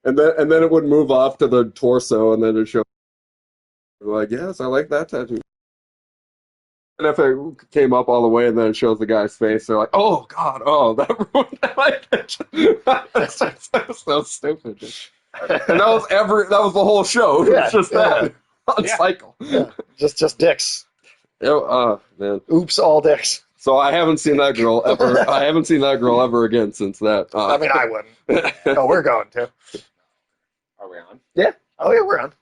and then it would move off to the torso, and then it show like, yes, I like that tattoo. And if it came up all the way and then it shows the guy's face, they're like, "Oh God, oh that ruined my picture." That's so stupid. And that was the whole show. It was just that on cycle. Yeah. Just dicks. Man. Oops, all dicks. So I haven't seen that girl ever. I haven't seen that girl ever again since that. I mean, I wouldn't. No, we're going to. Are we on? Yeah. Oh yeah, we're on.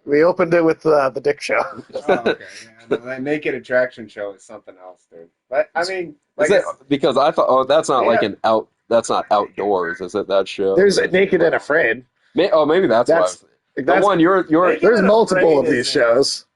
We opened it with the dick show. Oh, okay. Yeah, no, that naked attraction show is something else, dude. But I mean, like, because I thought, that's not like that's not outdoors, is it? That show. There's Naked and Afraid. Maybe that's the one you're. There's multiple of these shows.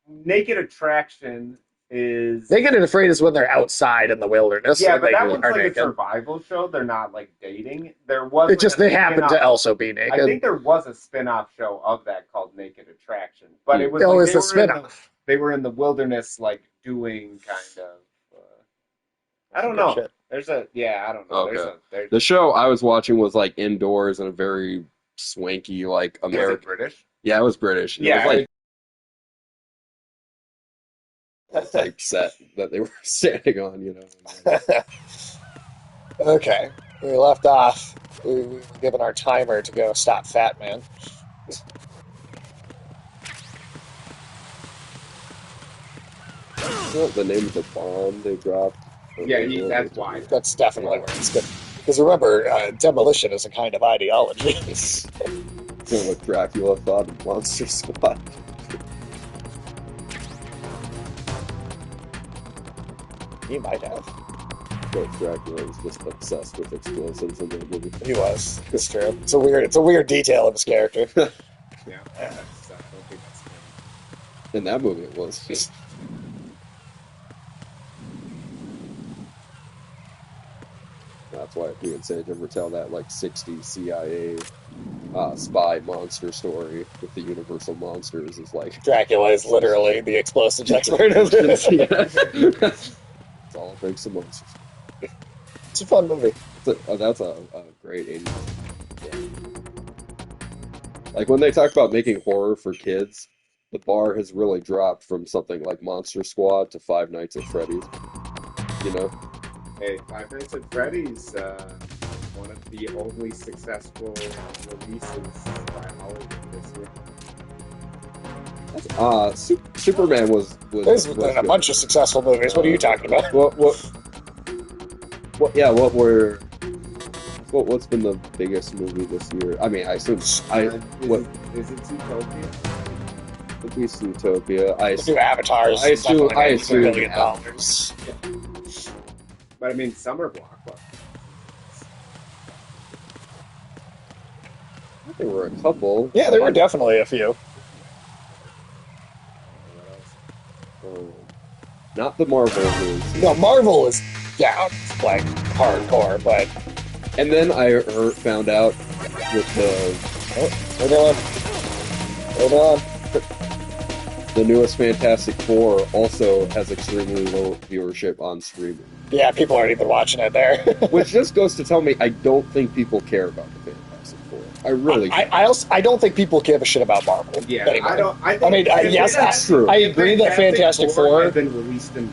Naked Attraction is Naked and Afraid is when they're outside in the wilderness. Yeah, but that one's like naked. A survival show. They're not like dating. There was. It just they happen to also be naked. I think there was a spin-off show of that called Naked Attraction, but it was. Oh, like, it's a spin-off. They were in the wilderness, like doing kind of. I don't know. Shit. There's a I don't know. Okay. The show I was watching was like indoors in a very swanky like American. Was it British? Yeah, it was British. Yeah. It was like type set that they were standing on, you know. Okay, we left off. We were given our timer to go stop Fat Man. What's the name of the bomb they dropped? Yeah, that's why. That's definitely where it's good. Because remember, demolition is a kind of ideology. It's what Dracula thought of Monster Squad. He might have. But Dracula was just obsessed with explosives in the movie. He was. It's true. It's a weird detail of his character. Yeah, I don't think that's good. In that movie, it was. That's why me and Sage ever tell that like 60s CIA spy monster story with the universal monsters is like Dracula is literally the explosives expert. It's all thanks to monsters. It's a fun movie. That's a great 80s. Yeah. Like when they talk about making horror for kids, the bar has really dropped from something like Monster Squad to Five Nights at Freddy's. You know? Hey, Five Nights at Freddy's, one of the only successful releases by Hollywood this year. Superman was There's been a bunch of successful movies. What are you talking about? What's been the biggest movie this year? I mean, I assume is it Zootopia? It'd be Zootopia. I assume Avatars. I assume $1 billion. Yeah. But I mean, summer blockbusters. There were a couple. Yeah, there were definitely a few. Not the Marvel movies. No, Marvel is down, like hardcore, but. And then I found out with Hold on. The newest Fantastic Four also has extremely low viewership on streaming. Yeah, people aren't even watching it there. Which just goes to tell me I don't think people care about the Fantastic Four. I really don't. I don't think people give a shit about Marvel. Yeah, anymore. Yes, that's true. I agree that Fantastic Four had been released in the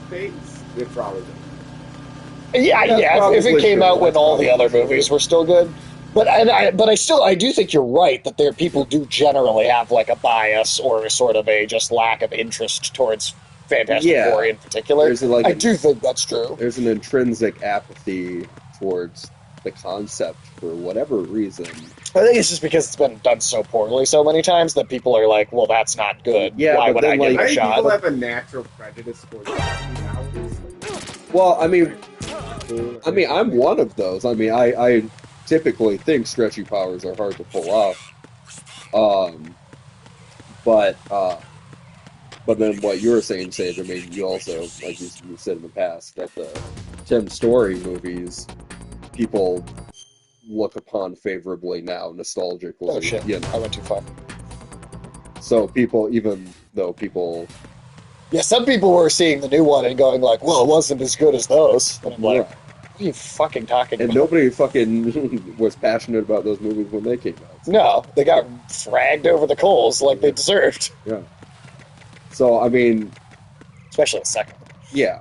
phase. It probably would. Yeah. If it came out when all the other movies were still good. But I do think you're right that people do generally have like a bias or sort of a just lack of interest towards Fantastic Four in particular. I do think that's true. There's an intrinsic apathy towards the concept for whatever reason. I think it's just because it's been done so poorly so many times that people are like, well, that's not good. Yeah, why would I give it a shot? People have a natural prejudice towards nowadays. Well, I mean, I'm one of those. I mean, I typically think stretchy powers are hard to pull off. But then what you were saying, Sage, I mean, you also, like you said in the past, that the Tim Story movies, people look upon favorably now, nostalgically. Oh shit, you know. I went too far. So even though people... Yeah, some people were seeing the new one and going like, well, it wasn't as good as those. And I'm like, What are you fucking talking And about? nobody fucking was passionate about those movies when they came out. So, No, they got fragged over the coals like they deserved. yeah. So, I mean, Especially the second. yeah.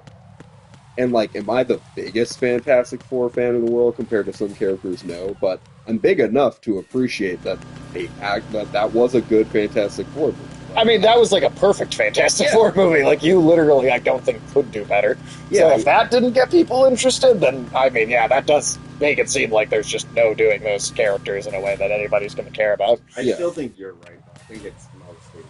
And, like, am I the biggest Fantastic Four fan in the world compared to some characters? No. But I'm big enough to appreciate that that was a good Fantastic Four movie. I mean, that was like a perfect Fantastic Four movie. Like, you literally, I don't think, could do better. So Yeah. if that didn't get people interested, then, I mean, yeah, that does make it seem like there's just no doing those characters in a way that anybody's going to care about. I still think you're right, though. I think it's mostly.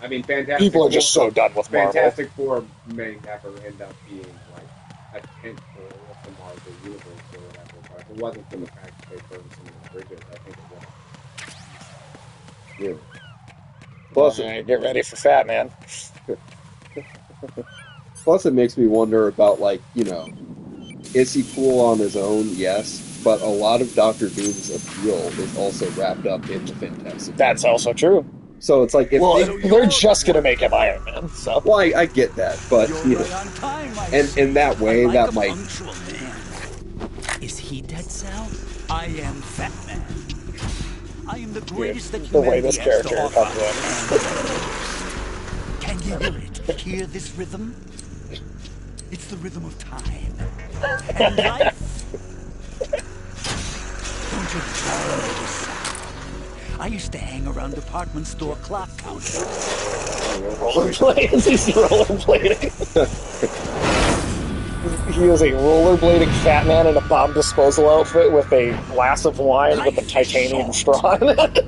I mean, Fantastic People are Four, just so done with Marvel. Fantastic Four may never end up being like a tentpole of the Marvel universe or whatever, but if it wasn't for the fact that they burned some of the bridges, I think it would. Yeah. Plus, All right, get ready for Fat Man. Plus, it makes me wonder about, like, is he cool on his own? Yes. But a lot of Doctor Doom's appeal is also wrapped up in the Fantastic Four. That's also true. So it's like, if They're just going to make him Iron Man, so. well, I get that, but, and in that way, that might. Is he dead, Sal? I am Fat Man. I am the greatest that The way humanity this has to character offer. comes in. Can you hear it? Hear this rhythm? It's the rhythm of time and life. Don't you try to make it sound. I used to hang around department store clock counters. Rollerblades? He's rollerblading. He is a rollerblading fat man in a bomb disposal outfit with a glass of wine with a titanium straw in it.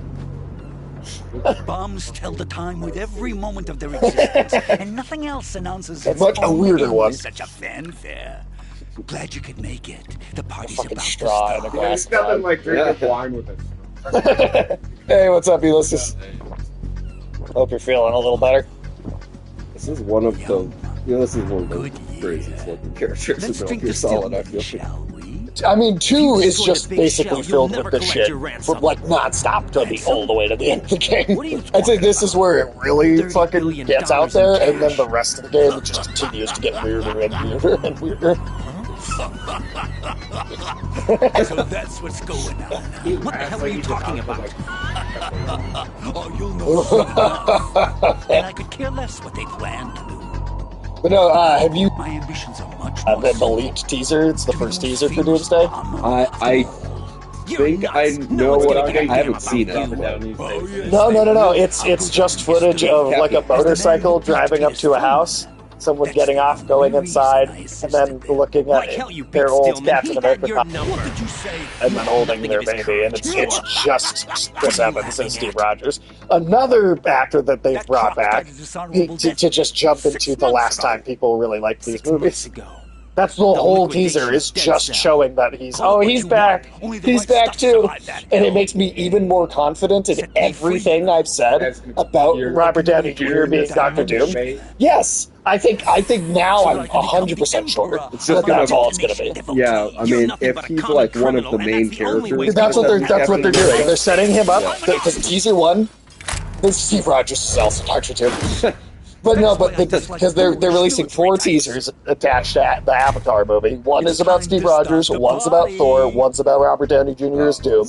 Bombs tell the time with every moment of their existence, and nothing else announces its Much a own weirder end one. with such a fanfare. Glad you could make it. The party's fucking about straw to in a start. glass. There's nothing like drinking wine with a Hey, what's up, Ulysses? Hope you're feeling a little better. This is one of the. This is one of the Good craziest year. looking characters Let's in Metal drink Gear this Solid, I still, feel. shall we? I mean, 2 You is destroy just a big basically shell, you'll filled with never the collect shit your ransom. from, like, non-stop to the Ransom? all the way to the end of the game. What are you I'd say talking this is about? where it really $30 fucking billion gets out in there, and then cash. the rest of the game just continues to get weirder and weirder and weirder. So that's what's going on. What the hell are you talking about? Oh, you'll know soon enough. And I could care less what they plan to do. But no, have you My ambitions are much more the leaked teaser? It's the first teaser for Doomsday. I think I know what I haven't seen it. No. It's just footage of like a motorcycle driving up to a house, someone getting off, going inside, and then looking at their old Captain America costume, What did you say? and then holding their baby, and it's just Chris Evans and Steve Rogers. Another actor that they've brought back to just jump into the last time people really liked these 6 months movies. ago. That's the whole teaser, is just showing that he's back. He's back too. And it makes me even more confident in everything I've said about Robert Downey Jr. being Doctor Doom. Yes, I think now I'm 100% sure that that's all it's going to be. Yeah, I mean, if he's like one of the main characters, That's what they're doing. They're setting him up because teaser 1, Steve Rogers is also Doctor Doom. But no, because they're releasing 4 teasers attached to the Avatar movie. One is about Steve Rogers, one's about Thor, one's about Robert Downey Jr. as Doom.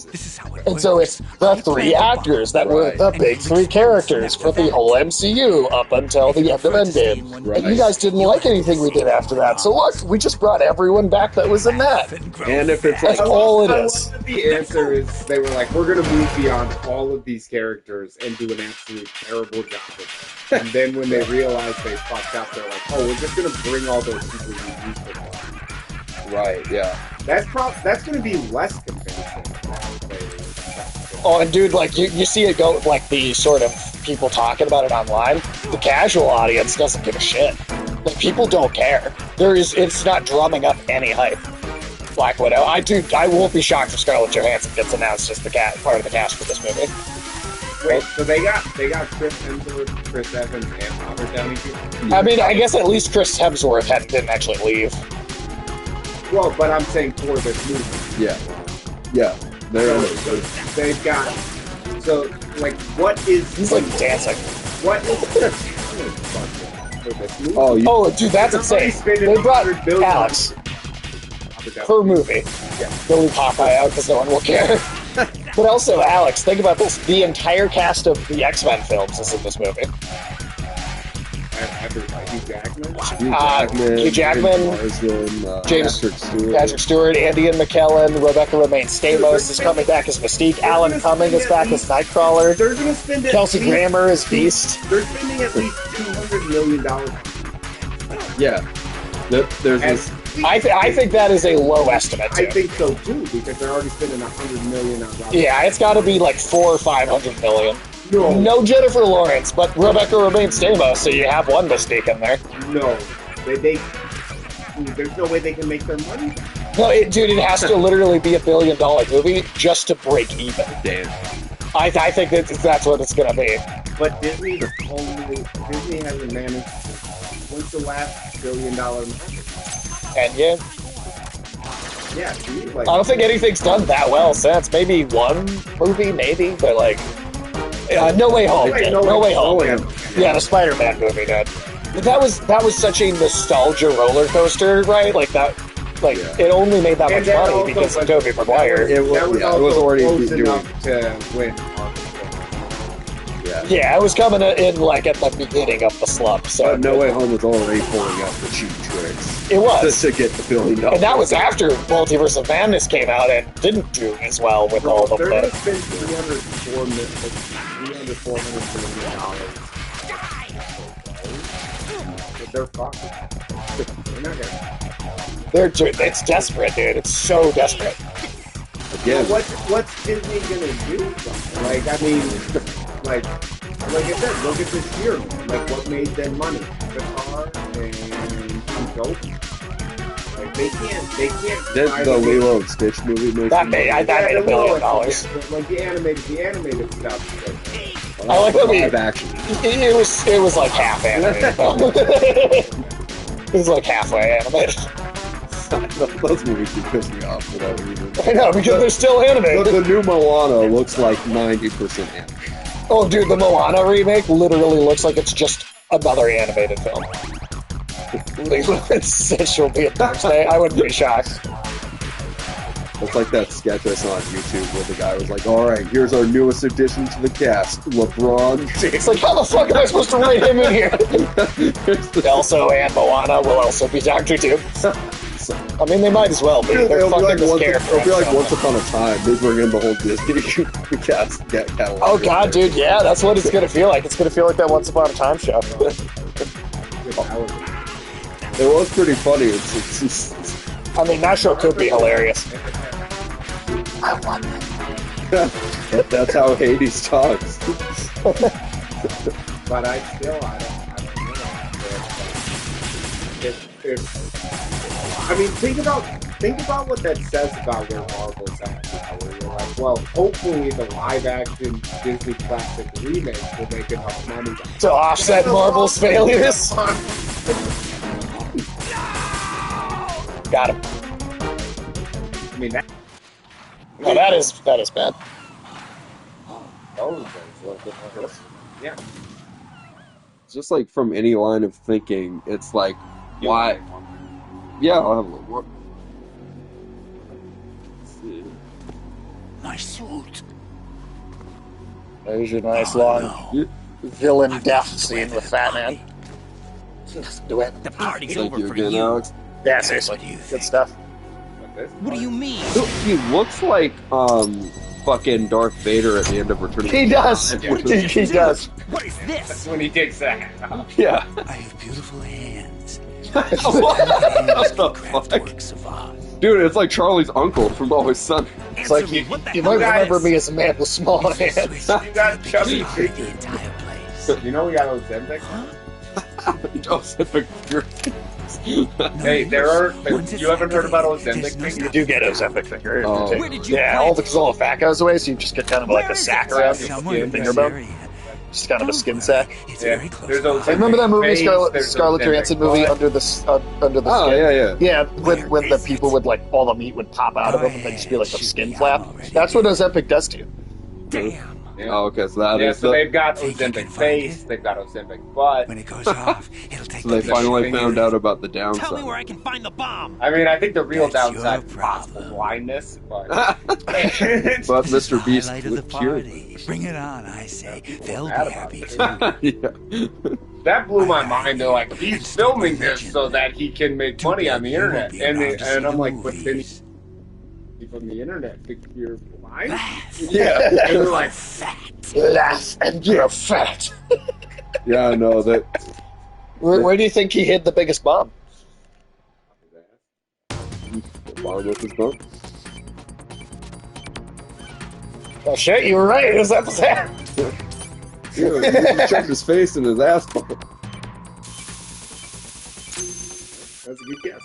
And so it's the 3 actors that were the big 3 characters for the whole MCU up until the end of Endgame. And you guys didn't like anything we did after that. So look, we just brought everyone back that was in that. and if it's That's like, all it I is. love that the answer is they were like, we're going to move beyond all of these characters and do an absolute terrible job of it. And then when they realize they fucked up, they're like, oh, we're just going to bring all those people who used to know. right, yeah, That's going to be less convincing. Oh, and dude, like, you see it go, like, the sort of people talking about it online, the casual audience doesn't give a shit. Like, people don't care. It's not drumming up any hype. Black Widow. I won't be shocked if Scarlett Johansson gets announced as the part of the cast for this movie. Wait, so they got Chris Hemsworth, Chris Evans, and Robert Downey Jr.? I mean, I guess at least Chris Hemsworth didn't actually leave. Well, but I'm saying for this movie. yeah. So they've got. So, like, what is. He's like dancing. What is. For this movie? Oh, Oh, dude, that's insane. They brought Alex. per movie. Yeah. They'll leave Hawkeye out because no one will care. But also, Alex, think about this. The entire cast of the X-Men films is in this movie. Everybody. Hugh Jackman. Hugh Jackman, James Patrick Stewart, Andy and McKellen, Rebecca Romaine Stamos is coming back as Mystique, Alan Cumming is back as Nightcrawler, They're going to spend Kelsey Grammer is Beast. They're spending at least $200 million. Yeah. There's this. I think that is a low estimate, too. I think so too, because they're already spending $100 million on Robert. Yeah, it's got to be like $400 or $500 million. No Jennifer Lawrence, but Rebecca Romaine Stamos, so you have one Mystique in there. No. There's no way they can make their money back. No, dude, it has to literally be $1 billion movie just to break even. Damn. I think that's what it's going to be. But Disney hasn't managed. When's the last $1 billion movie? And yeah. Yeah, see, like, I don't think anything's done that well since. Maybe one movie, maybe, but like, No Way Home. No Way Home. Yeah, the Spider-Man movie did. But that was such a nostalgia roller coaster, right? Like that. Like it only made that much money because of Tobey Maguire. It was already close enough to win. Yeah, it was coming in like at the beginning of the slump. So No Way Home was already pulling out the cheap tricks. It was to get the $1 billion. And that was after Multiverse of Madness came out and didn't do as well with all of they're the. They're going to spend $400 million. They're fucked. They're not gonna. It's desperate, dude. It's so desperate. Again, what's Disney gonna do? Like, I mean, like I said, look at this year. Like, what made them money? Qatar and Dope. Like, they can't. Did the Lilo and Stitch movie make That made $1 billion. Like the animated stuff. I like that live action. It was like half animated. It was like halfway animated. Those movies do piss me off for that reason. I know, because they're still animated. The new Moana looks like 90% animated. Oh, dude, the Moana remake literally looks like it's just another animated film. Since she'll be a Thursday, I wouldn't be shocked. It's like that sketch I saw on YouTube where the guy was like, alright, here's our newest addition to the cast, LeBron James. It's like, how the fuck am I supposed to write him in here? Also, and Moana will also be Dr. Doom. I mean, they might as well be. They're fucking this character. It'll be like Once Upon a Time. They bring in the whole Disney cast catalog. Oh god, dude, yeah, that's what it's gonna feel like. It's gonna feel like that Once Upon a Time show. It was pretty funny. I mean, that show could be hilarious. I want that. That's how Hades talks. But I don't know. I mean, think about what that says about where Marvel's at now, where you're like, well, hopefully the live-action Disney classic remakes will make enough money to offset Marvel's failures. Got him. I mean, no, that is bad. Yeah. It's just like from any line of thinking, it's like, why? Yeah, I'll have a little more. Let's see. My suit. There's your nice long villain death scene with Fat Man. Just do it. The party's Thank over you for again, you. Alex. Yeah, seriously. Good stuff. What do you mean? He looks like fucking Darth Vader at the end of Return of the He does. He does. What is this? That's when he takes that hat off. Yeah. I have beautiful hands. What the fuck? Works of art. Dude, it's like Charlie's uncle from Always Sunny. It's like you might remember me as a man with small hands. You got chubby The feet. entire place. You know we got Ozempic? Hey, there are. You haven't heard about Ozempic? You do get Ozempic finger. Oh. Where did you Yeah, all the fat goes away, so you just get kind of like a sack around your finger bone. Just kind of a skin sack. It's Yeah. very close. There's Ozempic. I remember that movie, face, there's Scarlett Ozempic Johansson movie, butt. Under the Skin? Oh, yeah. Yeah, when the people would, like, all the meat would pop out of them and they'd just be like a skin flap. That's what Ozempic does to you. Damn. Yeah. Oh, okay, so that Yeah, is so the... they've got Think you can Ozempic find face, it? they've got Ozempic butt. When it goes off, it'll take take So they the finally thing found is- out about the Tell me downside. where I can find the bomb. I mean, I think the real That's your downside is possible problem. blindness, but But This is Mr. the Beast highlight of the cured. party. Bring it on, I say. people They'll are be mad about happy it. too. Yeah. that blew my I got mind. They're you. like, he's Instead of filming this religion. so that he can make Too money bad on the you won't internet, be around to see and I'm the like, but then movies. from the internet, think you're blind? Laugh. Yeah, and they're like, Fat. Laugh and you're fat. Yeah, I know that. Where do you think he hid the biggest bomb? Bomb with his bump. Oh shit, you were right. It was up there. Dude, he just checked his face and his ass bump. that's a good guess.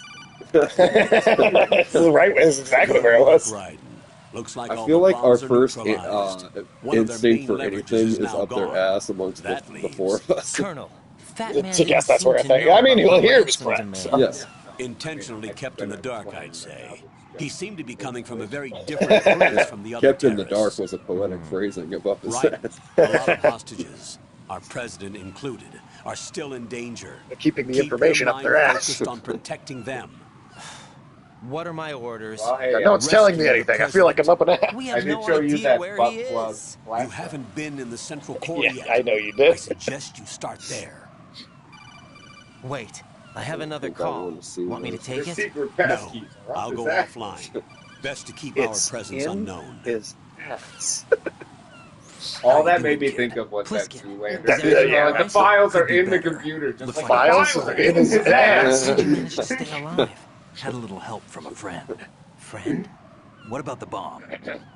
This is right. It's exactly where it was. Right. Looks like I all feel the like our bombs are first neutralized. One of their instinct main for leverages anything is now up their gone. ass amongst That the leaves four of us. Colonel, Fat Man To guess didn't that's where I seem to think. know I mean, about well, the here he was elections correct. and So. Yes. Intentionally kept in the dark, I'd say. He seemed to be coming from a very different place from the other Kept in the dark terrorists. was a poetic phrasing above his Right. head. A lot of hostages, our president included, are still in danger. They're keeping the Keep information your up their mind ass. focused on protecting them. What are my orders? Well, hey, No one's telling me Rescue the anything. I feel like I'm up and at. We I have did no show you idea that where butt he plug is. You last time. haven't been in the central core Yeah, yet. I know you I did. suggest you start there. Wait, I have another think I call. wanna see Want me to those. take The it? secret No, passkeys are up I'll his go ass. offline. Best to keep It's our presence in unknown. his ass. All How that you made me doing, think kid? of was that Pliskin. Zoolander. Is everything Yeah, all The right? files are Could be in the better. computer, just Looks like like the files files are are in in his his ass. ass. How'd you manage to stay alive? Had a little help from a friend. Friend? What about the bomb?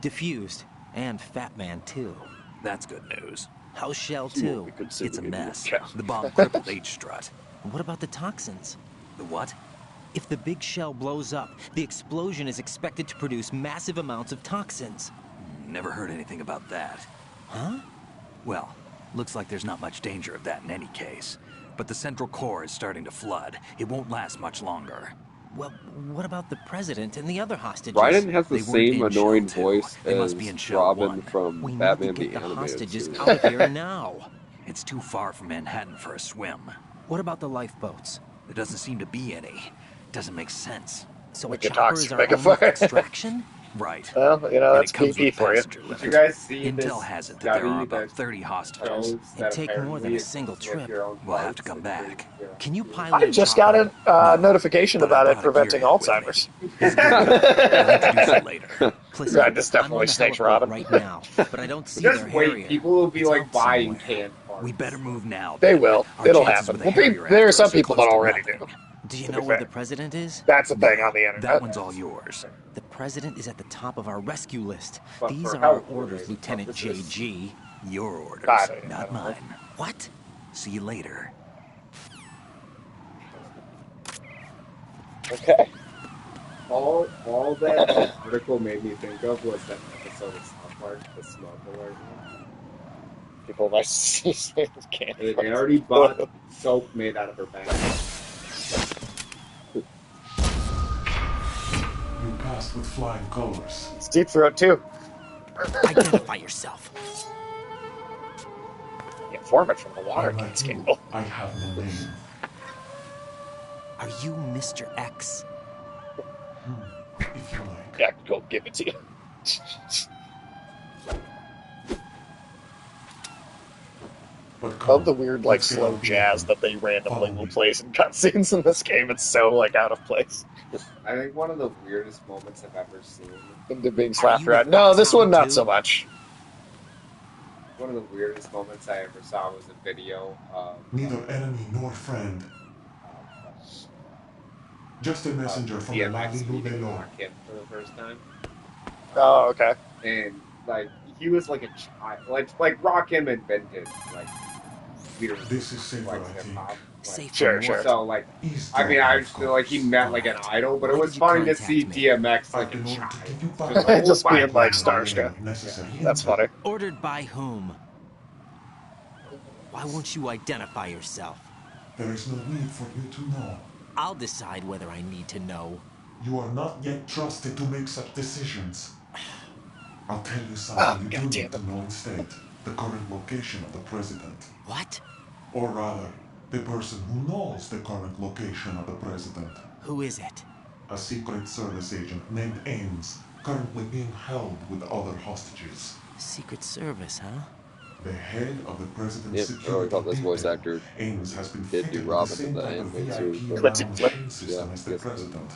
Diffused. And Fat Man, too. That's good news. House Shell, too. We consider It's a it mess. shell. The bomb crippled H-Strut. What about the toxins? The what? If the big shell blows up, the explosion is expected to produce massive amounts of toxins. Never heard anything about that. Huh? Well, looks like there's not much danger of that in any case. But the central core is starting to flood. It won't last much longer. Well, what about the president and the other hostages? Ryden has the They weren't same in Shell annoying 2. voice They as must be in Shell Robin 1. from We Batman need to the get the Animated hostages Series. out of here now. It's too far from Manhattan for a swim. What about the lifeboats? There doesn't seem to be any. Doesn't make sense. So We a could chopper talk is our make a only fire. extraction? Right. Well, you know, And that's it comes PP with for you. passenger Did you limits. guys see Intel this has it that there are study about that 30 hostages. shows that It'd take more than apparently a if single you make trip. your own We'll have parts, to come it back. Can you pilot I a just got chopper? a notification But I about it brought a preventing gearhead with me. Alzheimer's. He's good. I'll introduce you later. Listen, Yeah, this I'm definitely on the snakes heliport Robin. right now, but I don't see Just their wait, area. people will be It's like out buying somewhere. canned parts. We better move now. They Ben. will. Our It'll chances happen. with Well, the Harrier there are after some us people close that to already nothing. do. Do you To know be where fair. the president is? That's the thing on the That internet. one's all yours. The president is at the top of our rescue list. But These for are our health orders, related Lieutenant purposes. JG. Your orders, I don't not know. mine. What? See you later. Okay. All that article made me think of was that episode of South Park, the smoke alert. People might see can't. They already bought soap made out of her back. You passed with flying colors. It's deep throat too. Identify yourself. The informant from the Watergate Unlike you, scandal. I have no name. Are you Mr. X? If you like. Yeah, go give it to you. But I come, love the weird, like, let's get slow out jazz here. that they randomly Follow will me. place in cutscenes in this game. It's so, like, out of place. I think one of the weirdest moments I've ever seen. Them being slapped you a around. No, this one Foxhound not too? so much. One of the weirdest moments I ever saw was a video of Neither enemy nor friend. Just a messenger from the DMX Lali meeting Lubelo. Rakim for the first time, Oh, okay. and like he was like a child, like Rakim invented like weird This is safer, like I hip think. hop. Safe Sure, for sure. what? So like I mean, I just feel like he met like an idol, but it Why was did you funny to contact see me? DMX I've like a been ordered child. to give you Just, back. like, Just oh, being, like, Find starstruck. away necessary That's intel. funny. Ordered by whom? Why won't you identify yourself? There is no need for you to know. I'll decide whether I need to know. You are not yet trusted to make such decisions. I'll tell you Oh, something you do goddamn need to know instead. The current location of the president. What? Or rather, The person who knows the current location of the president. Who is it? A Secret Service agent named Ames, currently being held with other hostages. Secret Service, huh? The head of the president's Yeah, I really security thought this voice detail. actor Ames has been did do fitted with the Robin in same the type of animated VIP series, but Clippy alarm flip. machine system yeah, as I the guess president.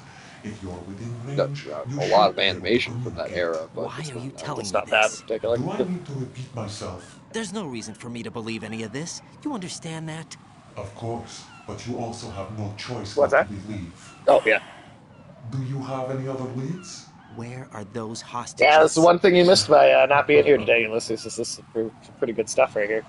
If you're within got range, you a should lot of be able to animation from that communicate. era, but Why it's are you not telling It's me not that this? particular. Do I need to repeat myself? There's no reason for me to believe any of this. You understand that? Of course, but you also have no choice What's but that? to believe. Oh, yeah. Do you have any other leads? Where are those hostages? Yeah, that's the one thing you missed by not being here today, Ulysses. This is pretty good stuff right here.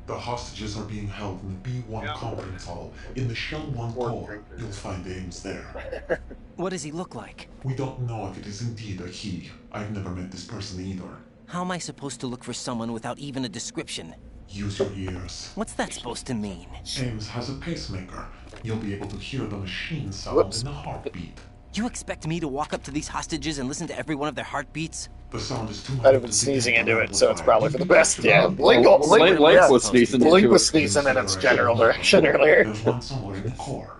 The hostages are being held in the B1 conference hall. In the Shell 1 core, you'll find Ames there. What does he look like? We don't know if it is indeed a he. I've never met this person either. How am I supposed to look for someone without even a description? Use your ears. What's that supposed to mean? Ames has a pacemaker. You'll be able to hear the machine sound Whoops. in the heartbeat. You expect me to walk up to these hostages and listen to every one of their heartbeats? The sound is too I'd much have been sneezing into it, so it's probably for the best. Yeah, Link was sneezing Link into was it. sneezing in its general direction earlier. There's one somewhere in the core.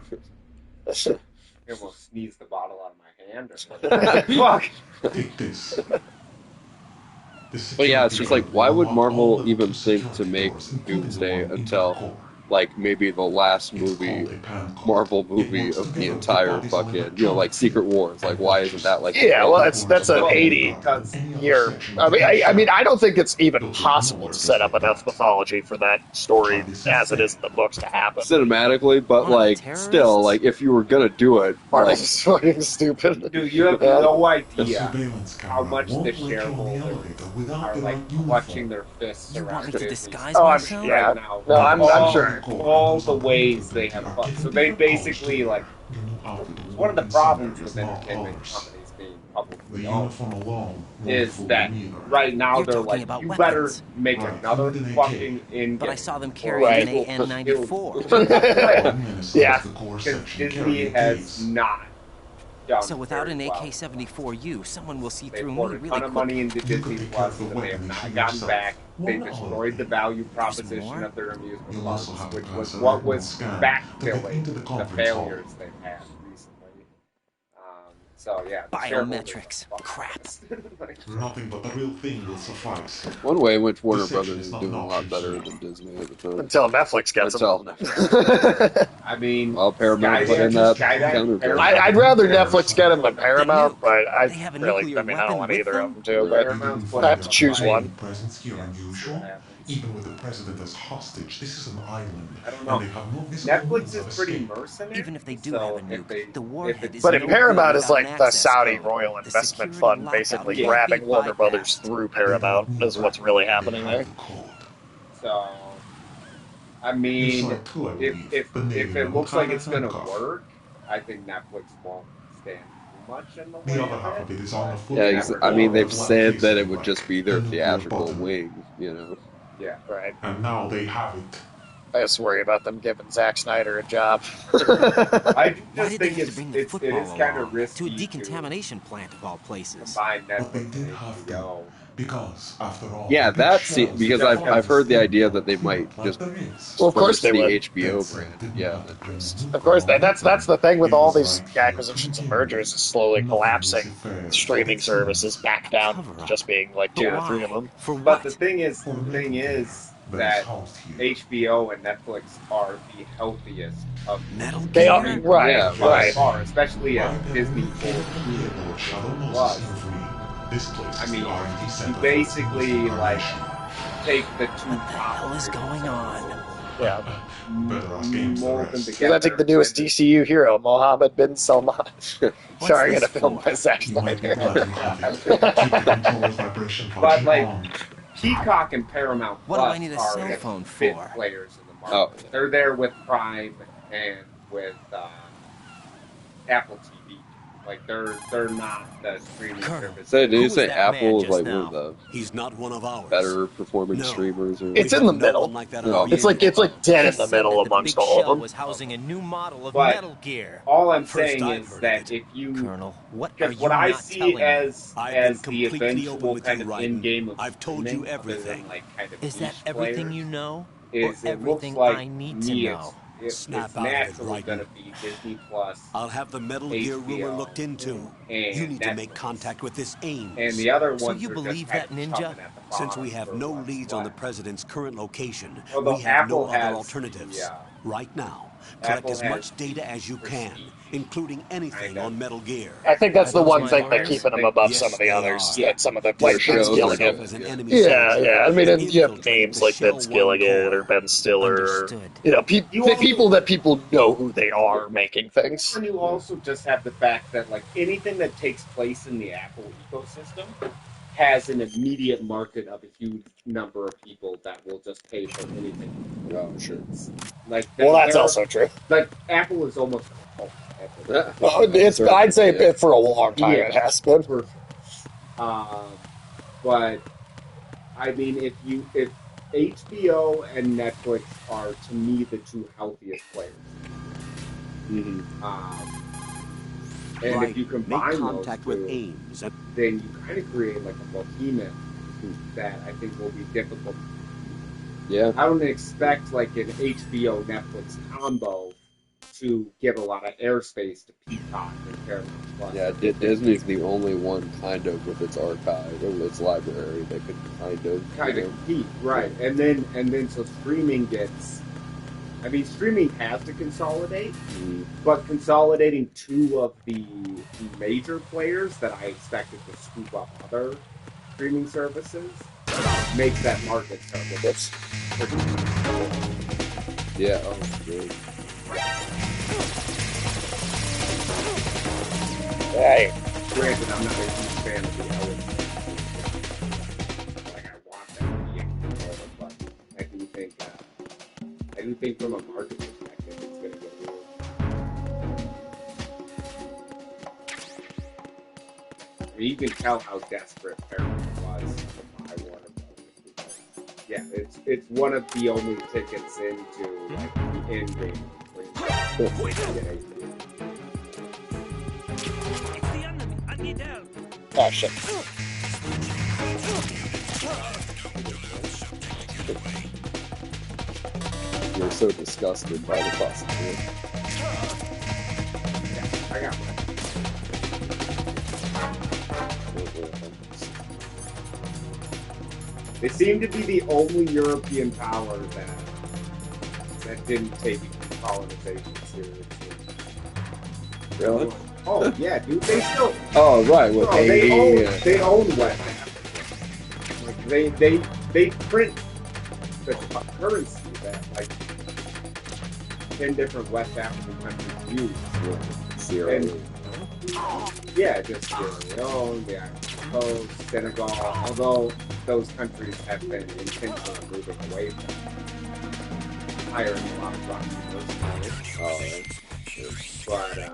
I almost sneezed the bottle out of my hand. Or fuck. Take this. But yeah, it's just like, why would Marvel even think to make Doomsday until, like, maybe the last Marvel movie of the entire fucking, like, Secret Wars? Like, why isn't that, like... Yeah, well, that's an 80-year... I don't think it's even possible to set up enough mythology for that story as it is in the books to happen. Cinematically, but, like, still, like, if you were gonna do it... Marvel's Like, is fucking stupid. Dude, you have no idea How how much the shareholders are like clutching their fists You want around me to Disney disguise Oh, I'm myself? yeah. right now. No, I'm all, sure. all the ways they have fucked. So they basically like one of the problems with entertainment companies being The publicly owned uniform alone is that right now You're they're talking like, about you weapons. better make another fucking in. But I saw them carry Right. an AN-94. Yeah. Because Disney has not done. So without an very well. AK-74U, someone will see They through me poured a really ton of quick. money into Disney Plus that they have not gotten back. They destroyed the value proposition more? of their amusement You'll parks, also have to which pass was a what retinal was scan to get backfilling into the the conference hall. failures they've had recently. So yeah, the shareholders Biometrics. are Crap. fucked. Nothing but the real thing will suffice. one way in which Warner Deception Brothers is is not doing an a lot option, better sir. than Disney at the time. Until Netflix gets them. Until I mean, Well, Paramount put in that counter. I'd rather Netflix get them than Paramount, but I They have a really, nuclear I don't weapon want with either them? of them too. Paramount's But I have to choose one. Presence here unusual. Even with the president as hostage, this is an island. I don't know. And they have no visible Netflix means is of pretty escape. mercenary. Even if they do so have a if nuke, they- the if warhead it's- is But no if good Paramount is without like an the access Saudi code. Royal The Investment security Fund, lockout basically can't grabbing be Warner Brothers bypassed. through Paramount is what's really happening They there. have the code. So, I You mean, saw it too, I believe. if The Navy it will looks like tie it's a gonna handcuff. work, I think Netflix won't stand too much in the way The other half of of it is on the foot. Yeah, I mean, they've Black said that it casing would right. just be their The nuclear theatrical button. wing, you know. Yeah. Right. And now they have it. I just worry about them giving Zack Snyder a job. I Why just did they think have to bring the it football is kind of along? risky To a decontamination plant of all places. combine But they Netflix did and have to. HBO. Because, after all, Yeah, the big that's shells because that I've heard the follow idea the that they skin might like just the wrist. Well, of course they the would. HBO That's brand. didn't Yeah, have to bring just new Of course, power that's the thing with It all was these right here to acquisitions and begin mergers with. is slowly Nothing collapsing laissez-faire, streaming so it services seems. back down Cover to up. just being like But 2 or why? 3 of them. For But what? the thing is that housed here. HBO and Netflix are the healthiest of Metal They Gear? are right, Yeah, by right. far, especially as Right Disney then, pulled Lord Shadow Moses Plus. came for me. This place I is mean, the R&D you center for basically Muslim like incarnation. take the two What the hell is going on? Yeah. Better ask Ames the mold them rest. together. I think the newest and DCU hero, Mohammed bin Salman, starring in a this film for? by Zack You might be Snyder. glad you have it. Keep the controller's vibration But function like on. Peacock and Paramount What do Plus I need a are cell phone big for? players in the market. Oh. They're there with Prime and with Apple TV. Like they're not the streaming Colonel. service. So did Who you was say that man Apple is just like now? one of He's not one of the ours. better performing No. streamers? Or It's We in the have no middle. one like that No. at It's our like dead He in the said middle that the amongst Big all of Shell them. was housing a new model of But Metal Gear. all I'm First saying I've is heard that of it. if you, Colonel, what are because you what I not see telling me? as I've been the completely open eventual with kind you, of Raiden. end game of I've told you streaming, other everything. than like kind of Is that niche everything players, you know? Or is it looks everything like I need to me know? Snap it's out of it, naturally going Raiden. to be Disney Plus, I'll have the Metal Gear rumor HBO, looked into. You and need to make Netflix. contact with this And Ames. the other So ones you are just believe kind that, of Ninja? chomping at the bottom Since we have for no what's leads on the left. president's current location, Although we have Apple no other has alternatives. the Right now, collect Apple as has much data the as you can, prestige including anything kind of. on Metal Gear. I think that's Are the those one my thing that's orders? keeping them above Yes, some of the they others. are. Yeah. That some of the Their like Vince shows are Gilligan. yourself as an good. enemy Yeah, soldier yeah. I mean, and and you have infiltrate names the like Shell Vince 1 Gilligan core. or Ben Stiller. Understood. You know, You also, people that people know who they are making things. and you also just have the fact that like anything that takes place in the Apple ecosystem has an immediate market of a huge number of people that will just pay for anything. Oh, sure. Like Well, that's they're also true. like Apple is almost a cult at this Yeah. point. It's I'd say Yeah. for a long time Yeah. it has been. For sure. But I mean, if HBO and Netflix are to me the two healthiest players, Mhm. and Right. if you Make combine those contact with two, Ames. then you kind of create like a behemoth that I think will be difficult. Yeah. I don't expect like an HBO Netflix combo to give a lot of airspace to Peacock and Paramount Plus. Yeah, Disney's the only one kind of with its archive or its library that could kind of compete, right? And then so streaming gets. I mean, streaming has to consolidate, but consolidating two of the major players that I expected to scoop up other streaming services makes that market terrible. That's pretty. Yeah, oh, good. Hey, Granted, I'm not a huge fan of the Ellis. Like, I want that to be included, but I do think from a market perspective, it's going to get weird. I mean, you can tell how desperate Paramount was to buy Warner Brothers. Yeah, it's one of the only tickets into like the end game. oh shit. You're so disgusted by the possibility. Yeah, I got one. They seem to be the only European power that didn't take colonization seriously. Really? Oh yeah, dude. They still. Oh, right. With Bro, AD. they own West Africa. Like they print the currency that like 10 different West African countries use. Sierra And- Leone. Yeah, just Sierra Leone, the Ivory Coast, Senegal. Although those countries have been intentionally moving away from hiring a lot of Russian mercenaries. Oh, right. But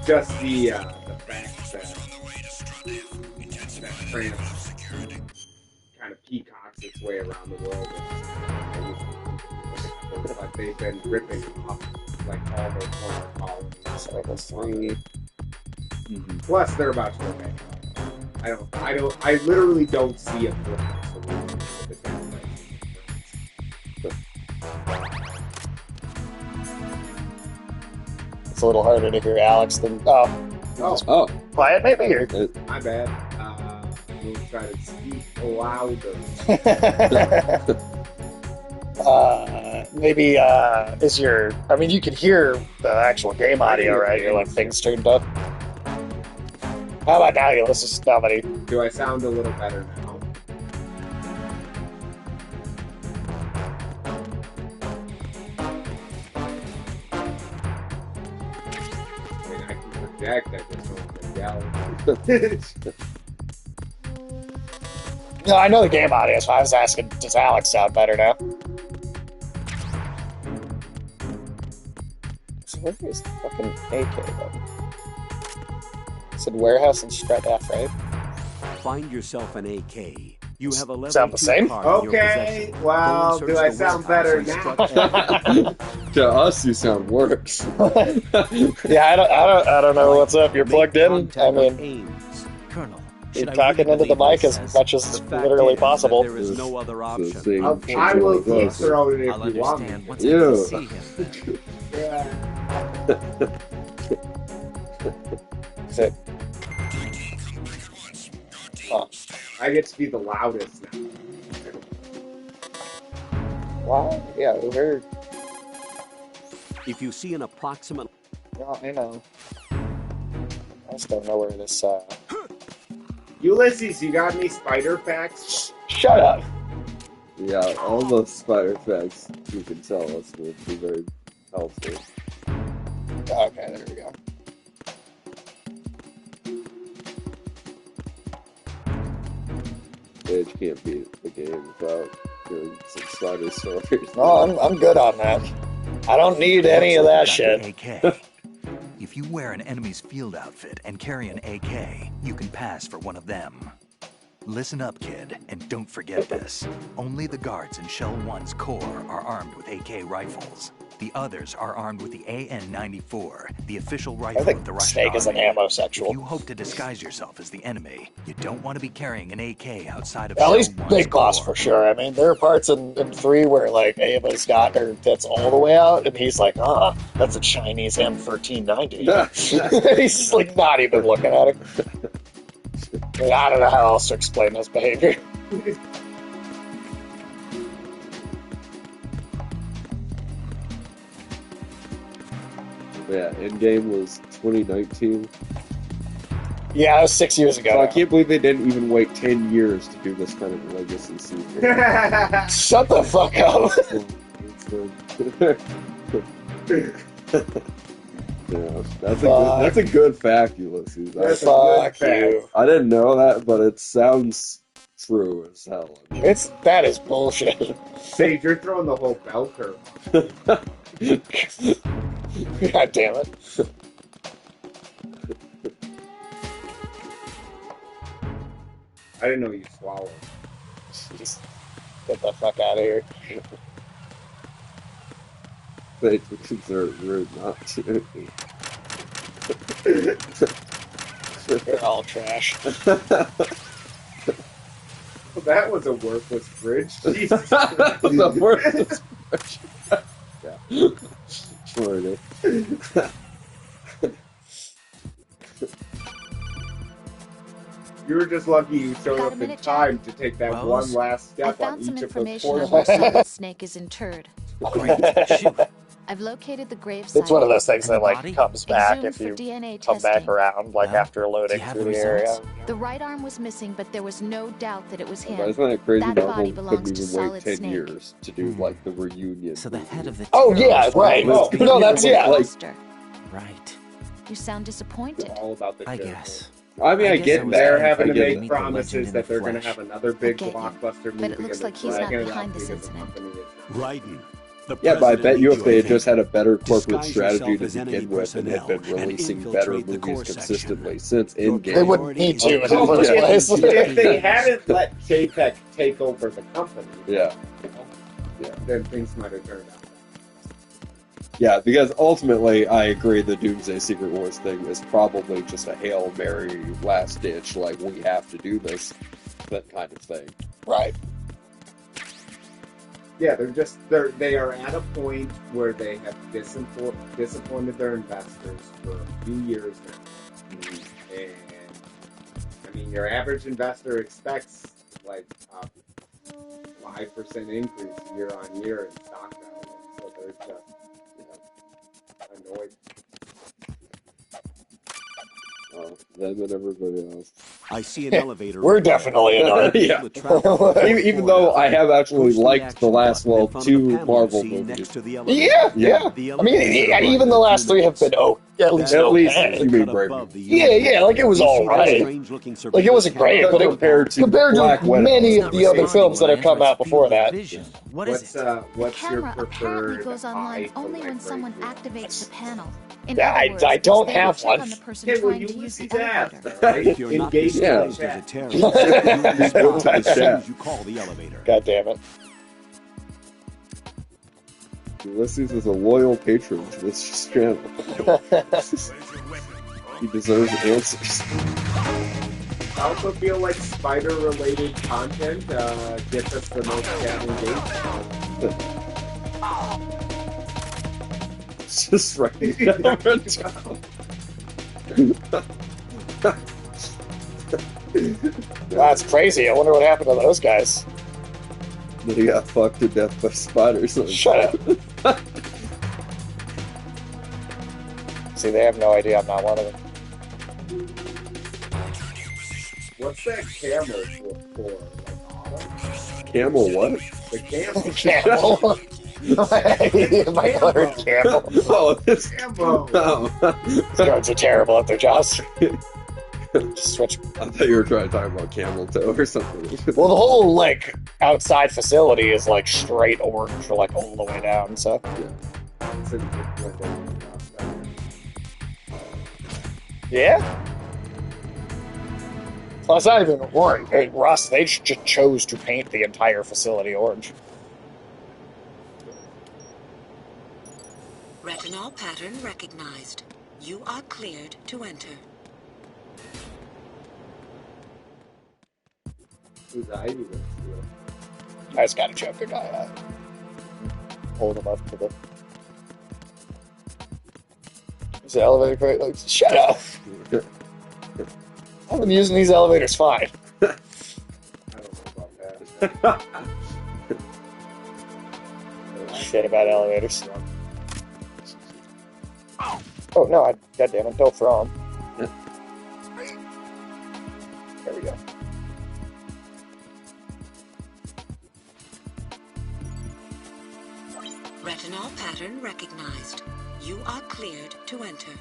just the fact that France kind of peacocks its way around the world, but they've been ripping off like all their former colonies. Plus, they're about to go bankrupt. I literally don't see a political solution to the downturn. It's a little harder to hear Alex than Oh, quiet maybe or My bad. We'll try to speak louder. maybe is your I mean you can hear the actual game audio, right? Your like things turned up. How about now you listen to somebody? Do I sound a little better now? I mean, I can project. I just don't yell. No, I know the game audio, so I was asking, does Alex sound better now? So where is the fucking AK then? Said warehouse and strat F, right? Find yourself an AK. You have a level Sound the 2 same? card in your Okay, possession. well, Go and do search I the sound warehouse better and now? strut F. To us, you sound worse. Yeah, I don't know what's up. You're Make plugged in. contact I with mean, Ames. Colonel, you're should I talking really into the believe what he mic as says? much as The fact literally is that possible. there is no other It's option. the same I will thing deep as us. throat it if I'll you want me understand once to. I can Yeah. see him then. Is it? Huh. I get to be the loudest now. Wow. Yeah, we're. If you see an approximate Well, I know. I just don't know where this. Ulysses, you got any spider facts? Shut up. Yeah, all the spider facts you can tell us would be very helpful. Okay, there we go. Age can't beat the game without hearing some spider stories. No, I'm good on that. I don't need any of that shit. AK. If you wear an enemy's field outfit and carry an AK, you can pass for one of them. Listen up, kid, and don't forget this. Only the guards in Shell 1's core are armed with AK rifles. The others are armed with the AN-94, the official I rifle think of the Russian Snake is an army. ammo If sexual. you hope to disguise yourself as the enemy, you don't want to be carrying an AK outside of At Shell least 1's Big Boss core. for sure. I mean, there are parts in 3 where like Ava's got her tits all the way out, and he's like, that's a Chinese M1390. He's just like not even looking at her. I mean, I don't know how else to explain his behavior. Yeah, Endgame was 2019. Yeah, it was 6 years ago. So I now. can't believe they didn't even wait 10 years to do this kind of legacy sequel. Shut the fuck up. Yeah, that's a good fact, Ulysses. That's a Fuck good you. fact. I didn't know that, but it sounds true as hell. That is bullshit. Sage, you're throwing the whole bell curve. God damn it. I didn't know you swallowed. Just get the fuck out of here. They consider it rude not to. They're all trash. Well, that was a worthless bridge. Jesus. The worst yeah. Florida. You were just lucky you showed Got up a in minute, time to take that Wells? one last I step on found some each of those information on portions. where Solid Snake is interred. Great. Shoot. I've located the gravesite. It's one of those things And the that like body? comes back Exhumed if for you DNA come back testing. around, like Well, after do loading you have through the the area. results? The right arm was missing, but there was no doubt that it was him. But isn't that crazy? That Marvel body belongs couldn't to even wait Solid 10 Snake. years to do like the reunion. So the movie. head of the Oh, yeah, terrorist right. group Oh, was being- No, that's, yeah. Like- Buster, Right. you sound disappointed. All about the I show. guess. I mean, I I guess get I was that. They're kinda having to I get make that. meet the legend promises in that the they're going to flesh. have another big get you, blockbuster movie. but it looks and like they're he's not dragging it behind out this because the incident. company is- Raiden. The Yeah, but I bet president you needs if they had your just had a better corporate Disguise strategy yourself to as enemy begin with and had been personnel and releasing better infiltrate the core movies section. consistently since Your Endgame. They wouldn't need to in the Oh, first but place. if they hadn't let JPEG take over the company, Yeah. then things might have turned out. Yeah, because ultimately, I agree the Doomsday Secret Wars thing is probably just a Hail Mary last ditch, like, we have to do this, that kind of thing. Right. Yeah, they are at a point where they have disappointed their investors for a few years now. And I mean, your average investor expects like a 5% increase year on year in stock value, so they're just annoyed. Them and everybody else. I see an elevator. We're definitely in art. Yeah. Even Even though I have actually liked the last, well, 2 Marvel movies. Yeah. I mean, even the last 3 have been at least At least okay. you mean Brave. Yeah, like it was all right. Like it wasn't great, but compared to many of the other films that have come out before that. What's your Camera apparently preferred goes online eye for only when like someone radio? activates the panel. In Yeah, other words, I don't stay and have check one. on the person Okay, well, trying you to would use see the that, elevator. right? If you're not Engage disguised that as a chat. terrorist, you'll respond Type as soon chat. as you call the elevator. God damn it. Ulysses is a loyal patron to this channel. He deserves answers. I also feel like spider-related content gets us the most chat engagement. It's just right down. That's crazy. I wonder what happened to those guys. They got fucked to death by spiders. Shut up. See, they have no idea I'm not one of them. What's that camel for? Like autumn? Camel what? The camel. Camel. My colored camel. Oh, it's Camel. Oh. These guards are terrible at their jobs. Just switch. I thought you were trying to talk about camel toe or something. Well, the whole like outside facility is like straight orange for like all the way down. So yeah. Well, it's not even orange. Rust. They just chose to paint the entire facility orange. Retinol pattern recognized. You are cleared to enter. Whose eye you gonna steal? I just gotta choke the guy out. Hold him up to the. Is the elevator great? Like, shut up. I've been using these elevators fine. I don't know about that. Shit about elevators. Oh no! God damn it! Don't throw them. There we go. Retinol pattern recognized. You are cleared to enter.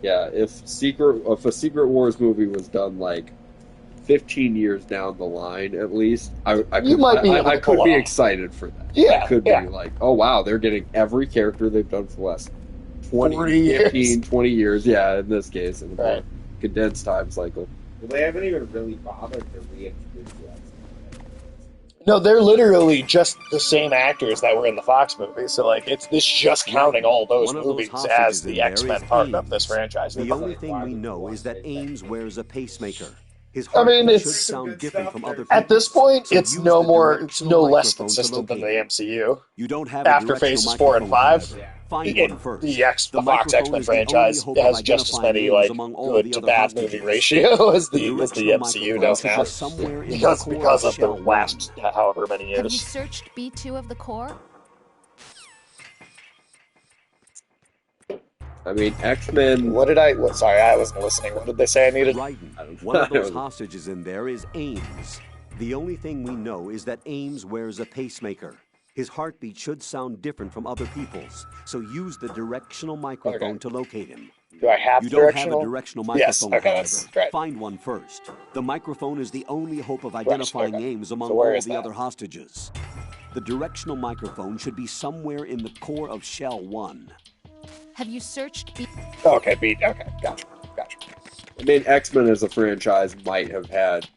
Yeah, if a Secret Wars movie was done like 15 years down the line, at least, I could be excited for that. Yeah, I could be like, oh wow, they're getting every character they've done for the last 15, 20 years. Yeah, in this case, in a more condensed time cycle. Well, they haven't even really bothered to reintroduce yet. No, they're literally just the same actors that were in the Fox movie. So, like, it's just counting all those movies as the X-Men part of this franchise. The only thing we know is that Ames wears a pacemaker. His I mean, heartbeat should it's sound different from other at this point, so it's use no the more, it's no directional less microphone to consistent than the locate MCU. You don't have a After directional Phases 4 and microphone, 5, however. Find one first. the Fox X-Men franchise has just as many like good to bad movie ratio as the MCU does now, because of the last however many Have you years. searched B2 of the core? I mean, X-Men. Sorry, I wasn't listening. What did they say I needed? One of those hostages in there is Ames. The only thing we know is that Ames wears a pacemaker. His heartbeat should sound different from other people's, so use the directional microphone to locate him. Do I have You the don't directional? have a directional Yes, microphone, okay, however. that's great. Find one first. The microphone is the only hope of identifying Ames among So where all is the that? other hostages. The directional microphone should be somewhere in the core of Shell 1. Have you searched B? Okay, gotcha. I mean, X-Men as a franchise might have had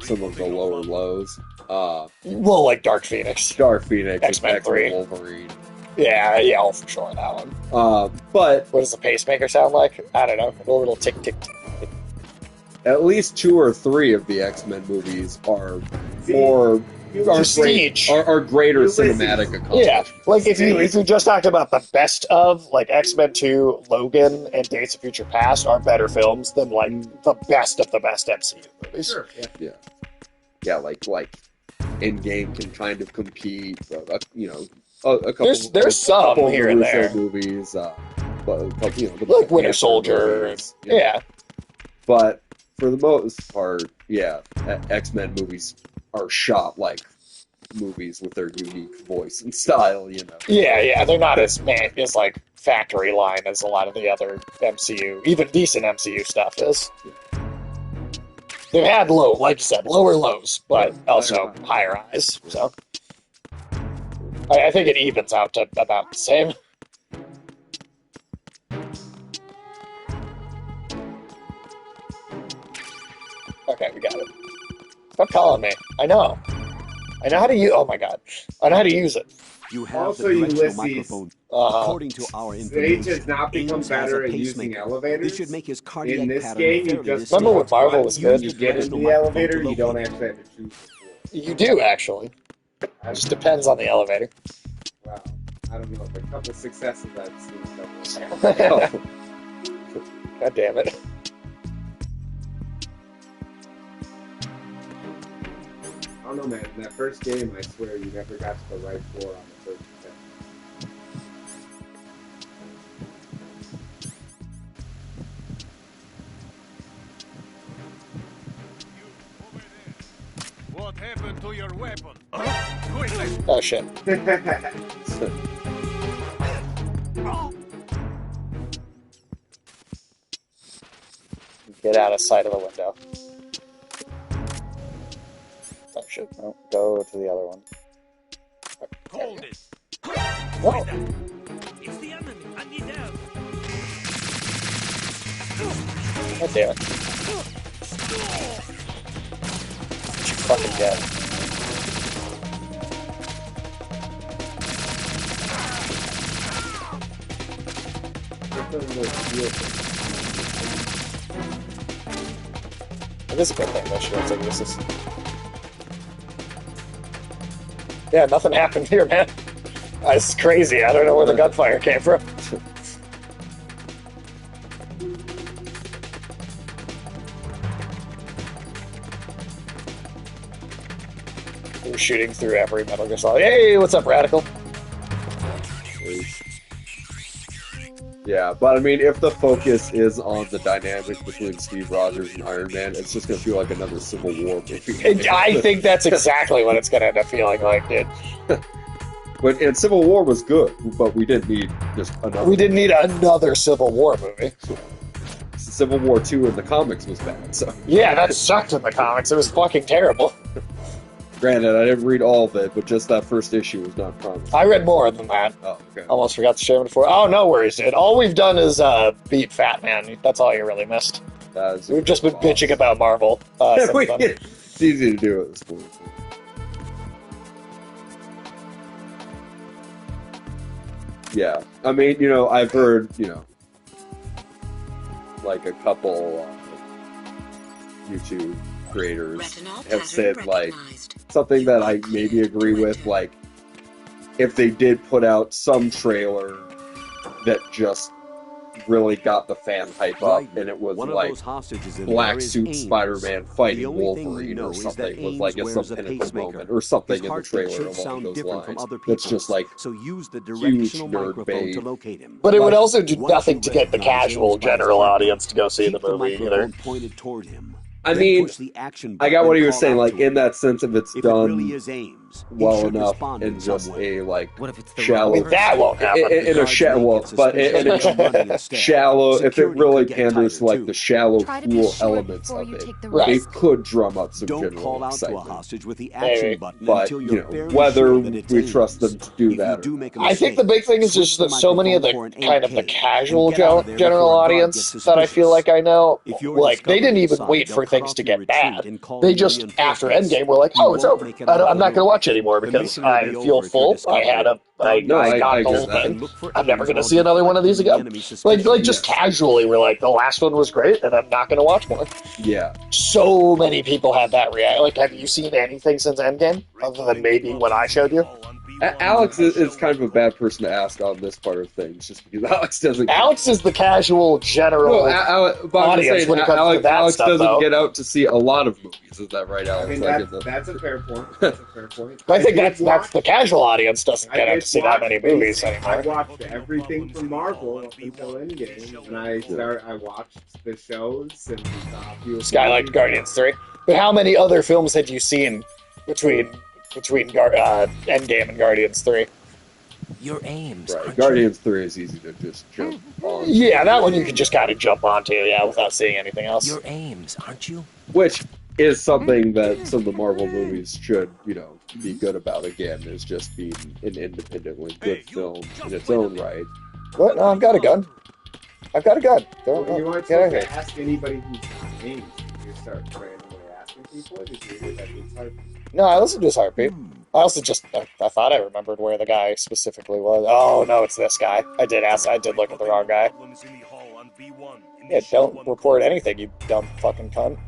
some of the lower lows. Well, like Dark Phoenix. X-Men 3. Wolverine. Yeah, oh, for sure, that one. But what does the pacemaker sound like? I don't know. A little tick, tick, tick. At least 2 or 3 of the X-Men movies are more... Prestige. Are greater cinematic accomplishments. Yeah, like if you just talked about the best of, like X-Men 2, Logan, and Days of Future Past are better films than like the best of the best MCU movies. Sure, yeah, like Endgame can kind of compete, a couple. There's some couple of the here and Russo there. movies, but you know, the Like Black Winter Panther Soldier. movies, Yeah. But for the most part, yeah, X-Men movies are shot like movies with their unique voice and style, you know. Yeah, they're not as like factory line as a lot of the other MCU, even decent MCU stuff is. They've had like you said, lower lows, but also higher highs. So I think it evens out to about the same. Okay, we got it. Stop calling me. I know how to use. Oh my god, I know how to use it. You have Also, the directional Ulysses, microphone. According to our Sage has information, not become Ames has better a at using pacemaker. elevators. This should make his cardiac In this pattern game, you fairly just Remember when push Marvel buttons was when good? you Use the get into directional the elevator, microphone you to don't locate actually have to choose the floor. You do actually. It just depends on the elevator. Wow. I don't know. A couple successes I've seen. Double. God damn it. I don't know, man. In that first game, I swear you never got to the right floor on the first step. What happened to your weapon? Oh shit. Get out of sight of the window. Oh shit. No, go to the other one. Hold it. Whoa. It's the enemy. I need help. God damn it. What you fucking get? It is a good thing though, shields are useless. Yeah, nothing happened here, man. It's crazy. I don't know where the gunfire came from. We're shooting through every Metal Gear Solid. Hey, what's up, Radical? Yeah, but I mean, if the focus is on the dynamic between Steve Rogers and Iron Man, it's just going to feel like another Civil War movie. I think that's exactly what it's going to end up feeling like, dude. And Civil War was good, but we didn't need just another. We didn't need another Civil War movie. Civil War 2 in the comics was bad, so. Yeah, that sucked in the comics. It was fucking terrible. Granted, I didn't read all of it, but just that first issue was not promising. I read more than that. Oh, okay. Almost forgot to share it before. Oh, no worries, dude. All we've done is beat Fat Man. That's all you really missed. We've just been bitching about Marvel. Since then. It's easy to do at this point. Yeah, I mean, you know, I've heard, you know, like a couple YouTube creators have said, like, something that I maybe agree with, like, if they did put out some trailer that just really got the fan hype up, and it was like black suit Spider-Man fighting Wolverine or something, was like at some pinnacle moment or something in the trailer along those lines. It's just like huge nerd bait. But it would also do nothing to get the casual general audience to go see the movie either. I mean, I got what he was saying, like, in that sense, if it's done well enough in just a, like, shallow... I mean, that won't happen. In a shallow, but in a shallow, if it really panders to, like, the shallow, cool elements of it, they could drum up some general excitement. But, you know, whether we trust them to do that or not. I think the big thing is just that so many of the kind of the casual general audience that I feel like I know, like, they didn't even wait for things to get bad. They just, after Endgame, were like, oh, it's over. I'm not going to watch anymore because I feel full. I got the whole thing. I'm never going to see another one of these again. Like just casually, we're like, the last one was great, and I'm not going to watch more. Yeah. So many people had that reaction. Like, have you seen anything since Endgame other than maybe what I showed you? Alex is kind of a bad person to ask on this part of things, just because Alex doesn't. Alex is the casual general audience when it comes to that Alex stuff, doesn't though. get out to see a lot of movies. Is that right, Alex? I mean, that's a fair point. That's a fair point. I think that's the casual audience doesn't get out to see that many movies I anymore. watched everything from Marvel up until Endgame, and I watched the shows and saw a few. Skylight Guardians 3. But how many other films had you seen between Endgame and Guardians 3? Your aims. Right. Guardians 3 is easy to just jump on. Yeah, that one you can just kind of jump onto, without seeing anything else. Your aims, aren't you? Which is something that some of the Marvel movies should, be good about again, is just being an independently good film in its own right. What? No, I've got a gun. I've got a gun. You want to ask anybody who's got names? You start randomly asking people? Did you hear that means Heartbeat? No, I listened to his Heartbeat. I also I thought I remembered where the guy specifically was. Oh, no, it's this guy. I did look at the wrong guy. Yeah, don't report anything, you dumb fucking cunt.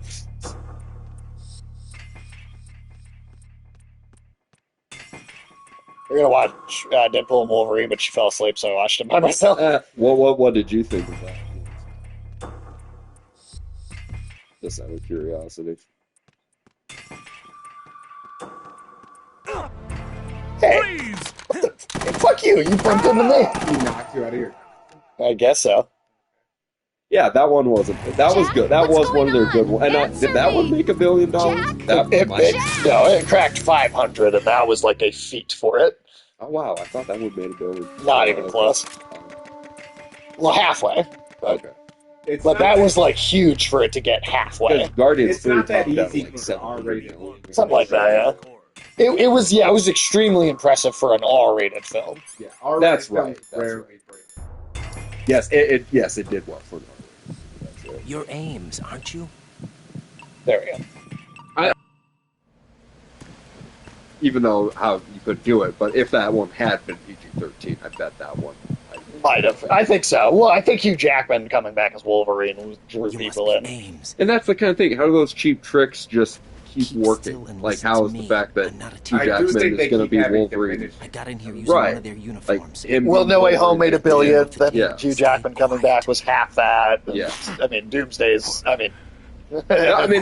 We're gonna watch Deadpool and Wolverine, but she fell asleep, so I watched it by myself. What did you think of that? Just out of curiosity. Hey, fuck you! You bumped into me. He knocked you out of here. I guess so. Yeah, that one wasn't. That was good. That was one of their good ones. And did that one make $1 billion? It cracked 500, and that was like a feat for it. Oh wow, I thought that would made $1 billion. Not even close. Well, halfway. But, okay. But that was like huge for it to get halfway. Guardians it's not that easy for an R-rated movie. Something like that, yeah. It was extremely impressive for an R-rated film. Yeah, that's right. Yes, it did well for an R-rated. Your aims, aren't you? There we go. Even though how you could do it, but if that one had been PG-13, I bet that one might have. I think so. Well, I think Hugh Jackman coming back as Wolverine drew people in. And that's the kind of thing. How do those cheap tricks just keep working? Like, how is the fact that Hugh Jackman is going to be Wolverine? I got in here using one of their uniforms. Like, well, No Way Home made $1 billion. Then Hugh Jackman coming back was half that. Yeah. I mean, Doomsday's. I mean,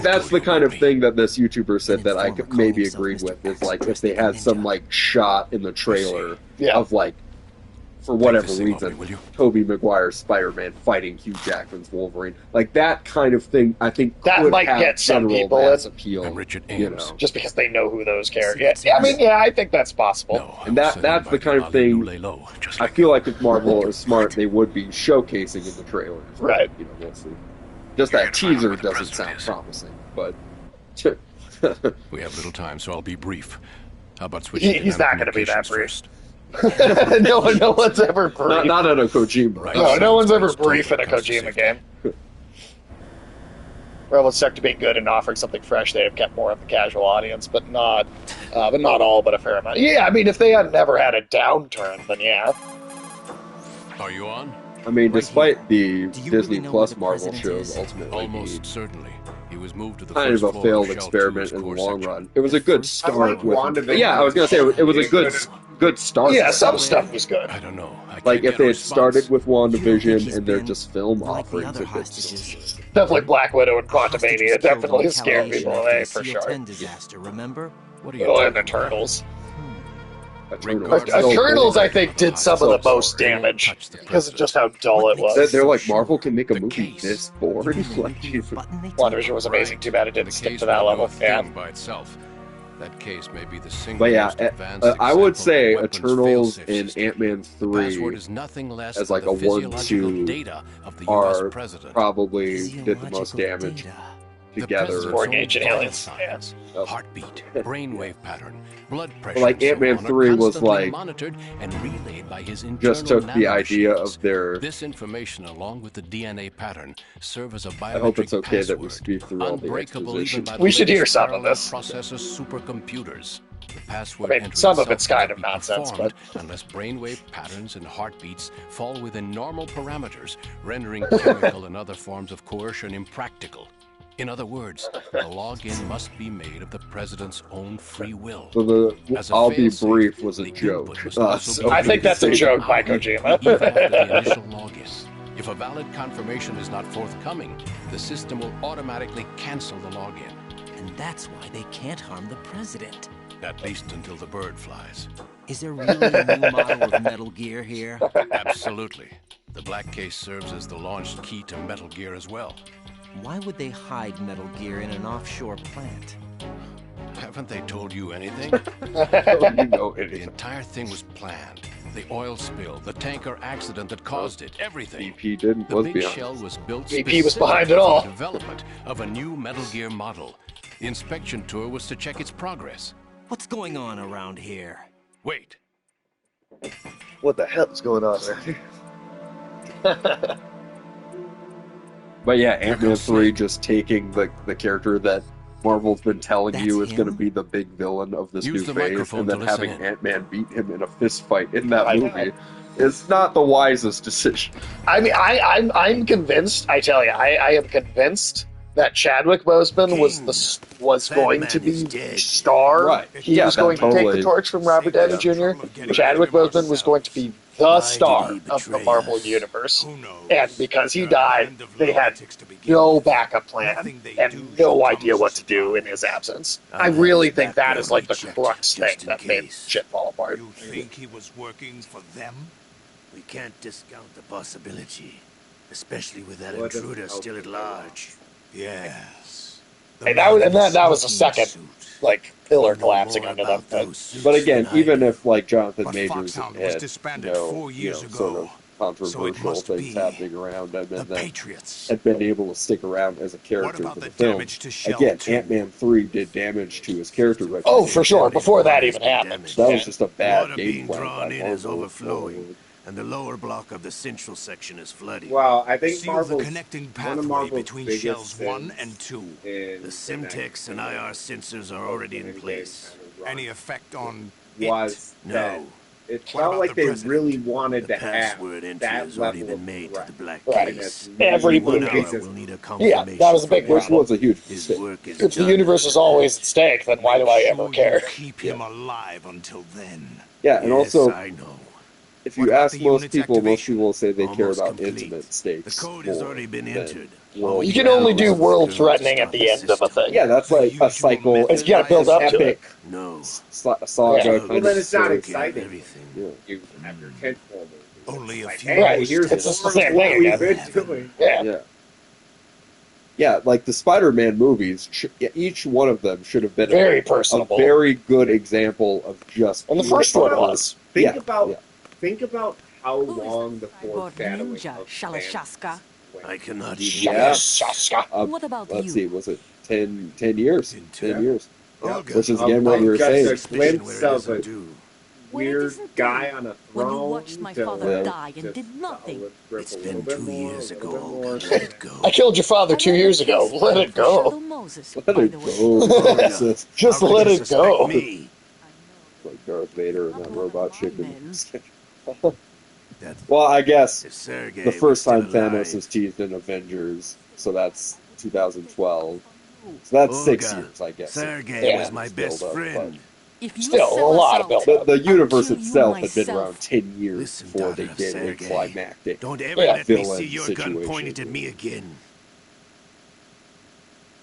that's the kind of thing that this YouTuber said that I maybe agreed with. Is like if they had some like shot in the trailer of like, for whatever reason, Tobey Maguire's Spider-Man fighting Hugh Jackman's Wolverine, like that kind of thing. I think that could might have get some people mass appeal. Just because they know who those characters. Yeah, I mean, I think that's possible. And that's the kind of thing. I feel like if Marvel is smart, they would be showcasing in the trailers. Right. We'll see. Just that teaser doesn't sound promising, but we have little time, so I'll be brief. How about switching? He's not going to be that brief. no one's ever brief. Not in a Kojima. Right. No one's ever brief in a Kojima game. Well, with Sector being good and offering something fresh, they have kept more of the casual audience, but not all, but a fair amount. Yeah, I mean, if they had never had a downturn, then yeah. Are you on? I mean, despite the Disney Plus Marvel shows ultimately almost certainly he was moved to the kind of a failed experiment in the long run. It was a good start with. Yeah, I was gonna say it was a good start. Yeah, some stuff was good. I don't know. Like if they had started with WandaVision and they're just film offerings, Stuff like Black Widow and Quantumania definitely scared people away for sure. Disaster, remember? What are you? Oh, and the Turtles. Eternals, I think, did some of the most damage because of just how dull it was. They're like, Marvel can make a movie this boring. Like, WandaVision was amazing. Too bad it didn't stick to that level. Yeah. By itself. That case may be the single but yeah, most advanced I would say weapons Eternals fail-safe and system. Ant-Man 3 is nothing less as like than a the physiological 1-2 data of the are US president. probably did the most damage together. Or Ancient Aliens. Heartbeat, brainwave pattern, blood pressure. But like Ant-Man 3 was like monitored and relayed by his just took the idea of their. This information, along with the DNA pattern, serve as a biometric I hope it's okay that we password, speed through all the unbreakable exposition. even by the We should hear latest some of this. Processor supercomputers. The password I mean, entry some of itself it's kind cannot of be nonsense, performed but unless brainwave patterns and heartbeats fall within normal parameters, rendering chemical and other forms of coercion impractical. In other words, the login must be made of the president's own free will. So the As a "I'll be fail-safe, brief" was a the joke. input must also So be I think that's a joke by even Kojima. after the initial login. If a valid confirmation is not forthcoming, the system will automatically cancel the login. And that's why they can't harm the president. At least until the bird flies. Is there really a new model of Metal Gear here? Absolutely. The black case serves as the launch key to Metal Gear as well. Why would they hide Metal Gear in an offshore plant? Haven't they told you anything? You know The anything. entire thing was planned. The oil spill, the tanker accident that caused it, everything. BP didn't The was big behind. shell was built BP was behind specifically it all. for the development of a new Metal Gear model. The inspection tour was to check its progress. What's going on around here? Wait, What the hell's going on there? But yeah, Ant-Man 3 just taking the character that Marvel's been telling That's you is going to him? be the big villain of this Use new the phase, microphone and to then having listen in. Ant-Man beat him in a fist fight in that I know. movie is not the wisest decision. I mean, I'm convinced. I tell you, I am convinced that Chadwick Boseman was going to be star. Right. He Yeah, was that going to take totally- the torch from Robert Downey Jr. Chadwick Boseman was going to be the star of the Marvel Universe, and because he died, they had no backup plan and no idea what to do in his absence. I really think that is like the crux thing that made shit fall apart. You think he was working for them? We can't discount the possibility, especially with that Well, it doesn't intruder help. still at large. Yes. And that was the second like pillar collapsing under them. But again, even if like Jonathan But Majors Foxhound was had disbanded 4 years sort ago, of controversial must things be happening around him, the and then Patriots. had been able to stick around as a character about for the the film. damage to Shell Again, 2? Ant-Man 3 did damage to his character reputation. Oh, for sure. Before that even happened. That was just a bad Water game being plan drawn by in is Marvel. overflowing, and the lower block of the central section is flooding. Well, I think Seal Marvel's the connecting one of pathway Marvel's between biggest shells 1 sins and 2. in The Simtex and IR sensors are already in place. Any effect on was No. that it What felt about like the they president? really wanted The to have password entry that has already level been of made to threat. the black Right. case. Every In 1 movie. hour, we'll need a Yeah, confirmation. that was a big from Which him. problem. was a huge His mistake. work is If the done. universe is always at stake, then why do I ever Sure care? you keep him alive until then. Yeah, and Yes, also, I know. if What you about ask the most unit's people, most activation? people will say they care Almost about complete. intimate stakes. The code has more already been than entered. world You can only do Hours world to threatening at stop the end of a system. thing. Yeah, that's like a cycle. It's got to build up to it. epic No. saga Yeah. kind Well, then of it's not story. exciting. Everything. Yeah. You have your tentpole movie. Only a Like, few hey, Right. here's It's just the more same of what thing we've again. been doing. Yeah. Yeah. Yeah, like the Spider-Man movies, each one of them should have been Very a personable. very good example of just. And the pure first one fun. was. Think Yeah, about yeah. think about how Who is long the this cyborg foreshadowing ninja, of Shalashaska? I cannot even Yeah. Shaska. What about Let's you? see, was it 10 years? 10 years. Okay. Which is again what we were just saying. a glimpse of a weird isn't guy it? on a When you throne. watched my to father Yeah. die and just did nothing. It's been 2 years ago, Olga. Let it go. I killed your father 2 years ago. Let it go. Shadow Moses, Let by it the way. go. It's Just How could let you it suspect go. me? like Darth Vader and that robot chicken. men. Well, I guess If Sergei the was first still time Thanos alive. is teased in Avengers, so that's 2012. So that's 6 Olga, years, I guess. Sergei Yeah. was my best Build up, friend. If you Still, sell a us lot of out, build-up. The universe I'll kill you itself had been myself. around 10 years Listen, before daughter they of did a Sergei. climactic. Don't ever Yeah. let me villain see your gun situation. pointed at me again.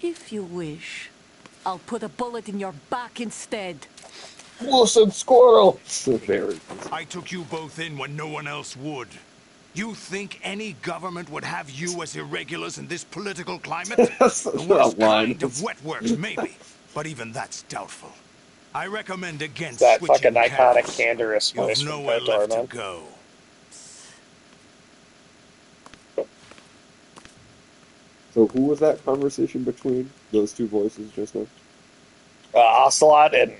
If you wish, I'll put a bullet in your back instead. Wilson Squirrel. So very. I took you both in when no one else would. You think any government would have you as irregulars in this political climate? That's The that worst line. kind of wet works, maybe. But even that's doubtful. I recommend against That switching fucking iconic carriers. Canderous You've voice from nowhere left to Torment. go. So who was that conversation between those two voices just now? Ocelot and,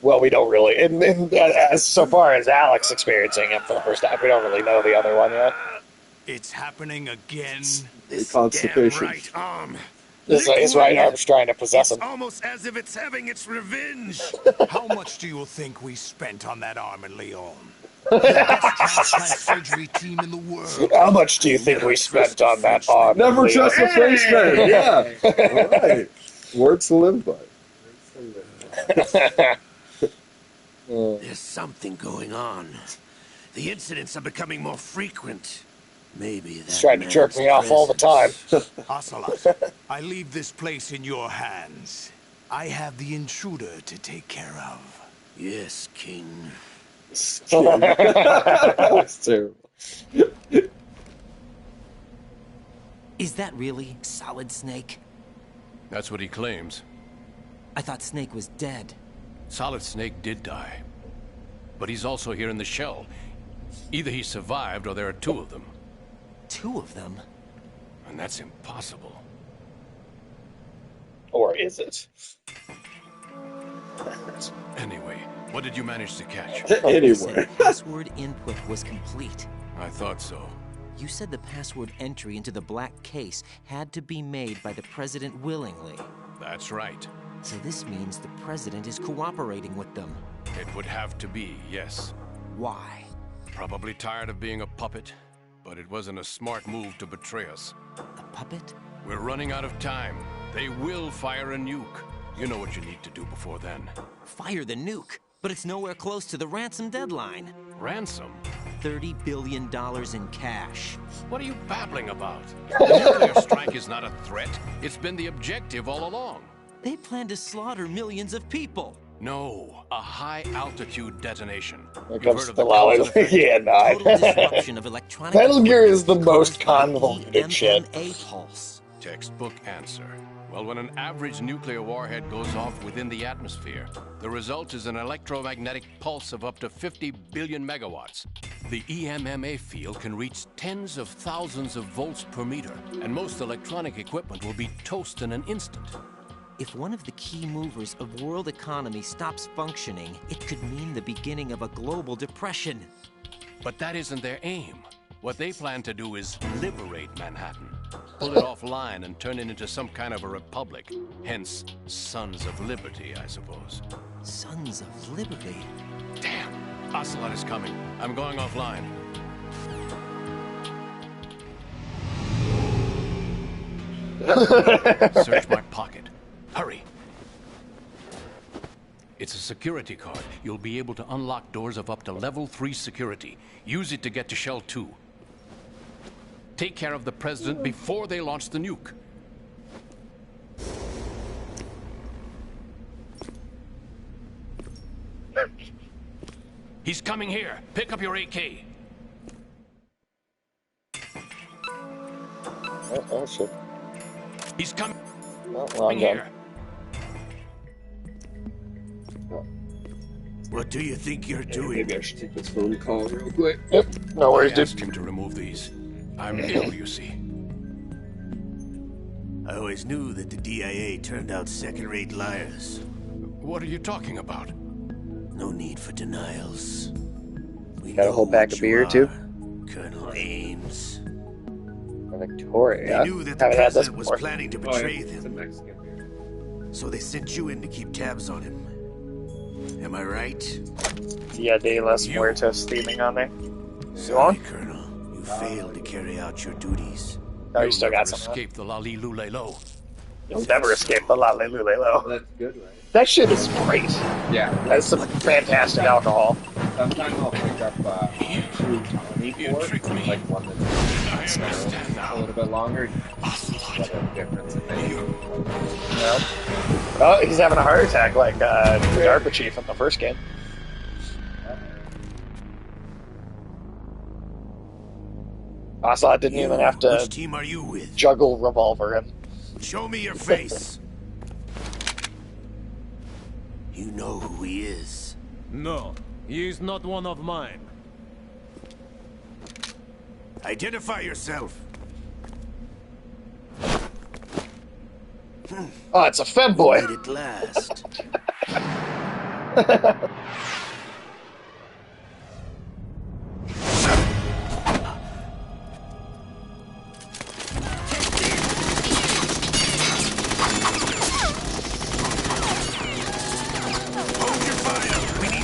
well, we don't really, as so far as Alex experiencing him for the first time, we don't really know the other one yet. It's happening again. This constipation. damn right arm. His right arm's trying to possess It's him. almost as if it's having its revenge. How much do you think we spent on that arm in Lyon? Transplant surgery team in the world. How much do you think we spent on that arm? Never trust a Frenchman. Yeah. All right. Words to live by. There's something going on. The incidents are becoming more frequent. Maybe that He's trying to jerk me off all the time. Ocelot, I leave this place in your hands. I have the intruder to take care of. Yes, King. That was terrible. Is that really Solid Snake? That's what he claims. I thought Snake was dead. Solid Snake did die. But he's also here in the shell. Either he survived or there are two of them. Two of them? And that's impossible. Or is it? Anyway, what did you manage to catch? You said password input was complete. I thought so. You said the password entry into the black case had to be made by the president willingly. That's right. So this means the president is cooperating with them. It would have to be, yes. Why? Probably tired of being a puppet, but it wasn't a smart move to betray us. A puppet? We're running out of time. They will fire a nuke. You know what you need to do before then. Fire the nuke, but it's nowhere close to the ransom deadline. Ransom? $30 billion in cash. What are you babbling about? The nuclear strike is not a threat. It's been the objective all along. They plan to slaughter millions of people. No, a high-altitude detonation. Here comes the Lolly. Yeah, no. Total disruption of electronic Metal Gear is the most convoluted shit. Pulse. Textbook answer. Well, when an average nuclear warhead goes off within the atmosphere, the result is an electromagnetic pulse of up to 50 billion megawatts. The EMMA field can reach tens of thousands of volts per meter, and most electronic equipment will be toast in an instant. If one of the key movers of world economy stops functioning, it could mean the beginning of a global depression. But that isn't their aim. What they plan to do is liberate Manhattan. Pull it offline and turn it into some kind of a republic. Hence, Sons of Liberty, I suppose. Sons of Liberty? Damn! Ocelot is coming. I'm going offline. Search my pocket. Hurry! It's a security card. You'll be able to unlock doors of up to level 3 security. Use it to get to Shell 2. Take care of the president before they launch the nuke. He's coming here. Pick up your AK. Oh shit. He's coming. Well, I'm here. What do you think you're doing? Maybe I should take this phone call real quick. Yep. No worries, I dude. asked him to remove these. I'm ill, you see. I always knew that the DIA turned out second-rate liars. What are you talking about? No need for denials. We Got a know whole pack what of you beer, are, too? Colonel Ames. Victoria. They knew that the Haven't had this president was before. planning to betray them. So they sent you in to keep tabs on him. Am I right? Dia de los Muertos theming on there. Sorry, Colonel. You failed to carry out your duties. Oh, you still got Never some. escape the Lali Lulelo. You'll never escape the La Le Lule Lo. That's good, right? That shit is great. Yeah. That's some fantastic alcohol. Sometimes I'll pick up True Tony for it, like one that's a little bit longer. What a difference it makes. No. Oh, he's having a heart attack like the DARPA chief in the first game. Ocelot didn't even have to Which team are you with? juggle revolver him. Show me your face. You know who he is. No, he is not one of mine. Identify yourself. Oh, it's a femboy. Made it last.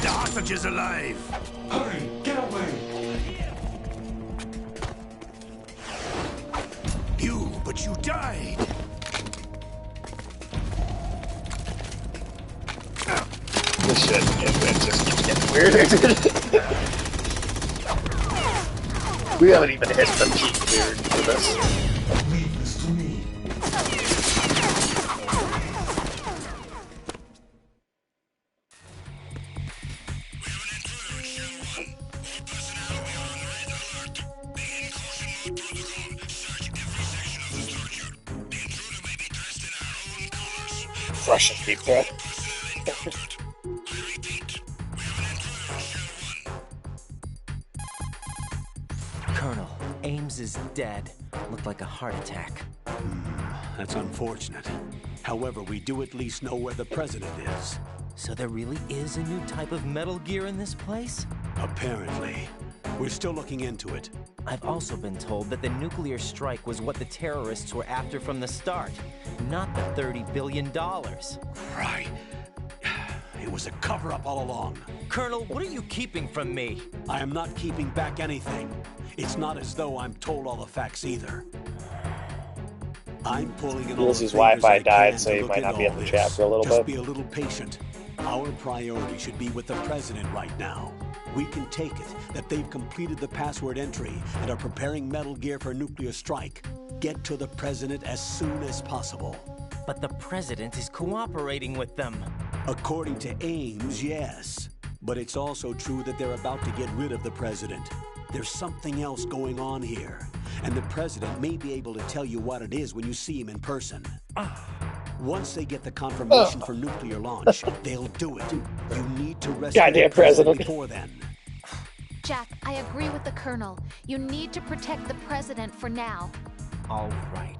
Hostages alive! Hurry, get out We haven't even hit the peak weird for this. Leave this to me. Russian deep threat. Colonel, Ames is dead. Looked like a heart attack. That's unfortunate. However, we do at least know where the president is. So there really is a new type of Metal Gear in this place? Apparently. We're still looking into it. I've also been told that the nuclear strike was what the terrorists were after from the start, not the $30 billion. Right. It was a cover-up all along. Colonel, what are you keeping from me? I am not keeping back anything. It's not as though I'm told all the facts either. I'm pulling in all the Ulysses' fingers Wi-Fi I died, can so to he look might into not be all in the this. chat for a little Just bit. be a little patient. Our priority should be with the president right now. We can take it that they've completed the password entry and are preparing Metal Gear for nuclear strike. Get to the president as soon as possible. But the president is cooperating with them. According to Ames, yes. But it's also true that they're about to get rid of the president. There's something else going on here. And the president may be able to tell you what it is when you see him in person. Once they get the confirmation for nuclear launch, they'll do it. You need to rescue Goddamn the president president. before then. Jack, I agree with the Colonel. You need to protect the President for now. All right.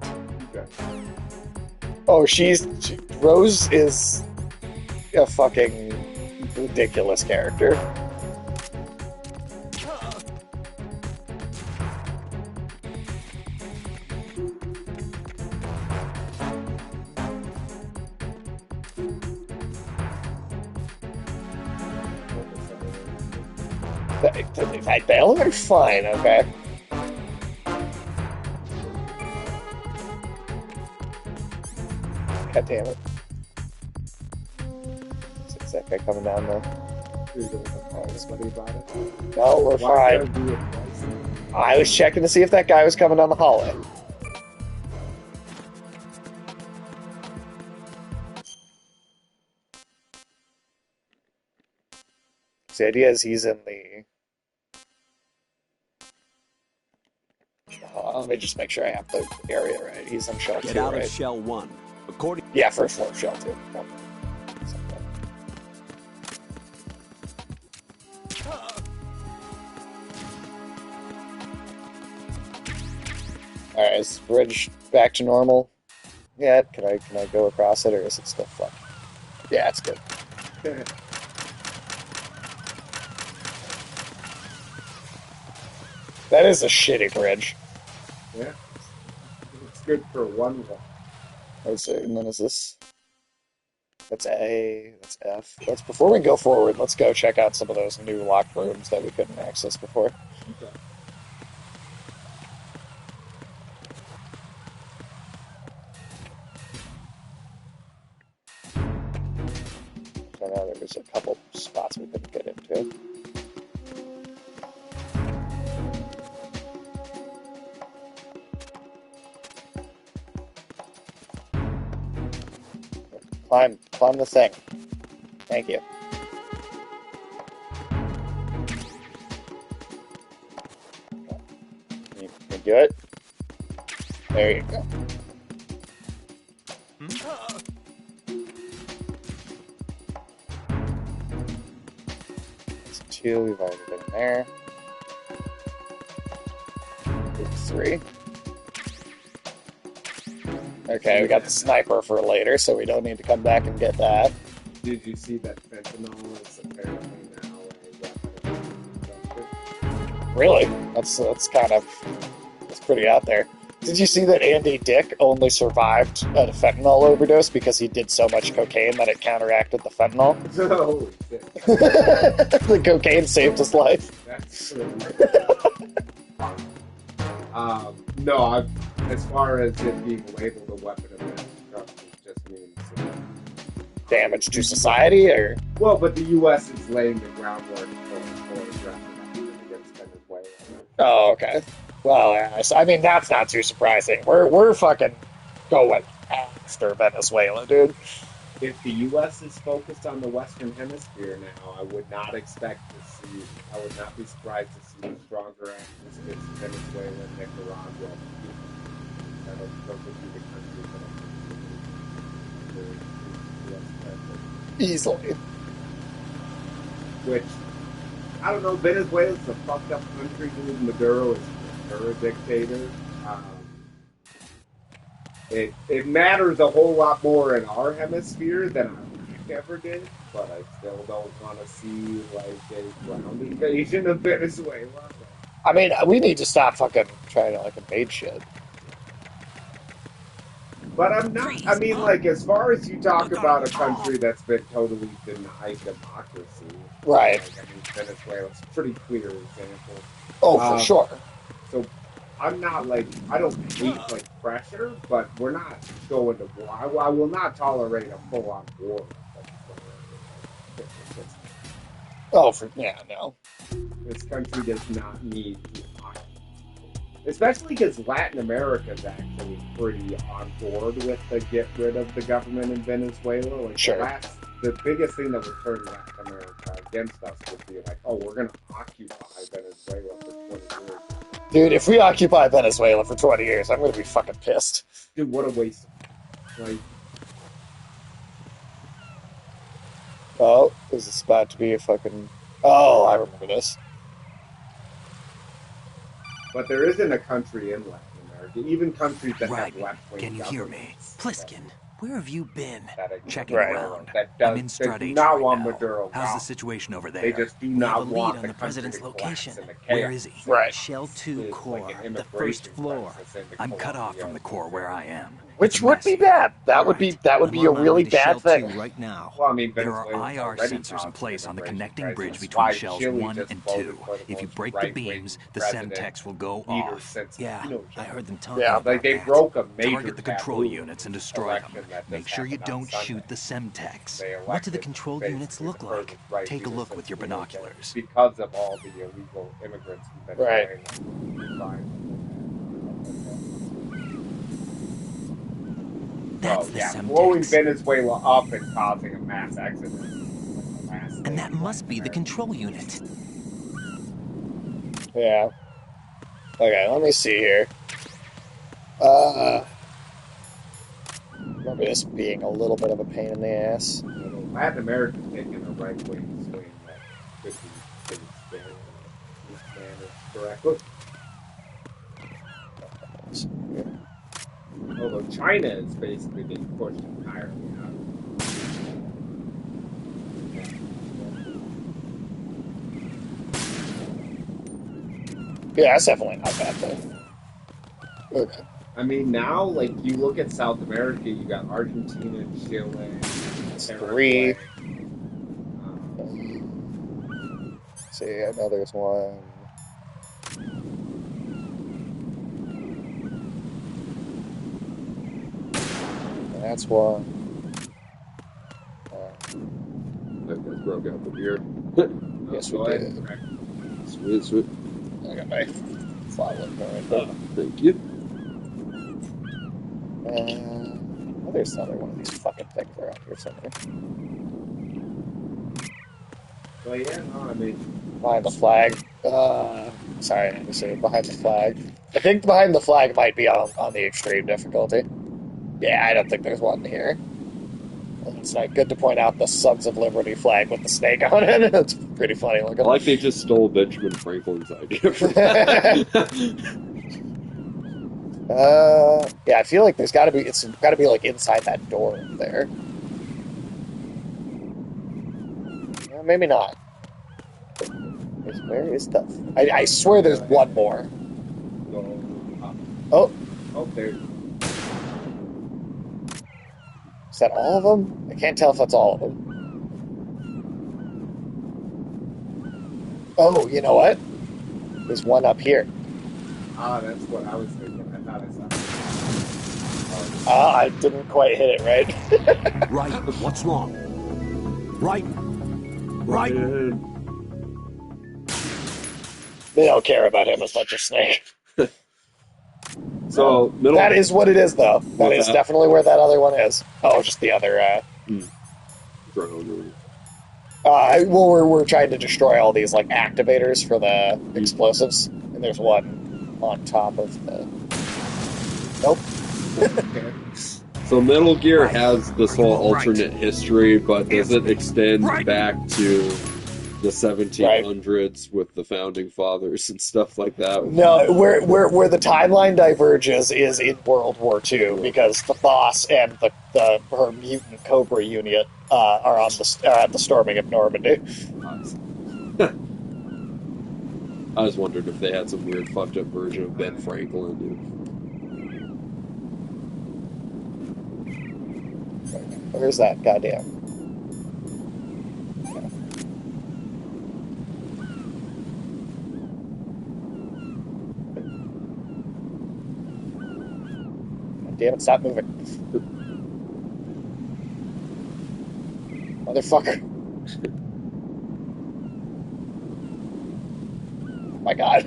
Oh, Rose is a fucking ridiculous character. They all are fine, okay? God damn it. Is that guy coming down there? No, we're fine. I was checking to see if that guy was coming down the hallway. The idea is he's in the... let me just make sure I have the area right. He's in Shell 2, Get out right? of Shell 1. According... Yeah, first floor of Shell 2. Alright, is the bridge back to normal yet? Can I go across it, or is it still fucked? Yeah, it's good. That is a shitty bridge. Yeah. It's good for one walk. Let's see, and then is this... That's A, that's F. Let's, before we go forward, let's go check out some of those new locked rooms that we couldn't access before. Okay. I know there was a couple spots we couldn't get into. Climb the thing. Thank you. You do it? There you go. That's 2, we've already been there. 3. Okay, we got the sniper for later, so we don't need to come back and get that. Did you see that fentanyl is apparently now a weapon? Really? That's pretty out there. Did you see that Andy Dick only survived a fentanyl overdose because he did so much cocaine that it counteracted the fentanyl? Holy shit. The cocaine saved his life. That's no, as far as it being labeled a weapon of mass destruction, it just means damage to society, or Well, but the U.S. is laying the groundwork for aggressive action against Venezuela. Oh, okay. Well, yeah, so, I mean, that's not too surprising. We're fucking going after Venezuela, dude. If the U.S. is focused on the Western Hemisphere now, I would not expect to see. I would not be surprised to see stronger actions against Venezuela and Nicaragua. Those would be the countries that the U.S. president. Easily. Which I don't know. Venezuela's a fucked up country, dude. Maduro is a dictator. It matters a whole lot more in our hemisphere than Iraq ever did, but I still don't want to see like a ground invasion of Venezuela. I mean, we need to stop fucking trying to like invade shit. But I'm not. I mean, like as far as you talk about a country that's been totally denied democracy, right? Like, I mean, Venezuela's a pretty clear example. Oh, for sure. So I'm not like I don't hate like pressure, but we're not going to war. I will not tolerate a full-on war. Oh, no. This country does not need to occupy, especially because Latin America is actually pretty on board with the get rid of the government in Venezuela. Like sure. The biggest thing that would turn Latin America against us would be like, oh, we're going to occupy Venezuela for 20 years. Dude, if we occupy Venezuela for 20 years, I'm going to be fucking pissed. Dude, what a waste. Like, oh, is this about to be a fucking... Oh, I remember this. But there isn't a country in Latin America, even countries that have left-wing Can you hear me? Pliskin, where have you been? Checking around. I'm in Strut H not right want now. Maduro How's the gone. situation over there? They just do We not have a lead want on the the president's country to location. collapse in the Where chaos. is he? Right. Shell 2 It's core, like an the first immigration floor. crisis into I'm cut off Colombia. from the core where I am. Which would be bad. That would be a really bad Shell thing. 2 right now. Well, I mean, There are Venezuela's IR already sensors in caused place on the immigration connecting bridge crisis. between Why shells Chile 1 just and voted 2. for the If you most break the right-wing beams, the president Semtex will go leader off. since Yeah, Pinochet. I heard them talking Yeah, about Like they that. broke a major Target the control taboo units and destroy them. election that Make just sure you happened on don't Sunday. shoot the Semtex. They What do the elected control units basically look the like? furthest right Take a leader look since with your Pinochet binoculars. because of all the illegal immigrants from Venezuela. Right. That's the Semtex. Blowing Venezuela up and causing a mass exodus. And that must be the control unit. Yeah. Okay, let me see here. Remember this being a little bit of a pain in the ass. Latin America's taking a right-wing swing that could be pretty scary. Correctly. Although China is basically being pushed entirely out. Yeah, that's definitely not bad though. Okay. I mean, now, like, you look at South America, you got Argentina, Chile, Three. Paraguay. See, I know there's one. That's one. That guy broke out the beer. Yes, we did. Sweet, sweet. I got my flower right there. Thank you. Oh, there's another one of these fucking things around here somewhere. Well, yeah, no, I mean... Behind the flag. Sorry, I say behind the flag. I think behind the flag might be on the extreme difficulty. Yeah, I don't think there's one here. It's like good to point out the Sons of Liberty flag with the snake on it. It's pretty funny looking. Like they just stole Benjamin Franklin's idea for that. Yeah, I feel like it's got to be like inside that door there. Maybe not. Where is the... I swear there's one more. Oh. Oh, there. Is that all of them? I can't tell if that's all of them. Oh, you know what? There's one up here. Ah, that's what I was thinking. I thought I saw it. I didn't quite hit it right. Right, what's wrong? Right, Right. They don't care about him as much as Snake. So middle. That is what it is, though. That is definitely where that other one is. Oh, just the other. Drone. Well, we're trying to destroy all these like activators for the explosives, and there's one on top of the. Nope. So Metal Gear has this whole alternate history, but does it extend back to the 1700s with the founding fathers and stuff like that? No, where the timeline diverges is in World War II because the Boss and her mutant Cobra unit are at the storming of Normandy. I was wondering if they had some weird fucked up version of Ben Franklin, dude. Where's that goddamn? God damn it, stop moving. Motherfucker. Oh my god.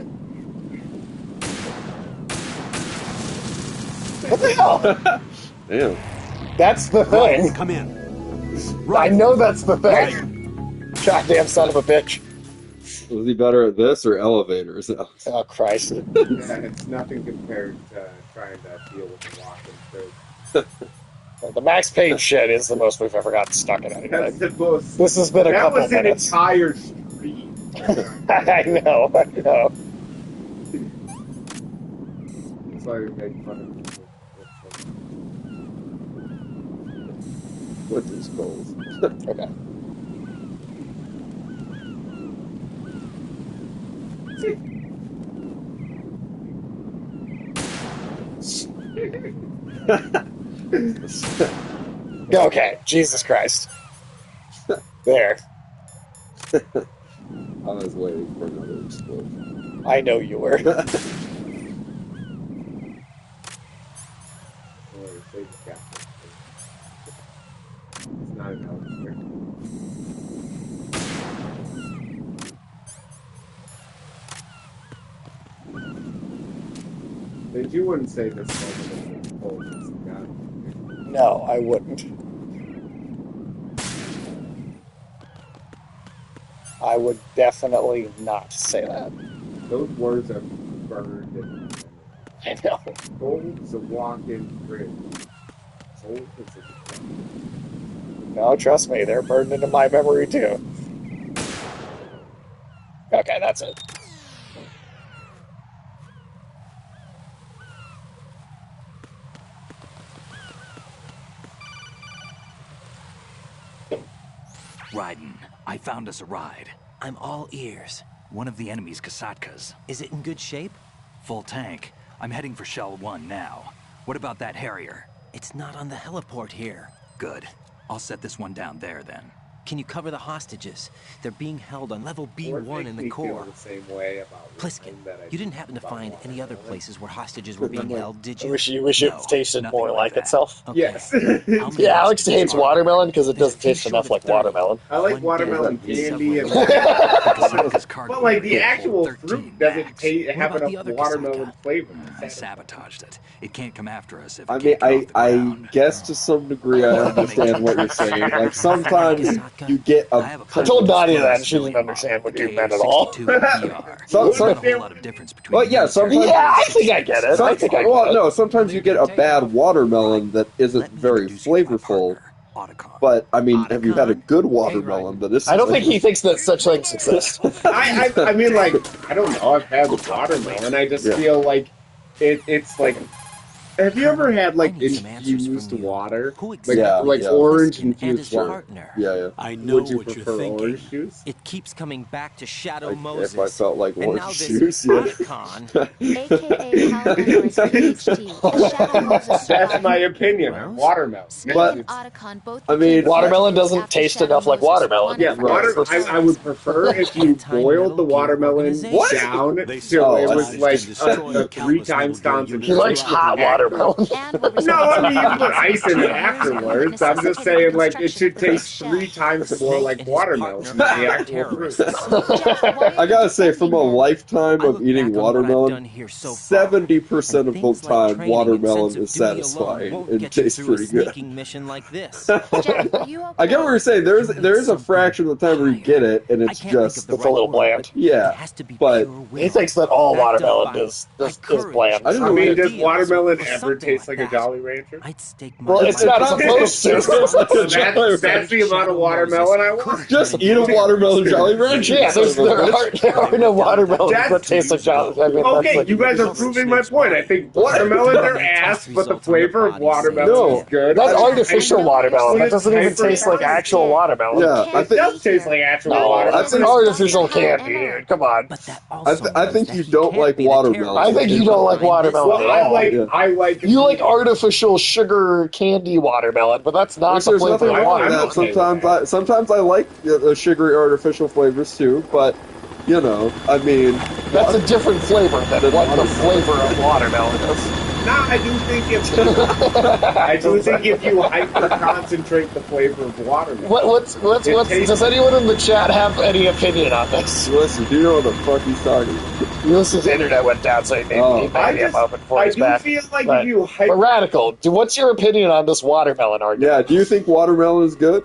What the hell? Damn. That's the thing. Right, come in. I know that's the thing. Goddamn son of a bitch. Was he better at this or elevators? Oh, Christ. Yeah, it's nothing compared to trying to deal with the walking through. Well, the Max Payne shit is the most we've ever gotten stuck in anything. That's the most. This has been a couple minutes. That minutes. was an entire street. I know. That's why we make fun of people. With these goals. Okay. Okay, Jesus Christ. There. I was waiting for another explosion. I know you were. Or they just got it. It's not an elevator. But you wouldn't say this moment is cold as a gun. No, I wouldn't. I would definitely not say that. Those words are burned in. I know. Gold is a walk-in bridge. Gold is a No, trust me, they're burned into my memory too. Okay, that's it. Raiden, I found us a ride. I'm all ears. One of the enemy's Kasatkas. Is it in good shape? Full tank. I'm heading for Shell 1 now. What about that Harrier? It's not on the heliport here. Good. I'll set this one down there then. Can you cover the hostages? They're being held on level B1 in the core. The same way about Pliskin, you didn't happen to find any other places where hostages were being held, did you? I wish it tasted more like itself. Okay. Yes. Yeah, Alex hates watermelon because it doesn't taste enough like watermelon. I like watermelon candy and but like the actual fruit doesn't have enough watermelon flavor. I sabotaged it. It can't come after us if I it mean, can't get off the I ground. guess to some degree I understand what you're saying. Like sometimes you get I told Nadia that and she didn't understand what you meant at all. Some, Not a whole lot of difference between well, yeah, sometimes. Yeah, I think I get it. I think I get it. No, sometimes you get a bad watermelon that isn't very flavorful. But I mean, have you had a good watermelon that is? I don't think he thinks that such things exist. I mean, like, I don't know. I've had watermelon. I just feel like it's like. Have you ever had like infused water, like orange infused water? Yeah. I know Would you what you're prefer thinking. orange juice? It keeps coming back to Shadow Like, Moses. if I felt like and orange now this juice, yeah. icon. AKA Hellbenders PhD. The Shadow Moses That's my opinion. Watermelon. But Otacon both I mean, watermelon doesn't taste enough like watermelon. Yeah, I would prefer if you boiled the watermelon down till it was like a 3 times concentrated. He likes hot watermelon. watermelon. No, I mean, you put ice in it afterwards. I'm just saying, like, it should taste 3 times more like watermelon than the actual fruit. I gotta say, from a lifetime of eating watermelon, 70% of the time, watermelon is satisfying and tastes pretty good. Mission like this. I get what you're saying. There is a fraction of the time where you get it, and it's just it's a little bland. Yeah, but he thinks that all watermelon is bland. I mean, does watermelon ever taste like a Jolly Rancher? Well, it's not supposed to. That's the amount of watermelon I want. Just eat a watermelon Jolly Rancher. Yeah, there are no watermelons that taste like Jolly. I mean, okay, you guys are proving my point. I think watermelons are ass, but the flavor of watermelon is good. That's artificial watermelon. That doesn't even taste like actual watermelon. Yeah, it does taste like actual watermelon. That's an artificial candy, dude. Come on. I think you don't like watermelon. I think you don't like watermelon at all. I like. You like artificial sugar candy watermelon, but that's not the There's flavor nothing of wrong with watermelon. that. Sometimes I like the sugary artificial flavors too, but you know, I mean, that's a different flavor than what the flavor of watermelon is. No, I do think if you hyper concentrate the flavor of watermelon. Does anyone in the chat have any opinion on this? Listen, do you know what the fuck he's talking about? Ulysses' internet went down, so he made him up before he's back. I do feel like if you hyper... But Radical, what's your opinion on this watermelon argument? Yeah, do you think watermelon is good?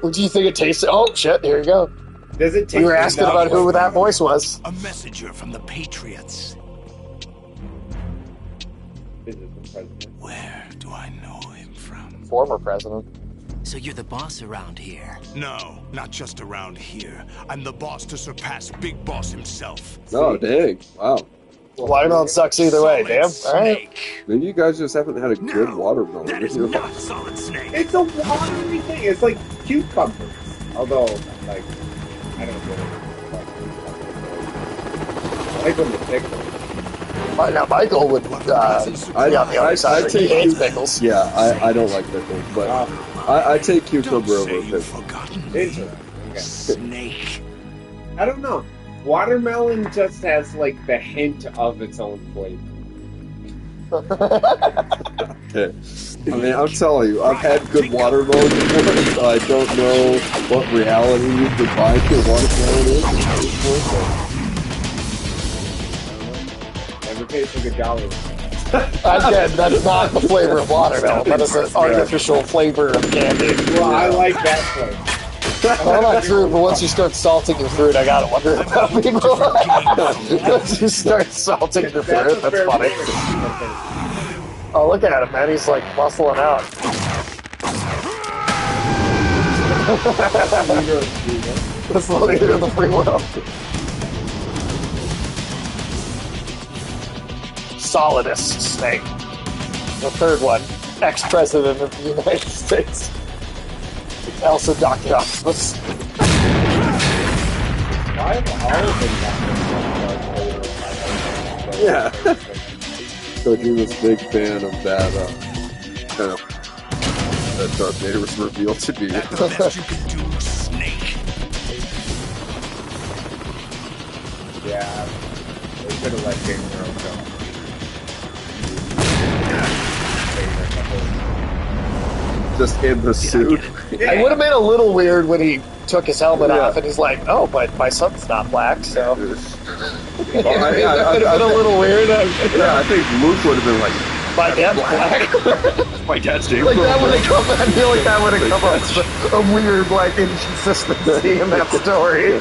What do you think it tastes? Oh shit! Here you go. Does it taste? You were asking about who that voice was. A messenger from the Patriots. Where do I know him from? Former president. So you're the boss around here? No, not just around here. I'm the boss to surpass Big Boss himself. Oh, dang. Wow. Watermelon sucks either way, damn. All right. Maybe you guys just haven't had a good watermelon. That is not Solid Snake. It's a watery thing. It's like cucumbers. Although, like, I don't get it. I like when they're thick. Now, Michael would be on the other side. He hates pickles. Yeah, I don't like pickles, but I take cucumber over pickles. Interesting. Okay. Snake. I don't know. Watermelon just has like the hint of its own flavor. Okay. I mean, I'm telling you, I've had good watermelon before, so I don't know what reality you define for watermelon is. Never tasted a Jolly. Again, that's not the flavor of watermelon. That is an artificial flavor of candy. Well, I like that flavor. Well, not true, but once you start salting your fruit, I gotta wonder about people. Once you start salting your fruit, that's funny. Oh, look at him, man. He's like muscling out. That's the leader of the free world. Solidest snake. The third one. Ex-president of the United States. Elsa Dr. Octopus. Why have all of them Yeah. So he was a big fan of that, kind of, that Darth Vader was revealed to be. That's the best you can do, Snake. Yeah, they could have let James Earl go. Just in the suit. It would have been a little weird when he took his helmet off and he's like, "Oh, but my son's not black," so Well, it would have been a little weird. Yeah, I think Luke would have been like, "My dad's black." my dad's name. Like that would have come. I feel like that would have come up a weird, like, inconsistency in that story.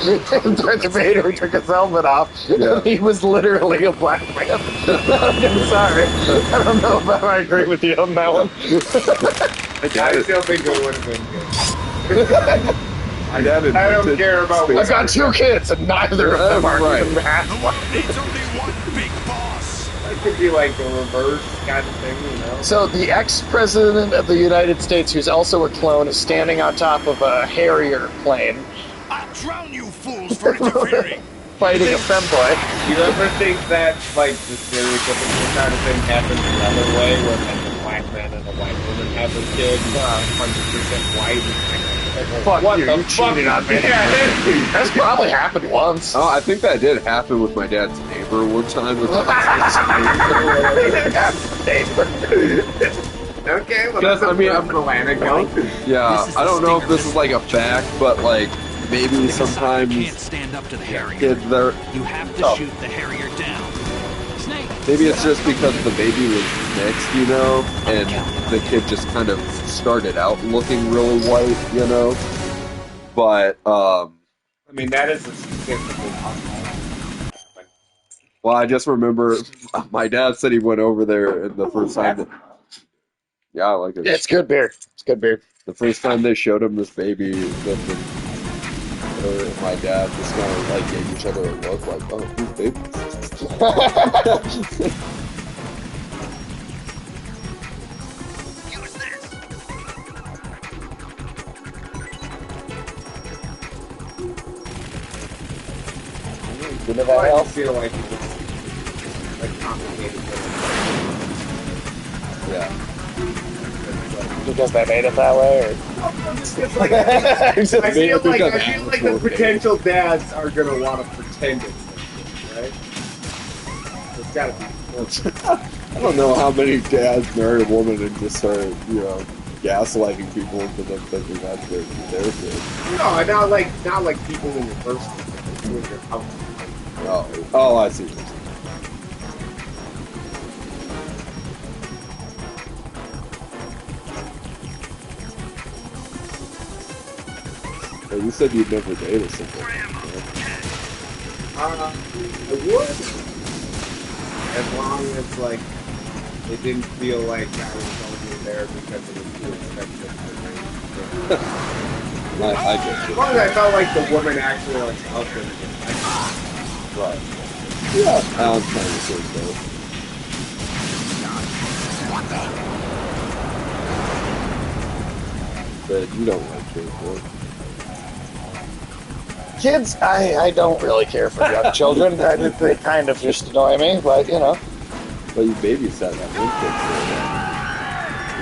Darth Vader took his helmet off, and he was literally a black man. I'm sorry, I don't know if I agree with you on that one. I still think it would have been good. My dad I don't care about. I've got 2 kids, and neither of them are even bad. It's only one big boss. It could be like a reverse kind of thing, you know? So the ex-president of the United States, who's also a clone, is standing on top of a Harrier plane. I'll drown you fools for interfering. Fighting a femboy. You ever think that, like, the stereotypical kind of thing happens the other way, where like a black man and a white woman have a kid, 100% white, and Fuck What you, the you fuck? cheated on me. Yeah. That's probably happened once. Oh, I think that did happen with my dad's neighbor one time. With Okay, well, that's a personal anecdote. Yeah, I don't know if this is like a fact, but like maybe sometimes Can't stand up to the Harrier. kids there. You have to shoot the Harrier down. Snake. Maybe it's just because the baby was mixed, you know, and the kid just kind of started out looking really white, you know. But I mean, that is a statistically possible. well, I just remember my dad said he went over there and the first time that, yeah, I like it. Yeah, it's good beer. It's good beer. The first time they showed him this baby, her and my dad just kind of like gave each other a look like, oh, whose baby is this? Good I don't feel like it's like complicated. Yeah. Because they made it that way, or Like, I feel like the potential dads are gonna want to pretend it's right. It's gotta be. I don't know how many dads marry a woman and just start, you know, gaslighting people into them thinking that's their kid. No, not like people in your personal in your house. Oh, I see. Hey, you said you'd never dated someone. I would, as long as like it didn't feel like I was only there because it was too expensive for me. I get As you. long as I felt like the woman actually like loved him. Right. Yeah, I'm trying to say so. But you don't like kids, right? kids, I don't really care for young children. They kind of just annoy me, but you know. But you babysat that one kid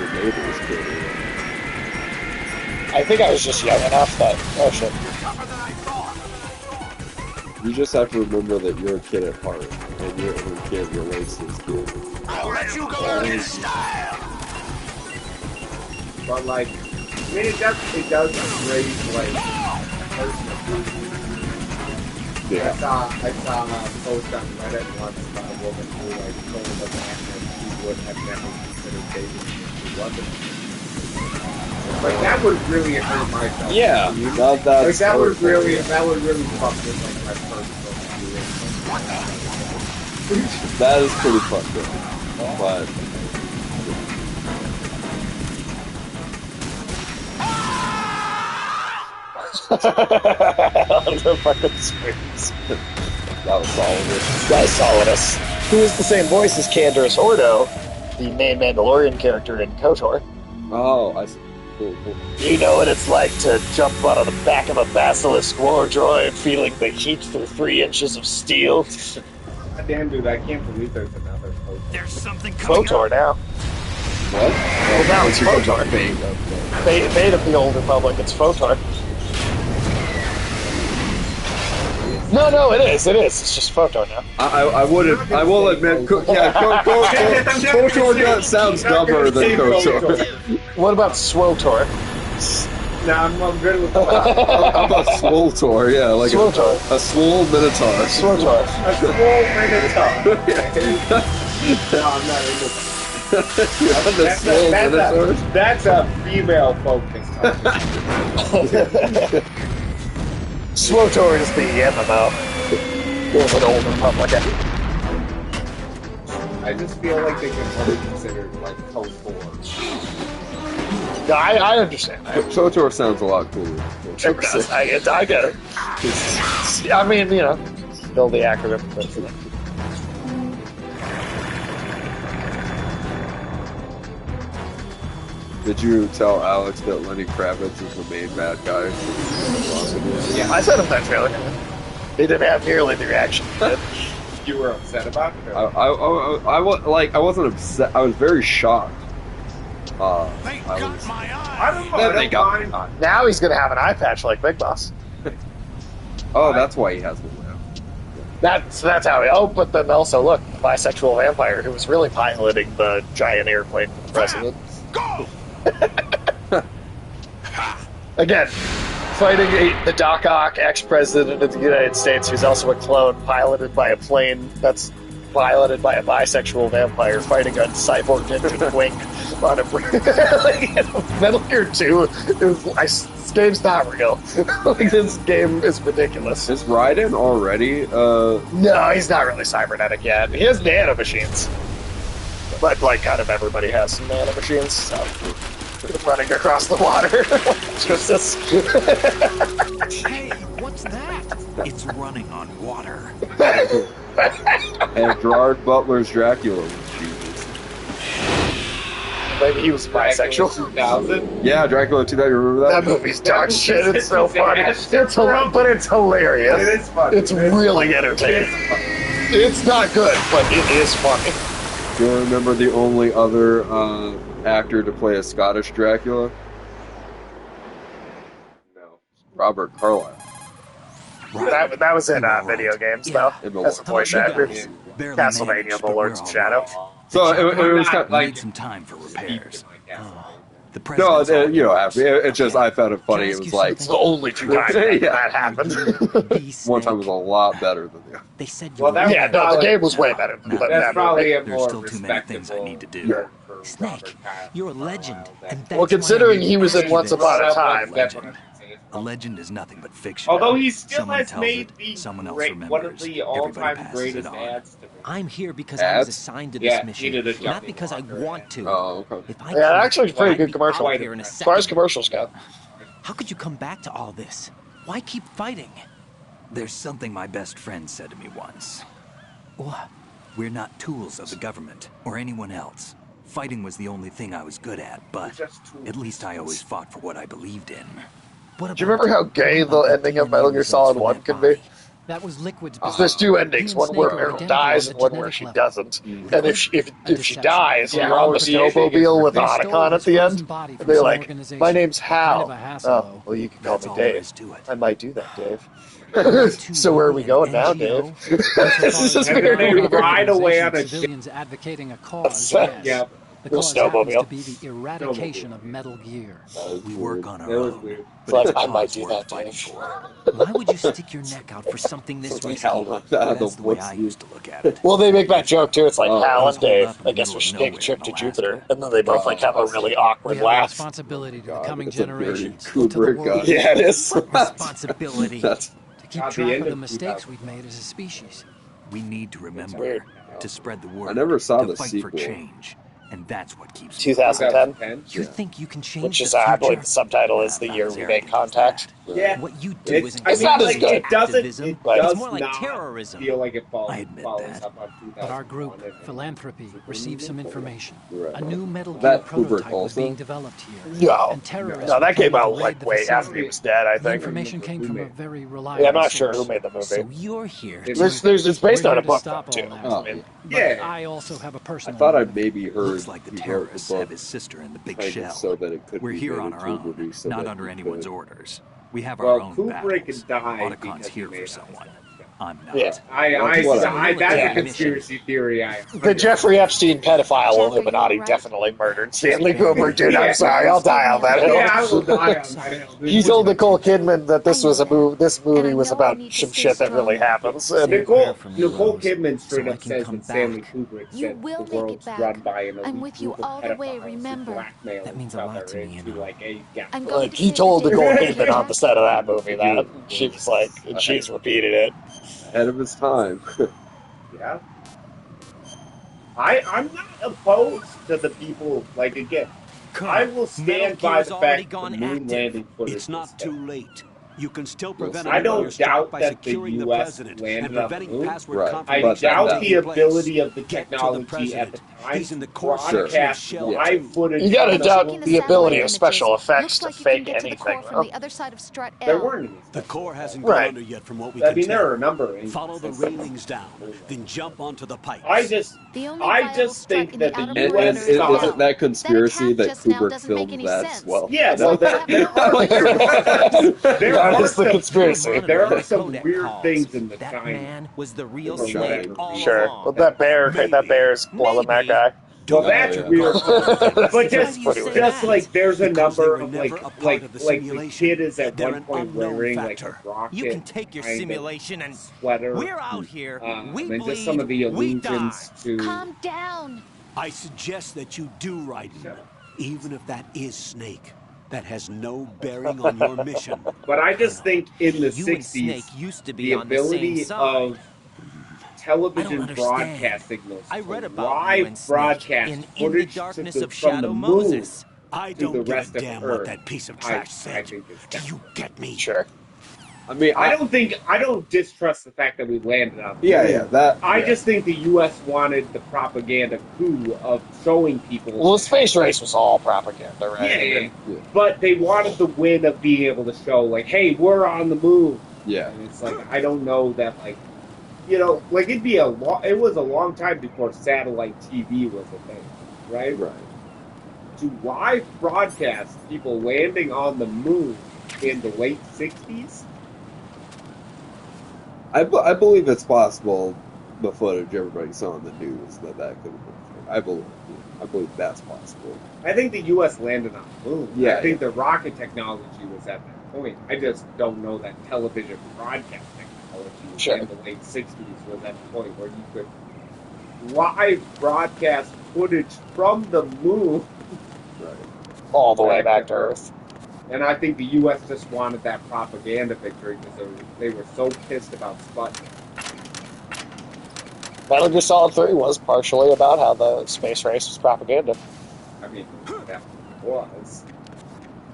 for your neighbor's kid. I think I was just young enough that, oh shit. You just have to remember that you're a kid at heart, and your kid relates to his kid. I'll let you go in style. But like, I mean, it does raise like personal questions. Yeah. I saw a post on Reddit once about a woman who like told a man that she would have never considered dating if he wasn't. Like that would really hurt myself. Yeah, like that would really fuck with like my personal feelings. That is pretty fucked up. But the fucking screams. That was Solidus. That's Solidus. Who is the same voice as Canderous Ordo, the main Mandalorian character in KOTOR. Oh, I see. Cool. You know what it's like to jump on the back of a basilisk war droid, feeling the heat through 3 inches of steel. God damn, dude, I can't believe there's another KOTOR. There's something coming KOTOR now. What? Well, now it's KOTOR. Fate of the Old Republic, it's KOTOR. No, it is. It's just KOTOR now. I will admit, KOTOR sounds dumber than KOTOR. What about SWOTOR? Nah, I'm good with How about SWOLTOR? Yeah, like SWOTOR. A swole minotaur. SWOTOR. a small minotaur. No, I'm not into that. That's a female focus. SWOTOR is the MMO. There's an Old Republic. I just feel like they can only consider like KOTOR. Yeah, I understand. KOTOR sounds a lot cooler. It does. I get it. I mean, you know, still the acronym. But, you know. Did you tell Alex that Lenny Kravitz is the main bad guy? Yeah, I sent him that trailer. He didn't have nearly the reaction. You were upset about it? I wasn't upset. I was very shocked. They got my eye. I don't know. Then I they don't got mind. my eye. Now he's gonna have an eye patch like Big Boss. Oh, that's why he has the whip. That's how. Oh, but then also look, the bisexual vampire who was really piloting the giant airplane for the president. Go! Again, fighting the Doc Ock, ex-president of the United States, who's also a clone, piloted by a plane that's piloted by a bisexual vampire, fighting a cyborg ninja Twink on a like, Metal Gear 2. This game's not real. Like, this game is ridiculous. Is Raiden already? No, he's not really cybernetic yet. He has nanomachines. But, like, kind of everybody has some nanomachines, so... running across the water. Jesus. Hey, what's that? It's running on water. And Gerard Butler's Dracula was Jesus. Maybe he was bisexual. 2000? Yeah, Dracula 2000. You remember that? That movie's dog shit. It's so funny. But it's hilarious. It is funny. It's really entertaining. It's not good, but it is funny. Do you remember the only other actor to play a Scottish Dracula? No. Robert Carlyle. That was in video games, though, as a voice actor. Castlevania, The Lords of Shadow. So it was kind of like... need some time for repairs. No, you don't have to. It's just I found it funny. It was like it's the only two times that happened. One time was a lot better than the other. They said well, the game was way better. That's that probably a There's more still too many things I need to do. Yeah. Snake, you're a legend, and that's well, considering he was in Once Upon a Time. A legend is nothing but fiction. Although he still Someone has tells made it, someone else one remembers. of the Everybody all-time passes greatest it on. ads to me. I'm here because I was Ads? assigned to Yeah, this he mission, did a not because I want to. Oh, okay. If I Yeah, actually, it's a pretty I'd good be commercial. out here in a As far as second. commercials go. How could you come back to all this? Why keep fighting? There's something my best friend said to me once. What? We're not tools of the government or anyone else. Fighting was the only thing I was good at, but at least I always fought for what I believed in. Do you remember how gay the ending of Metal Gear Solid 1 can be? That was Liquid's. There's two endings, one where Meryl dies and one where she doesn't. And if she dies, you're on the snowmobile with Otacon at the end, and they're like, my name's Hal. Oh, well, you can call me Dave. I might do that, Dave. So where are we going now, Dave? This is And then they ride away on a civilians advocating a cause. Yes. Yes. The Little cause happens snowmobile. to be the eradication of Metal Gear. We work on our That was own. weird. But it's I might cause do worth that, fighting Dave. for. Why would you stick your neck out for something this risky? That's the way I used to look at it. Well, they make that joke too. It's like Hal and Dave. up in I the guess middle we of should take a nowhere trip in to Alaska. Jupiter, and then they both like have a really We awkward have a laugh. responsibility to the God, coming it's a very generations, to the Kubrick world, guy. Yeah, it is. Responsibility. That's to keep At the track end of the of mistakes 2000. we've made as a species. We need to remember weird. to spread the word. I never saw to the fight sequel. for change, and that's what keeps me 2010, You think you can change which is the I future? believe the subtitle is the year we made contact. Yeah. What you do It's, isn't I mean, not as like, good. it doesn't. activism. It But- does It's more like not terrorism. feel like it follows, I admit follows that. up on 2000. But our group, Philanthropy, received some information. Right. A new Metal Gear That Kubrick prototype was also? being developed here. No, And terrorists no, that were came planning out to like raid the way facility. after he was dead. I The think. information came from a very reliable Yeah, I'm not sure source. who made the movie. So you're here. It's based We're on a here to book, stop though, all too. that. Oh, I mean, But Yeah. I also have a I personal thought I motive. maybe heard Looks like the he wrote terrorists the book have his sister in the big kind of shell. so that it could We're be here made on into our a own, movie so not that under he anyone's could- orders. We have Well, our own Kubrick battles. died Otacon's because here he for made someone. it. I'm not. Yeah. That's Yeah. a conspiracy theory. the Jeffrey Epstein pedophile Illuminati definitely murdered Stanley Kubrick, dude. I'm sorry, I'll die on that hill. Yeah, I will die on that hill. He told Nicole Kidman that this was a movie. This movie was about some shit that really happens. And Nicole Kidman straight so I up can says come that Stanley back. Kubrick You said will the make it world's back. run by an elite I'm with you group of all the way, pedophiles who remember? blackmail That means a each lot other to me, into, you know. like, a I'm gap. going like to he save told the day Nicole for Kidman Jack. on the set of that movie that she was like, and she's repeated it. Ahead of his time. Yeah. I'm not opposed to the people, like, again, I will stand by the fact the moon landing footage It's not was too fake. late. You can still prevent I a nuclear don't strike doubt by that the securing the U.S. president landed and on the preventing moon. password Right. I confirmation doubt from the taking place. ability of the Get to the technology at the president. time He's in to the core section of broadcast Shell live 2. footage. You gotta from the doubt moon. the ability of images. special effects Looks to like you can fake get to the anything, core from though. the other side of strut There L. weren't any. The core hasn't Right. gone under yet from what we I can mean, tell. there are a number of Follow the railings down, then jump onto the pipes. The only I viable just strut think in that the the outer And U.S. perimeter is thought isn't that conspiracy that just now Kubrick doesn't make filmed any that as sense. well? Yeah, It's well, like they have there That are is the some conspiracy. there are some Codec weird calls. things in the That time. man was the real For Snake whatever all reason. Sure. along. But that bear's blowing that Maybe. guy. Well, that's yeah. weird. But Why just, do you say just that? like there's a Because they number were of never like a part like of the like the simulation. kid is at They're one an point unknown wearing factor. like a rocket. You can take your kind of simulation and sweater. we're out here. We And bleed. just some of the We die. allusions to. Calm down. I suggest that you do write him, even if that is Snake. That has no bearing on your mission. But I just think in the You and 60s, Snake used to be the on the same ability side. of television understand. broadcast signals I read to about you live and Snake broadcast in the footage Darkness to of from the Shadow moon Moses. I to the don't give rest a of damn Earth. what that piece of I trash said. think it's Do you get me? Sure. I mean, I don't distrust the fact that we landed on the Yeah, moon. yeah, that. I just think the U.S. wanted the propaganda coup of showing people. Well, the space race was all propaganda, right? Yeah, but they wanted the win of being able to show, like, hey, we're on the moon. Yeah. And it's like, I don't know that, like, like it was a long time before satellite TV was a thing, right? Right. To live broadcast people landing on the moon in the late 60s. I believe it's possible. The footage everybody saw on the news that could have been. I believe that's possible. I think the U.S. landed on the moon. Yeah, I think the rocket technology was at that point. I just don't know that television broadcast technology in the late 60s was at the point where you could live broadcast footage from the moon all the way back to Earth. And I think the U.S. just wanted that propaganda victory because they were so pissed about Sputnik. Metal Gear Solid 3 was partially about how the space race was propaganda. I mean, that was.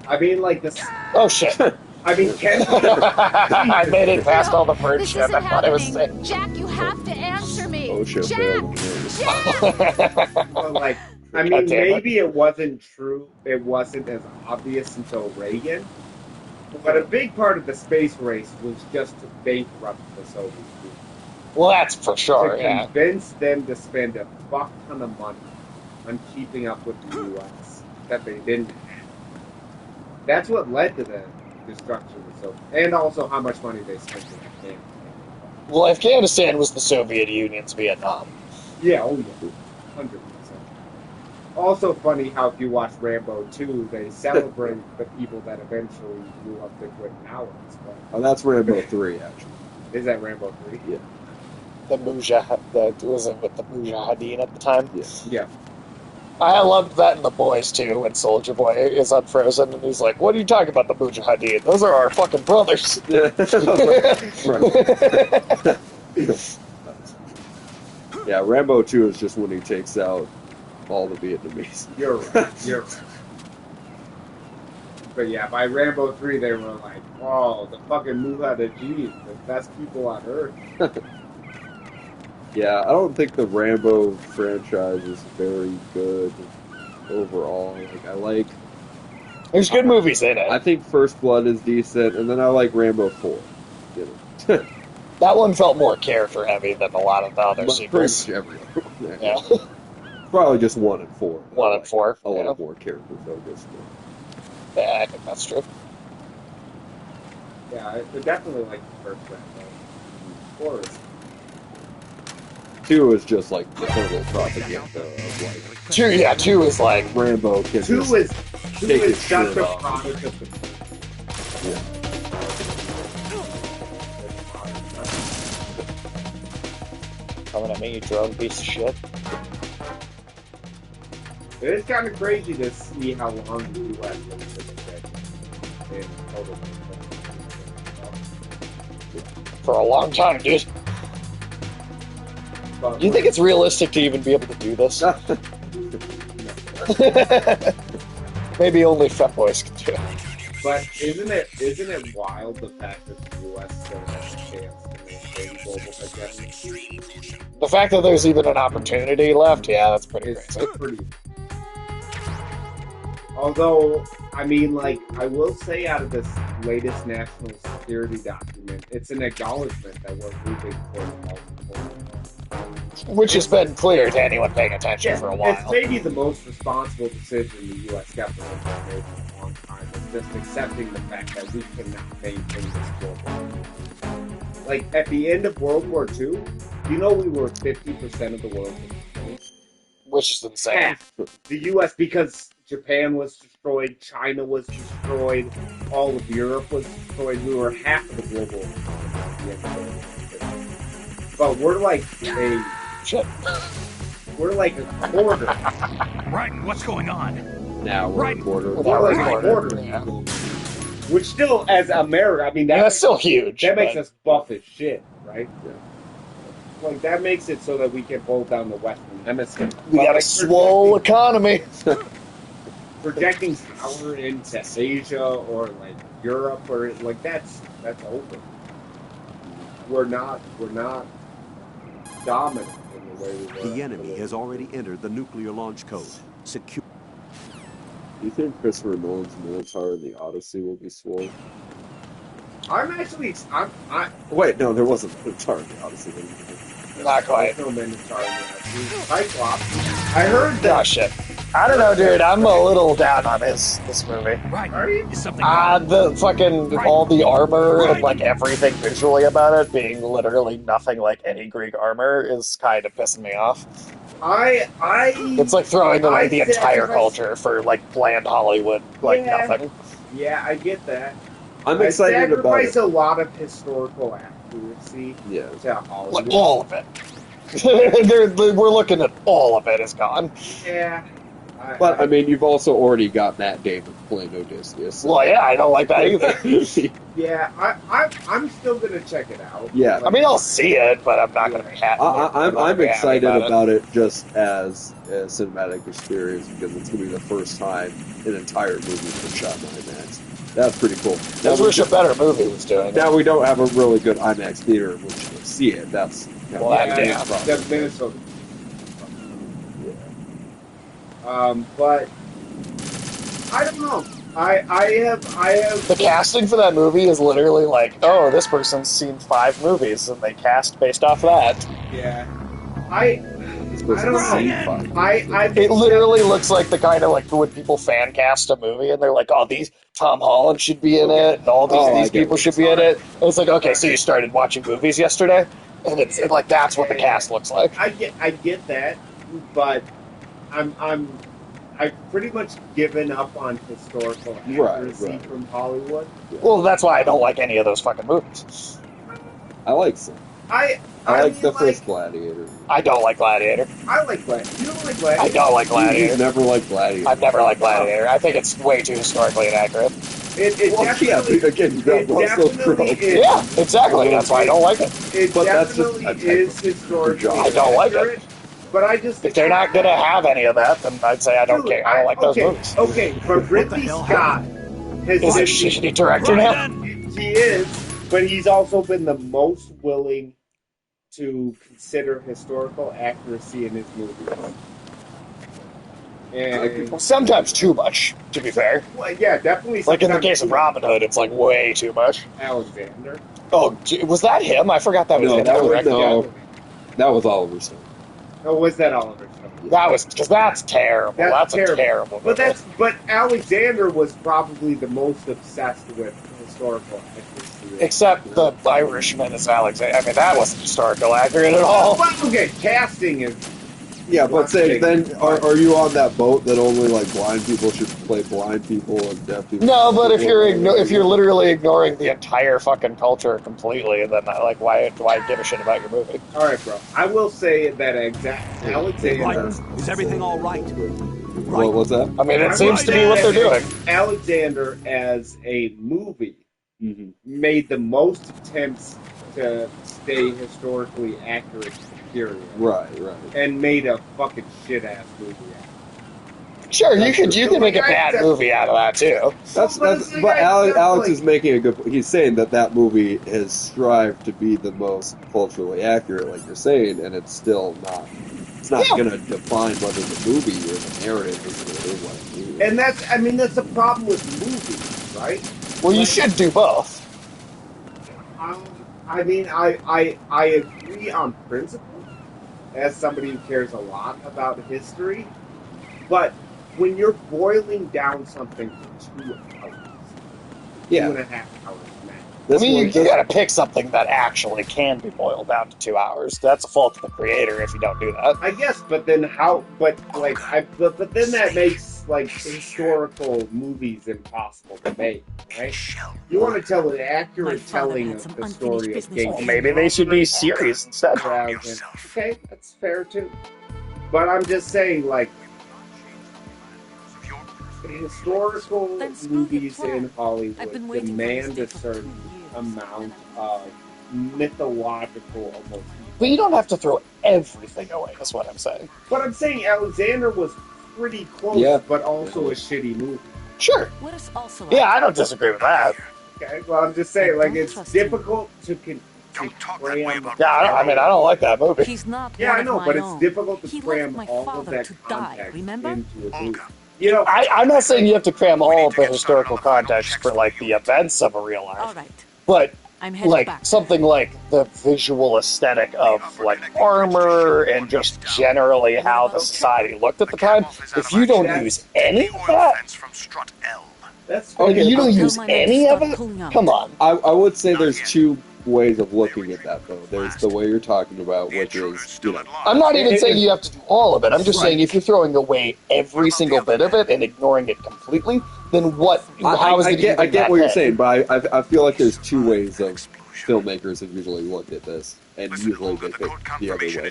I mean, like this. Oh shit! I mean, I made it past all the bird This shit. isn't I thought it was sick. happening. Jack, you have to answer me. Oh shit! Jack! But like, I mean, maybe it wasn't true. It wasn't as obvious until Reagan. But a big part of the space race was just to bankrupt the Soviet Union. Well, that's for sure. To convince them to spend a fuck ton of money on keeping up with the U.S. that they didn't have. That's what led to the destruction of the Soviet, and also how much money they spent in Afghanistan. Well, Afghanistan was the Soviet Union's Vietnam. Yeah, 100%. Also funny how if you watch Rambo 2, they celebrate the people that eventually grew up to Twin Towers. Oh, that's Rambo 3, actually. Is that Rambo 3? Yeah. Was it with the Mujahideen at the time? Yeah. I loved that in The Boys, too, when Soldier Boy is unfrozen, and he's like, what are you talking about, the Mujahideen? Those are our fucking brothers. Yeah, Rambo 2 is just when he takes out all the Vietnamese. You're right. But yeah, by Rambo 3, they were like, oh, the fucking Mujahideen, the best people on Earth. Yeah, I don't think the Rambo franchise is very good overall. There's good movies in it. I think First Blood is decent, and then I like Rambo 4. That one felt more character heavy than a lot of the other sequels. Pretty much every Yeah. Probably just 1 and 4. 1 and 4. A lot more character focused. Yeah, I think that's true. Yeah, I definitely like the first Rambo. 4 is 2 is just like the total propaganda of like. 2 is like Rambo can 2 just is take his just shirt a off. product of the Yeah. coming at me, you drone piece of shit. It is kind of crazy to see how long the U.S. has been in total For a long time, dude. But Do you think it's realistic to even be able to do this? Maybe only fat boys can do it. But isn't it wild the fact that the U.S. still has a chance to maintain global hegemony? The fact that there's even an opportunity left, yeah, that's pretty crazy. Pretty. Although, I mean, like, I will say out of this latest national security document, it's an acknowledgement that we're moving towards multipolar. Which has been clear to anyone paying attention for a while. It's maybe the most responsible decision the U.S. government has made in a long time. Is just accepting the fact that we cannot maintain this global. Like, at the end of World War II, you know we were 50% of the world. Which is insane. Half the U.S. because Japan was destroyed, China was destroyed, all of Europe was destroyed. We were half of the global economy. But we're like we're like a quarter. Right, what's going on? Now we're a quarter. We're like a quarter. Yeah. Which still, as America, I mean, that's still huge. That makes us buff as shit, right? Yeah. Like, that makes it so that we can hold down the Western Hemisphere. We got a swole economy. Projecting power into Asia or, like, Europe, or, like, that's over. We're not dominant in the way we were. The enemy has already entered the nuclear launch code. Secure. Do you think Christopher Nolan's Minotaur in the Odyssey will be swole? Wait, no, there wasn't a Minotaur in the Odyssey. Not quite. There's no Minotaur in the Odyssey. Cyclops. I heard that. Oh, shit. I don't know, dude. I'm a little down on this movie. Right. Are you? The fucking, all the armor and, like, everything visually about it being literally nothing like any Greek armor is kind of pissing me off. It's like throwing away the entire culture for, like, bland Hollywood, like, nothing. Yeah, I get that. I'm excited about it. Sacrifice a lot of historical accuracy to Hollywood. Like, all of it. We're looking at all of it is gone. Yeah. But, I mean, you've also already got Matt Damon playing Odysseus. So. Well, yeah, I don't like that either. Yeah, I'm still going to check it out. Yeah. I mean, I'll see it, but I'm not going to be happy. I'm excited about it just as a cinematic experience because it's going to be the first time an entire movie was shot in IMAX. That's pretty cool. I wish a better movie was doing it. Now we don't have a really good IMAX theater in which to see it. That's that's Minnesota. But I don't know. I have the casting for that movie is literally like, oh, this person's seen 5 movies and they cast based off that. Yeah. I don't know. It literally looks like the kind of like when people fan cast a movie and they're like, oh, Tom Holland should be in it and all these people should be in it. And it's like, okay, so you started watching movies yesterday, and it's like that's what the cast looks like. I get that, but I've pretty much given up on historical accuracy from Hollywood. Well, that's why I don't like any of those fucking movies. I like some. I like the first Gladiator. I don't like Gladiator. I like Gladiator. You don't like Gladiator? I don't like Gladiator. You've never liked Gladiator. I've never liked Gladiator. I think it's way too historically inaccurate. Yeah, exactly. That's why I don't like it. It definitely is historically I don't like it. But I just... If they're not going to have any of that, then I'd say I don't care. I don't like those movies. Okay, but Ridley Scott is a shitty director now. He is, but he's also been the most willing to consider historical accuracy in his movies. And sometimes too much, to be fair. Well, yeah, definitely. Like in the case of Robin Hood, it's like way too much. Alexander. Oh, was that him? I forgot that was him. That was Oliver Stone. Oh, was that Oliver Stone? That was because that's terrible. That's a terrible. But Alexander was probably the most obsessed with historical accuracy. Except the Irishman is Alexander. I mean, that wasn't historical accurate at all. But okay, casting is. Yeah, but say then, are you on that boat that only like blind people should play blind people and deaf people? No, but if you're literally ignoring the entire fucking culture completely, then like why give a shit about your movie? All right, bro. I will say that Alexander. Is everything all right? What was that? I mean, it seems to be what they're doing. Alexander, as a movie, made the most attempts to stay historically accurate. Period. Right. And made a fucking shit ass movie. Sure, you could make a bad movie out of that too. But Alex is making a good. He's saying that movie has strived to be the most culturally accurate, like you're saying, and it's still not. It's not going to define whether the movie or the narrative is going to be what it is. And that's the problem with movies, right? Well, you should do both. I mean, I agree on principle as somebody who cares a lot about history, but when you're boiling down something for 2 hours, 2.5 hours max. You gotta pick something that actually can be boiled down to 2 hours. That's a fault of the creator if you don't do that. I guess, but then how? But then that makes like historical movies impossible to make, right? You want to tell an accurate telling of the story of King. Well, maybe they should be series instead. Okay, that's fair too. But I'm just saying, like, historical movies in Hollywood demand a certain amount of mythological almost. But you don't have to throw everything away, that's what I'm saying. But I'm saying Alexander was pretty close, but also a shitty movie. Sure. Yeah, I don't disagree with that. Okay, well, I'm just saying, like, it's difficult to cram. Yeah, I don't like that movie. He's not Yeah, I one know, of but my it's own. difficult to He cram left my all of father that to die, context remember? into a movie. You know, I'm not saying you have to cram all of the historical context for, like, the events of a real life. All right. But, I'm headed like, back. something like the visual aesthetic of, like, armor and just generally how the society looked at the time, if you don't use any of that, you don't use any of it, come on. I would say there's two ways of looking at that, though. There's the way you're talking about, which is, you know... I'm not even saying you have to do all of it. I'm just saying if you're throwing away every single bit of it and ignoring it completely, then what? How is it even I get that what you're bad? saying, but I feel like there's two ways of filmmakers have usually looked at this, and usually they pick the other way.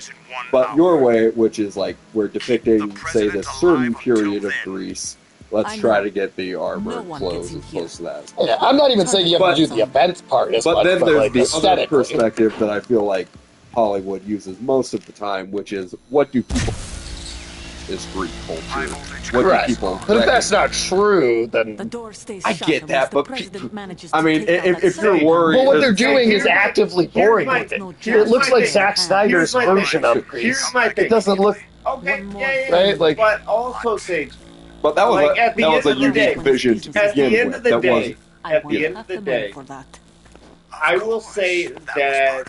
But your way, which is like we're depicting, say, this certain period of Greece. Let's try to get the armor and clothes as close to that as possible. Yeah, I'm not even saying you have to do the events part as But much, then but there's like the other aesthetically. perspective that I feel like Hollywood uses most of the time, which is what do people is Greek culture? What Right. do people? But if that's not true, then I get that, but I mean, if you're worried, But what they're doing is actively boring with it. It looks like Zack Snyder's version of Greece. Here's my thing. It doesn't look Okay, yeah, right. Like, but also, Sage. But that was like, a, at the that was end a of the unique day, vision to at the begin end with. of the That day, was at the end of the day, I will say that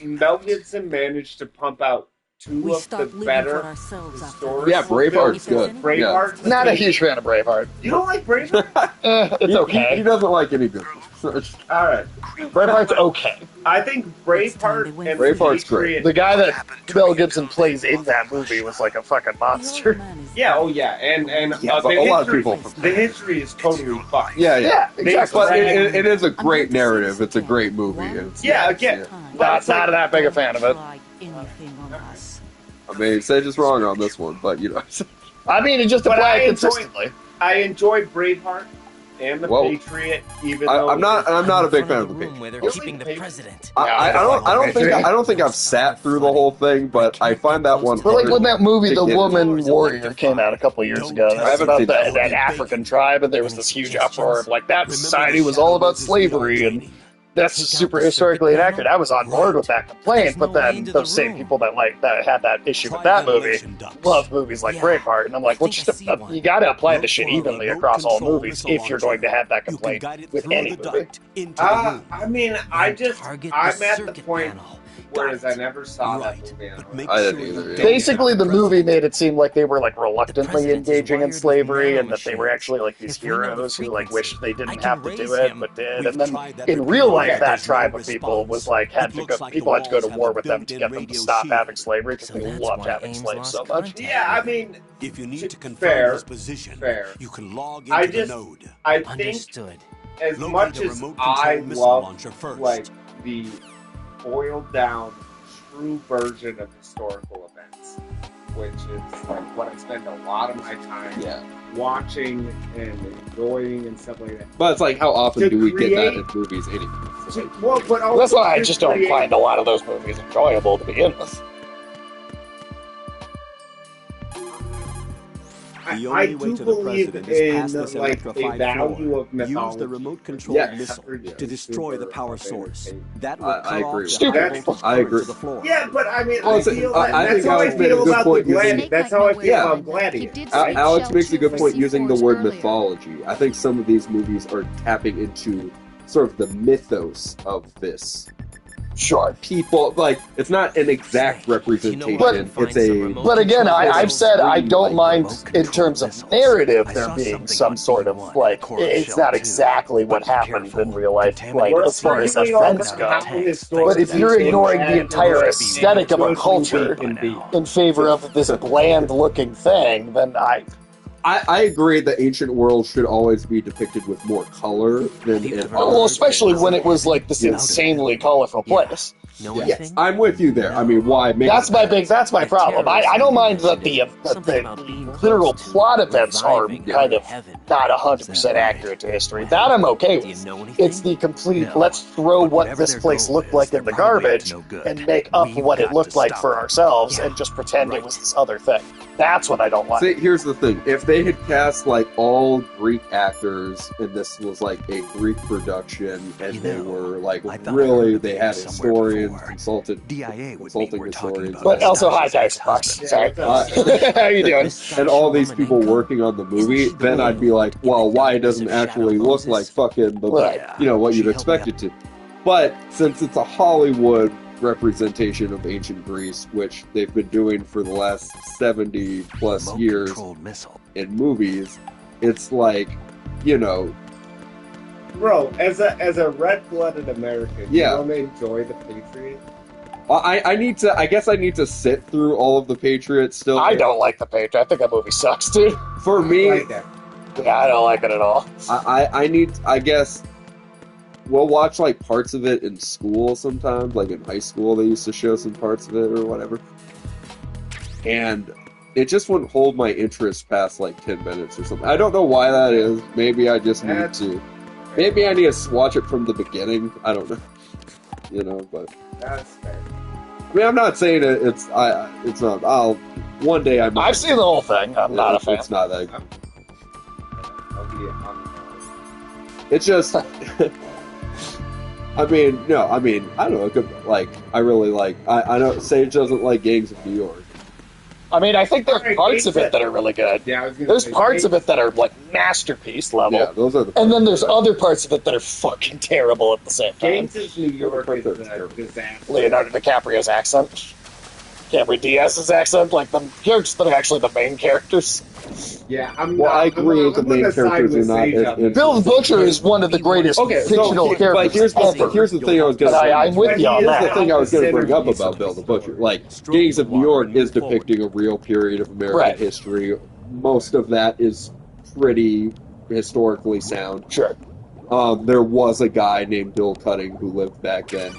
Mel Gibson managed to pump out two of the better historical Yeah, Braveheart's films. good. Braveheart, not a huge fan of Braveheart. You don't like Braveheart? It's okay. He doesn't like any good. All right, Braveheart's okay. I think Braveheart and Braveheart's great. Patriot. The guy that Mel Gibson plays in that movie was like a fucking monster. Yeah, oh yeah, and Yeah, but the a lot of history, people- the history is totally fine. Yeah, exactly. But it is a great narrative. It's a great movie. It's, Yeah, again, Not that big a fan of it. I mean, Sage is wrong on this one, but you know. I mean, it just But applied I consistently. I enjoy Braveheart and the Well, Patriot, even though I'm not a big fan of the Patriot. Where they're keeping the president. I don't think I've sat through the whole thing, but I find that one. But like when that movie, to The get Woman Warrior, came out a couple years ago, I that's haven't about seen that that African tribe, and there was this huge uproar of like that society was all about slavery, and that's super historically inaccurate. I was on board with that complaint, but then those same people that had that issue with that movie love movies like Braveheart, and I'm like, well, just you got to apply the shit evenly across all movies if you're going to have that complaint with any movie. I mean, I'm at the point, whereas I never saw that movie. I didn't either. Yeah. Basically, the movie made it seem like they were like reluctantly engaging in slavery, and that they were actually like these heroes who like wished they didn't have to do it, but did. And then in real life, that tribe of people was like people had to go to war with them to get them to stop having slavery because they loved having slaves so much. Yeah, I mean, If you need to confirm fair, his position, fair. you can log I into just, the node. I think Understood. as Locate much a as remote I control missile love launcher first. like the boiled down true version of historical events, which is like what I spend a lot of my time watching and enjoying and stuff like that. But it's like, how often To do we get that create- in movies anyway? Well, but also That's why I to just don't create- find a lot of those movies enjoyable to begin with. The I only way do to the believe president is past in this like a electrified value floor. of mythology. Use the remote-controlled missile to destroy the power source. That would cut off the high-voltage current to the floor. Yeah, but I mean, Well, I feel I that's think how I Alex made a feel good about the point using- Gladiator. That's how I feel Yeah. about Gladiator. Alex makes a good point using the word mythology. I think some of these movies are tapping into sort of the mythos of this. Sure. People, like, it's not an exact representation. It's a... But again, I've said I don't mind in terms of narrative there being some sort of, like, it's not exactly what happened in real life, like, as far as events go. But if you're ignoring the entire aesthetic of a culture in favor of this bland-looking thing, then I agree that ancient world should always be depicted with more color than in well, especially when it was like this insanely colorful place. Yes, I'm with you there. I mean, why make That's my problem. I don't mind that the literal plot events are kind of not 100% accurate to history. That I'm okay with. It's the complete, let's throw what this place looked like in the garbage and make up what it looked like for ourselves and just pretend it was this other thing. That's what I don't like. See, here's the thing. If they had cast, like, all Greek actors, and this was, like, a Greek production, and they were, like, really, they had historians, consulting historians. But also, hi guys. Sorry. How you doing? And all these people working on the movie, then I'd be like, well, why it doesn't actually look like fucking, you know, what you'd expect it to. But, since it's a Hollywood representation of ancient Greece, which they've been doing for the last 70 plus years in movies, it's like, you know, bro, as a red-blooded American, Yeah. you want to enjoy the Patriot? I guess I need to sit through all of the Patriots still. I don't like the Patriot. I think that movie sucks, dude. For me, yeah, I don't like it at all. I guess we'll watch like parts of it in school sometimes, like in high school they used to show some parts of it or whatever. And it just wouldn't hold my interest past like 10 minutes or something. I don't know why that is. Maybe I just need to. Maybe I need to watch it from the beginning. I don't know. You know, but That's fair. I mean, I'm not saying it's not. One day I might. I've seen the whole thing. I'm not a fan. It's not that. I'll be honest. It's just. I mean, no. I mean, I don't know. It could, like, I really like. I know Sage doesn't like Gangs of New York. I mean, I think there are parts of it that are really good. Yeah, I was gonna There's say, parts of it that are like masterpiece level. Yeah, those are the. And then there's other parts of it that are fucking terrible at the same time. Gangs of New York is a disaster. Leonardo DiCaprio's accent. Cameron Diaz's accent, like the characters that are actually the main characters. Yeah, I'm Well, not, I agree with the main gonna side characters with are not. Sage on this. Bill the Butcher is one of the greatest fictional characters But here's the thing I was going to But say. I'm with you on Here's the that. thing I was going to bring up about Bill the Butcher. Like, Gangs of New York is depicting a real period of American history. Most of that is pretty historically sound. Sure. There was a guy named Bill Cutting who lived back then.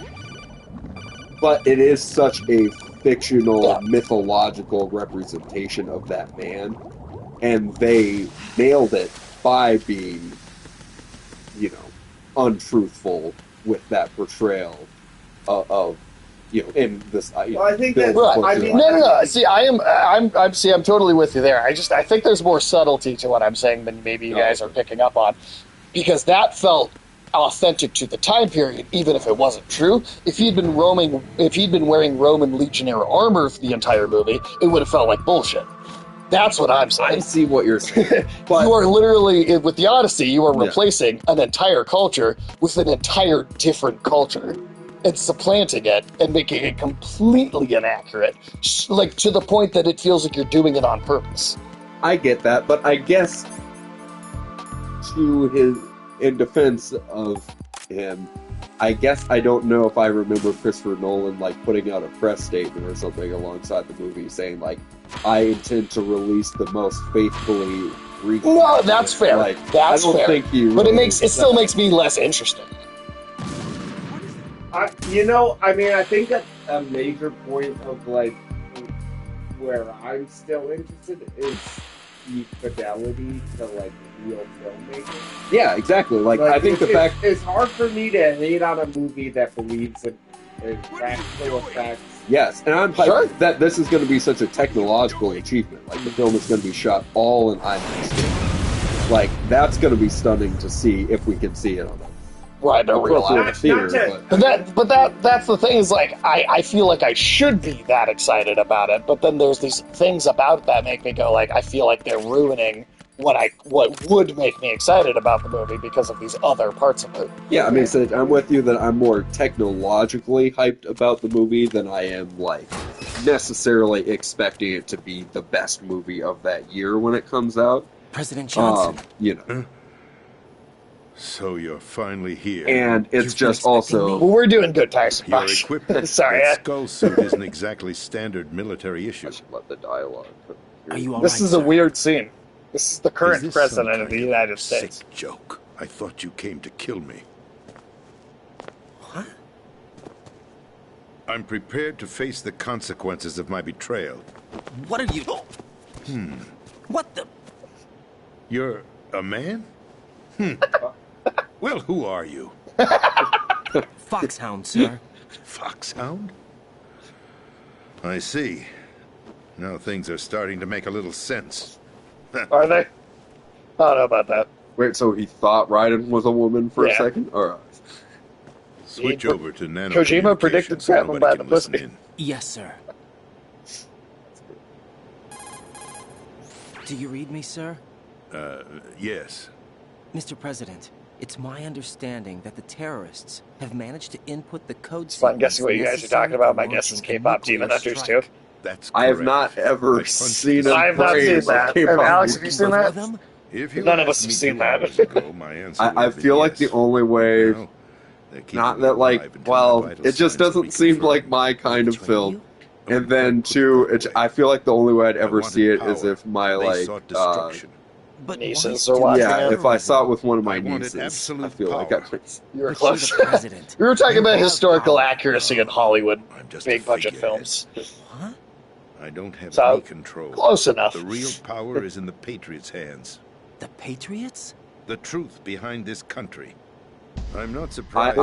But it is such a fictional, mythological representation of that man. And they nailed it by being, you know, untruthful with that portrayal of you know, in this. You know, I think Bill that's the right. Butcher. I mean, No. See, I'm totally with you there. I think there's more subtlety to what I'm saying than maybe you guys are picking up on, because that felt authentic to the time period, even if it wasn't true. If he'd been wearing Roman legionnaire armor for the entire movie, it would have felt like bullshit. That's what I'm saying. I see what you're saying. But you are literally, with the Odyssey, you are replacing an entire culture with an entire different culture. And supplanting it and making it completely inaccurate. Like, to the point that it feels like you're doing it on purpose. I get that, but I guess in defense of him, I guess I don't know if I remember Christopher Nolan like putting out a press statement or something alongside the movie saying like, I intend to release the most faithfully Greek. No, that's fair. Like, That's I don't fair. think he but really it still makes me less interested. you know, I mean, I think a major point of like where I'm still interested is the fidelity to like real filmmaking. Yeah, exactly. Like I think the fact it's hard for me to hate on a movie that believes in practical effects Yes, and I'm hyped that this is going to be such a technological achievement. Like, the film is going to be shot all in IMAX. Like, that's going to be stunning to see if we can see it on it. Right, no, real theater, that's the thing is, like, I feel like I should be that excited about it, but then there's these things about that make me go, like, I feel like they're ruining what would make me excited about the movie because of these other parts of it. Yeah, I mean, so I'm with you that I'm more technologically hyped about the movie than I am, like, necessarily expecting it to be the best movie of that year when it comes out. President Johnson. You know. So you're finally here. And it's just also... Well, we're doing good, Tyson. Your equipment, Sorry. that skull suit isn't exactly standard military issue. I should let the dialogue... Are you all This right, is sir? a weird scene. This is the current this president some of the kind United States. Sick joke. I thought you came to kill me. What? I'm prepared to face the consequences of my betrayal. What are you... What the... You're a man? Well, who are you? Foxhound, sir. Foxhound? I see. Now things are starting to make a little sense. Are they? I don't know about that. Wait, so he thought Raiden was a woman for a second? Or... Switch over to nano. Kojima predicted Batman by the pussy. Yes, sir. Do you read me, sir? Yes. Mr. President, it's my understanding that the terrorists have managed to input the code So I'm guessing what you guys are talking about. My guess is K-pop Demon Hunters too. That's I have not ever seen a I have not seen that. K-pop Alex, have you seen that? If you None of us asked have me seen 2 that. hours ago, my answer would I have been feel like yes. the only way... No, they're keeping Not me that, alive like, until well, my vital it just signs doesn't are seem reconfirmed. like my kind of film. And then, two, I feel like the only way I'd ever wanted see it power. is if my, They like, sought destruction. But Nieces are watching yeah, it. if I saw it with one of my I wanted nieces, I absolute feel like I power. could... You were But close. you're the president. We were talking about You have historical power. accuracy in Hollywood, I'm just a big budget figurehead. films. Huh? I don't have So, any control. close enough. The real power is in the Patriots' hands. The Patriots? The truth behind this country. I'm not I surprised.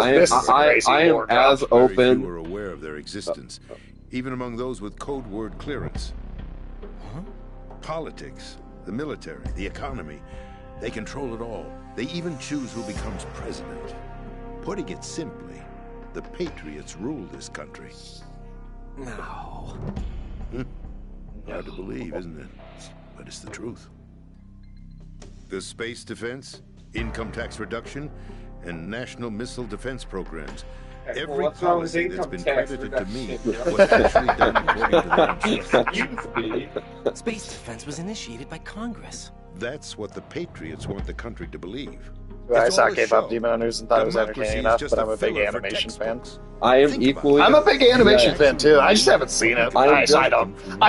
am as Very open... few are aware of their existence, even among those with code word clearance. Huh? Politics, the military, the economy, they control it all. They even choose who becomes president. Putting it simply, the Patriots rule this country. No. Hard to believe, isn't it? But it's the truth. The space defense, income tax reduction, and national missile defense programs. Every what's wrong with policy that's income been tax credited to me reduction? was actually done according to their instructions. Space defense was initiated by Congress. That's what the Patriots want the country to believe. I It's saw all a K-pop show. Demon Hunters and thought it was Democracy entertaining is enough, just but I'm a big filler for animation fan. textbooks. I am Think about equally... I'm a big animation Yeah. fan too. I just haven't seen it. I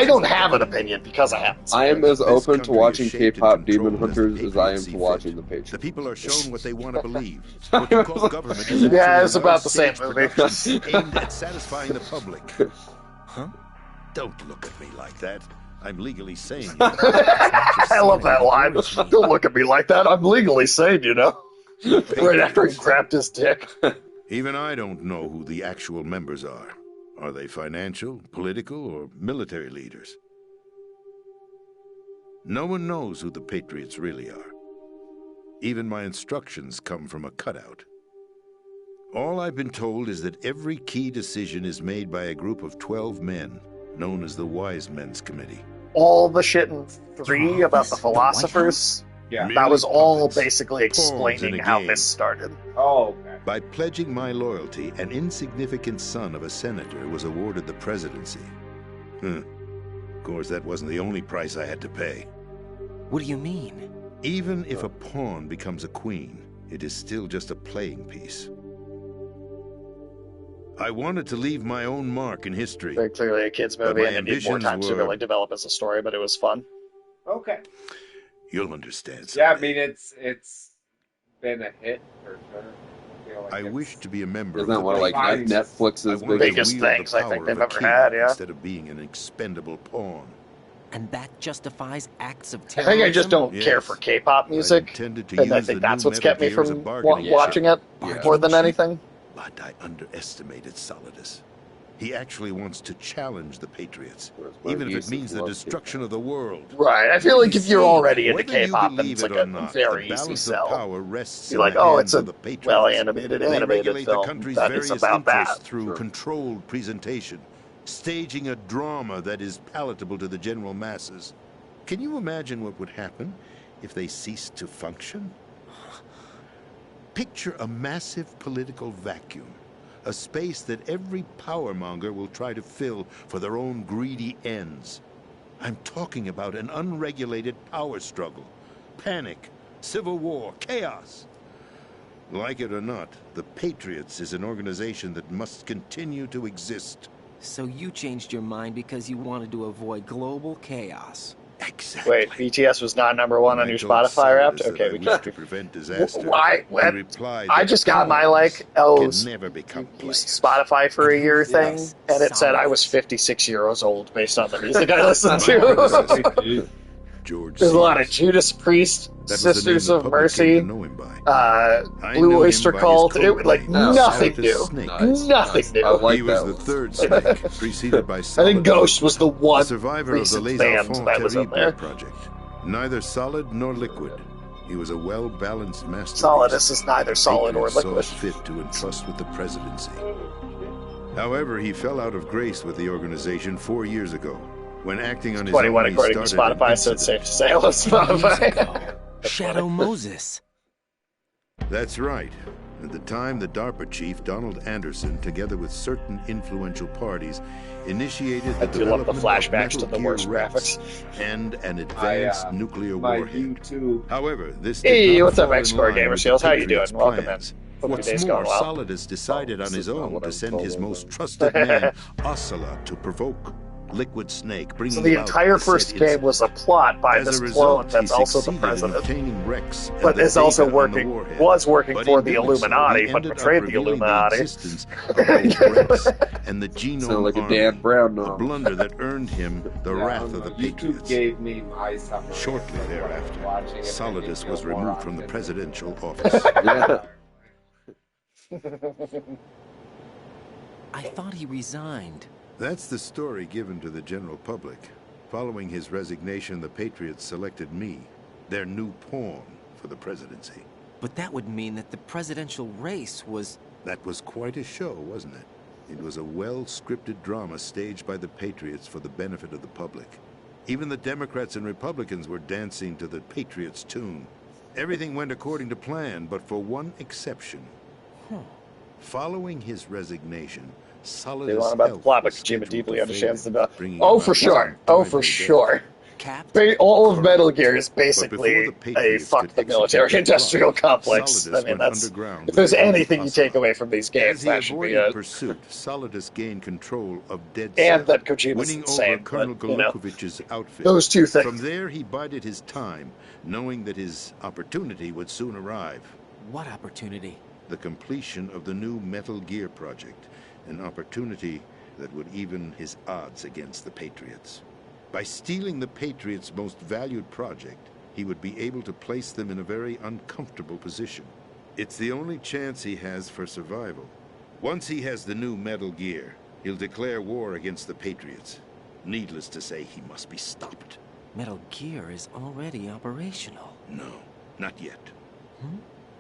don't have an opinion because I haven't seen I am it. as open to country is watching shaped and K-pop Demon controlled as the Hunters as I am Patriots to see watching fit. the Patriots. The people are shown what they want to believe. What you call government is Yeah, actually it's about the same large-stage movie. production aimed at satisfying the public. Huh? Don't look at me like that. I'm legally sane. I love that line. Don't look at me like that. I'm legally sane, you know. Right after he grabbed his dick. Even I don't know who the actual members are. Are they financial, political, or military leaders? No one knows who the Patriots really are. Even my instructions come from a cutout. All I've been told is that every key decision is made by a group of 12 men, known as the Wise Men's Committee. All the shit in 3 about the philosophers, that was all basically explaining how this started. Oh, okay. By pledging my loyalty, an insignificant son of a senator was awarded the presidency. Of course, that wasn't the only price I had to pay. What do you mean? Even if a pawn becomes a queen, it is still just a playing piece. I wanted to leave my own mark in history. Very clearly a kid's But movie, my and it needed more time ambitions to were- really develop as a story, but it was fun. Okay. You'll understand. Yeah, I someday. mean it's been a hit for sure. I feel like I it's- wish to be a member Isn't of that the one of, like, Patriots. Netflix's I wanted to biggest wield the things I think power they've of a ever king had, yeah. Instead of being an expendable pawn. And that justifies acts of I terrorism? think I just don't Yes. care for K-pop music, intended to and I use think the that's new what's kept me Metal Gear as a from bargaining watching it chip. more than anything. But I underestimated Solidus. He actually wants to challenge the Patriots, even if it means the destruction of the world. Right. I feel like if you're already into Whether you K-pop, then believe it's it like or a not, very the easy balance of sell. power rests Be in like, the oh, hands it's a of the Patriots. well-animated They animated regulate the film country's that is various about interests that. through controlled presentation, staging a drama that is palatable to the general masses. Can you imagine what would happen if they ceased to function? Picture a massive political vacuum, a space that every powermonger will try to fill for their own greedy ends. I'm talking about an unregulated power struggle, panic, civil war, chaos. Like it or not, the Patriots is an organization that must continue to exist. So you changed your mind because you wanted to avoid global chaos. Exactly. Wait, BTS was not number one on your Spotify Wrapped? Okay, we can't. To prevent disaster. I just got my never become used Spotify for a year thing, and it said I was 56 years old based on the music I listened to. There's a lot of Judas Priest, Sisters of Mercy, Blue Oyster Cult. Nothing new. Nothing new. He was the third snake, preceded by I think Ghost was the one survivor of the recent Les band Enfants that was in there. Terribles project. Neither solid nor liquid. He was a well-balanced masterpiece. Solidus is neither solid or Patriots liquid. saw fit to entrust with the presidency. However, he fell out of grace with the organization 4 years ago. When acting on his 21 own, he according to started Spotify, an so it's incident. safe to say I love Spotify. Shadow Moses. That's right. At the time, the DARPA chief, Donald Anderson, together with certain influential parties, initiated the I do love the development of flashbacks to Metal the Gear worst Rex graphics. and an advanced nuclear warhead. However, this did Hey, not what's up, fall in X-Core line Gamer with Seals? the How you doing? Patriots' Welcome in. plans. Hope your What's day's more, going well. Solidus decided on this his is not own what I to was send told his it was. most trusted man, Ocelot, to provoke Liquid Snake, bringing So the about entire said first game incident. was a plot by As this a clone result, that's he also the succeeded in president, obtaining Rex and but the is also Vega on the working warhead. was working But for in the doing so, Illuminati, he but ended up betrayed the revealing Illuminati. existence of both Rex and the Genome Sound like a Army, Dan Brown a novel. blunder that earned him the wrath of the YouTube Patriots. gave me my summary. Shortly of what I was thereafter, watching, and Solidus then was you feel more removed from the optimistic. presidential office. I thought he resigned. That's the story given to the general public. Following his resignation, the Patriots selected me, their new pawn, for the presidency. But that would mean that the presidential race was... That was quite a show, wasn't it? It was a well-scripted drama staged by the Patriots for the benefit of the public. Even the Democrats and Republicans were dancing to the Patriots' tune. Everything went according to plan, but for one exception. Following his resignation, Solidus They learn about the health plot, but was Kojima scheduled deeply to understands fail, the... bringing Oh, about for sure. his Oh, for untimely sure. Cap? All of Metal Gear is before basically the a Patriots fuck could the execute military-industrial their plot, complex. Solidus I mean, went that's... underground If with there's the aid of anything you Ocelot. take away from these games, As he that should be avoided it. pursuit, Solidus gained control of Dead And Cell, that Kojima's winning insane, over Colonel but, you know, Golukovich's outfit. those two things. From there, he bided his time, knowing that his opportunity would soon arrive. What opportunity? The completion of the new Metal Gear project, an opportunity that would even his odds against the Patriots. By stealing the Patriots' most valued project, he would be able to place them in a very uncomfortable position. It's the only chance he has for survival. Once he has the new Metal Gear, he'll declare war against the Patriots. Needless to say, he must be stopped. Metal Gear is already operational. No, not yet.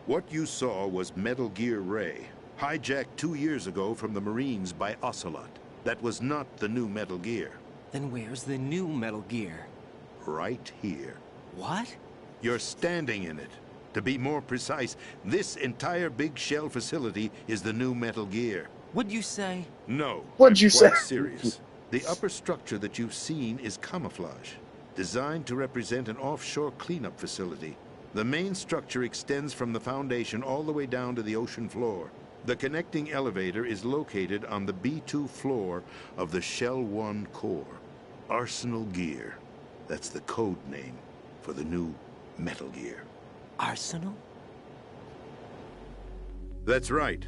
What you saw was Metal Gear Ray, hijacked 2 years ago from the Marines by Ocelot. That was not the new Metal Gear. Then where's the new Metal Gear? Right here. What? You're standing in it. To be more precise, this entire big shell facility is the new Metal Gear. What'd you say? No. What'd you quite say? serious. The upper structure that you've seen is camouflage, designed to represent an offshore cleanup facility. The main structure extends from the foundation all the way down to the ocean floor. The connecting elevator is located on the B2 floor of the Shell 1 core. Arsenal Gear. That's the code name for the new Metal Gear. Arsenal? That's right.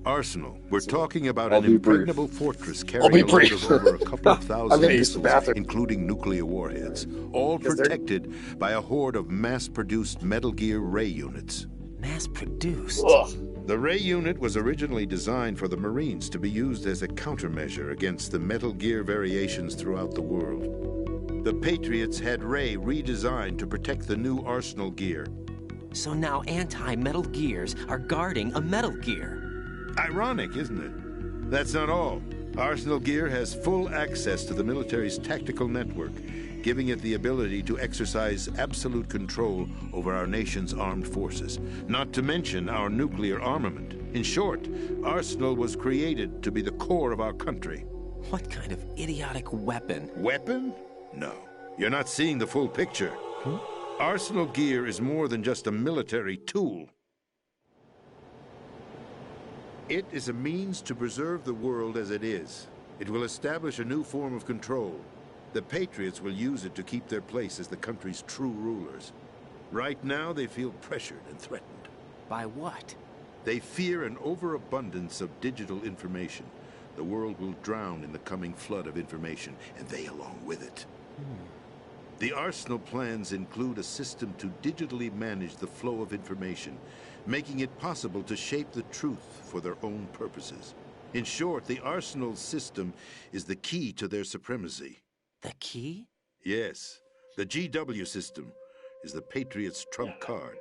Arsenal. We're talking about I'll an be impregnable fortress I'll carrying be a load brief. of over a couple of I'm thousand gonna use the missiles, bathroom. including nuclear warheads, all Is there- protected by a horde of mass-produced Metal Gear Ray units. Mass-produced? Ugh. The Ray unit was originally designed for the Marines to be used as a countermeasure against the Metal Gear variations throughout the world. The Patriots had Ray redesigned to protect the new Arsenal gear. So now anti-Metal Gears are guarding a Metal Gear. Ironic, isn't it? That's not all. Arsenal Gear has full access to the military's tactical network, giving it the ability to exercise absolute control over our nation's armed forces, not to mention our nuclear armament. In short, Arsenal was created to be the core of our country. What kind of idiotic weapon? Weapon? No. You're not seeing the full picture. Arsenal Gear is more than just a military tool. It is a means to preserve the world as it is. It will establish a new form of control. The Patriots will use it to keep their place as the country's true rulers. Right now, they feel pressured and threatened. By what? They fear an overabundance of digital information. The world will drown in the coming flood of information, and they along with it. The Arsenal plans include a system to digitally manage the flow of information, making it possible to shape the truth for their own purposes. In short, the Arsenal system is the key to their supremacy. The key? Yes. The GW system is the Patriots' trump card.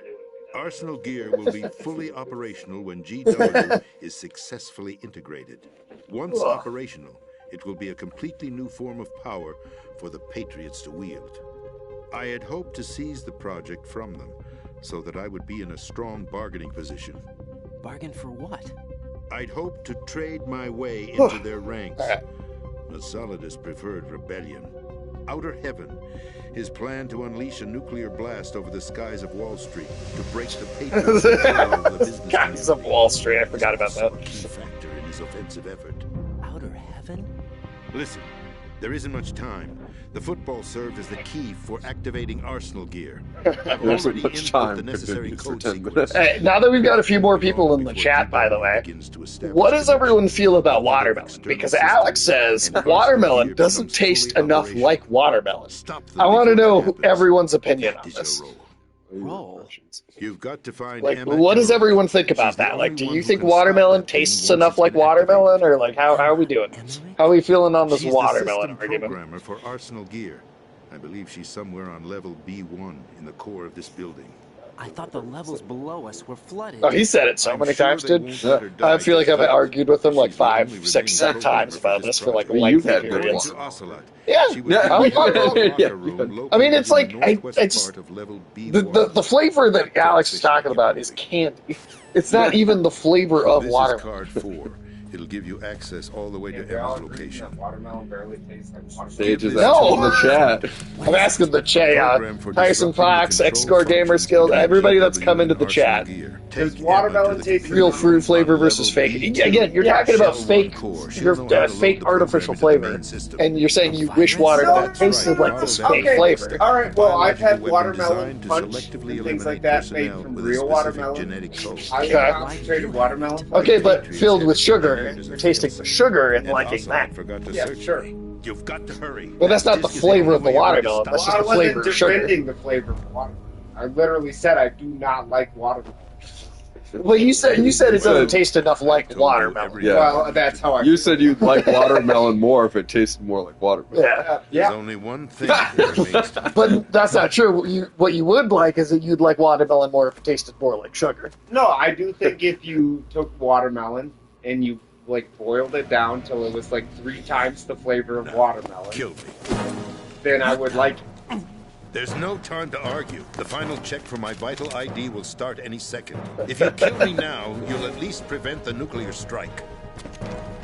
Arsenal Gear will be fully operational when GW is successfully integrated. Once operational, it will be a completely new form of power for the Patriots to wield. I had hoped to seize the project from them, so that I would be in a strong bargaining position. Bargain for what? I'd hoped to trade my way into their ranks. But Solidus preferred rebellion. Outer Heaven, his plan to unleash a nuclear blast over the skies of Wall Street to break the Patriots control of the business Skies of Wall Street, I forgot about that. A key factor in his offensive effort. Outer Heaven? Listen, there isn't much time. The football served as the key for activating Arsenal Gear. I've already input the necessary code sequence. Hey, now that we've got a few more people in the chat, by the way, what does everyone feel about watermelon? Because Alex says watermelon doesn't taste enough like watermelon. I want to know everyone's opinion on this. You've got to find what does everyone think about that? Like, do you think watermelon tastes enough like watermelon, or like how are we doing? How are we feeling on this watermelon argument? Programmer for Arsenal Gear. I believe she's somewhere on level B1 in the core of this building. I thought the levels below us were flooded. Oh, he said it so many times, dude. I feel like I've argued with him like 5, 6, 7 times about this for like lengthy periods. Yeah, I like watermelon. I mean, it's like the flavor that Alex is talking about is candy. It's not even the flavor of watermelon. Card 4. It'll give you access all the way to Emma's location. Watermelon barely tastes like watermelon. Sage is asking in the chat. I'm asking the chat. Tyson Fox, X-Score Gamer Skills, everybody that's come into the chat. Does watermelon taste real fruit flavor versus fake? Again, you're talking about fake, fake artificial flavor, and you're saying you wish watermelon tasted like this fake flavor. All right, well, I've had watermelon punch and things like that made from real watermelon. I've concentrated watermelon. Okay, but filled with sugar. You're tasting the sugar and liking that. Yeah, sure. You've got to hurry. But that's not the flavor of the watermelon. That's just the flavor of sugar. I wasn't defending the flavor of watermelon. I literally said I do not like watermelon. Well, you said it doesn't taste enough like watermelon. Yeah. Well, that's how I. You said you'd like watermelon more if it tasted more like watermelon. Yeah. There's only one thing that remains to But that's not true. What you would like is that you'd like watermelon more if it tasted more like sugar. No, I do think if you took watermelon and you boiled it down till it was 3 times the flavor of watermelon, kill me, then I would like it. There's no time to argue. The final check for my vital ID will start any second. If you kill me now, you'll at least prevent the nuclear strike.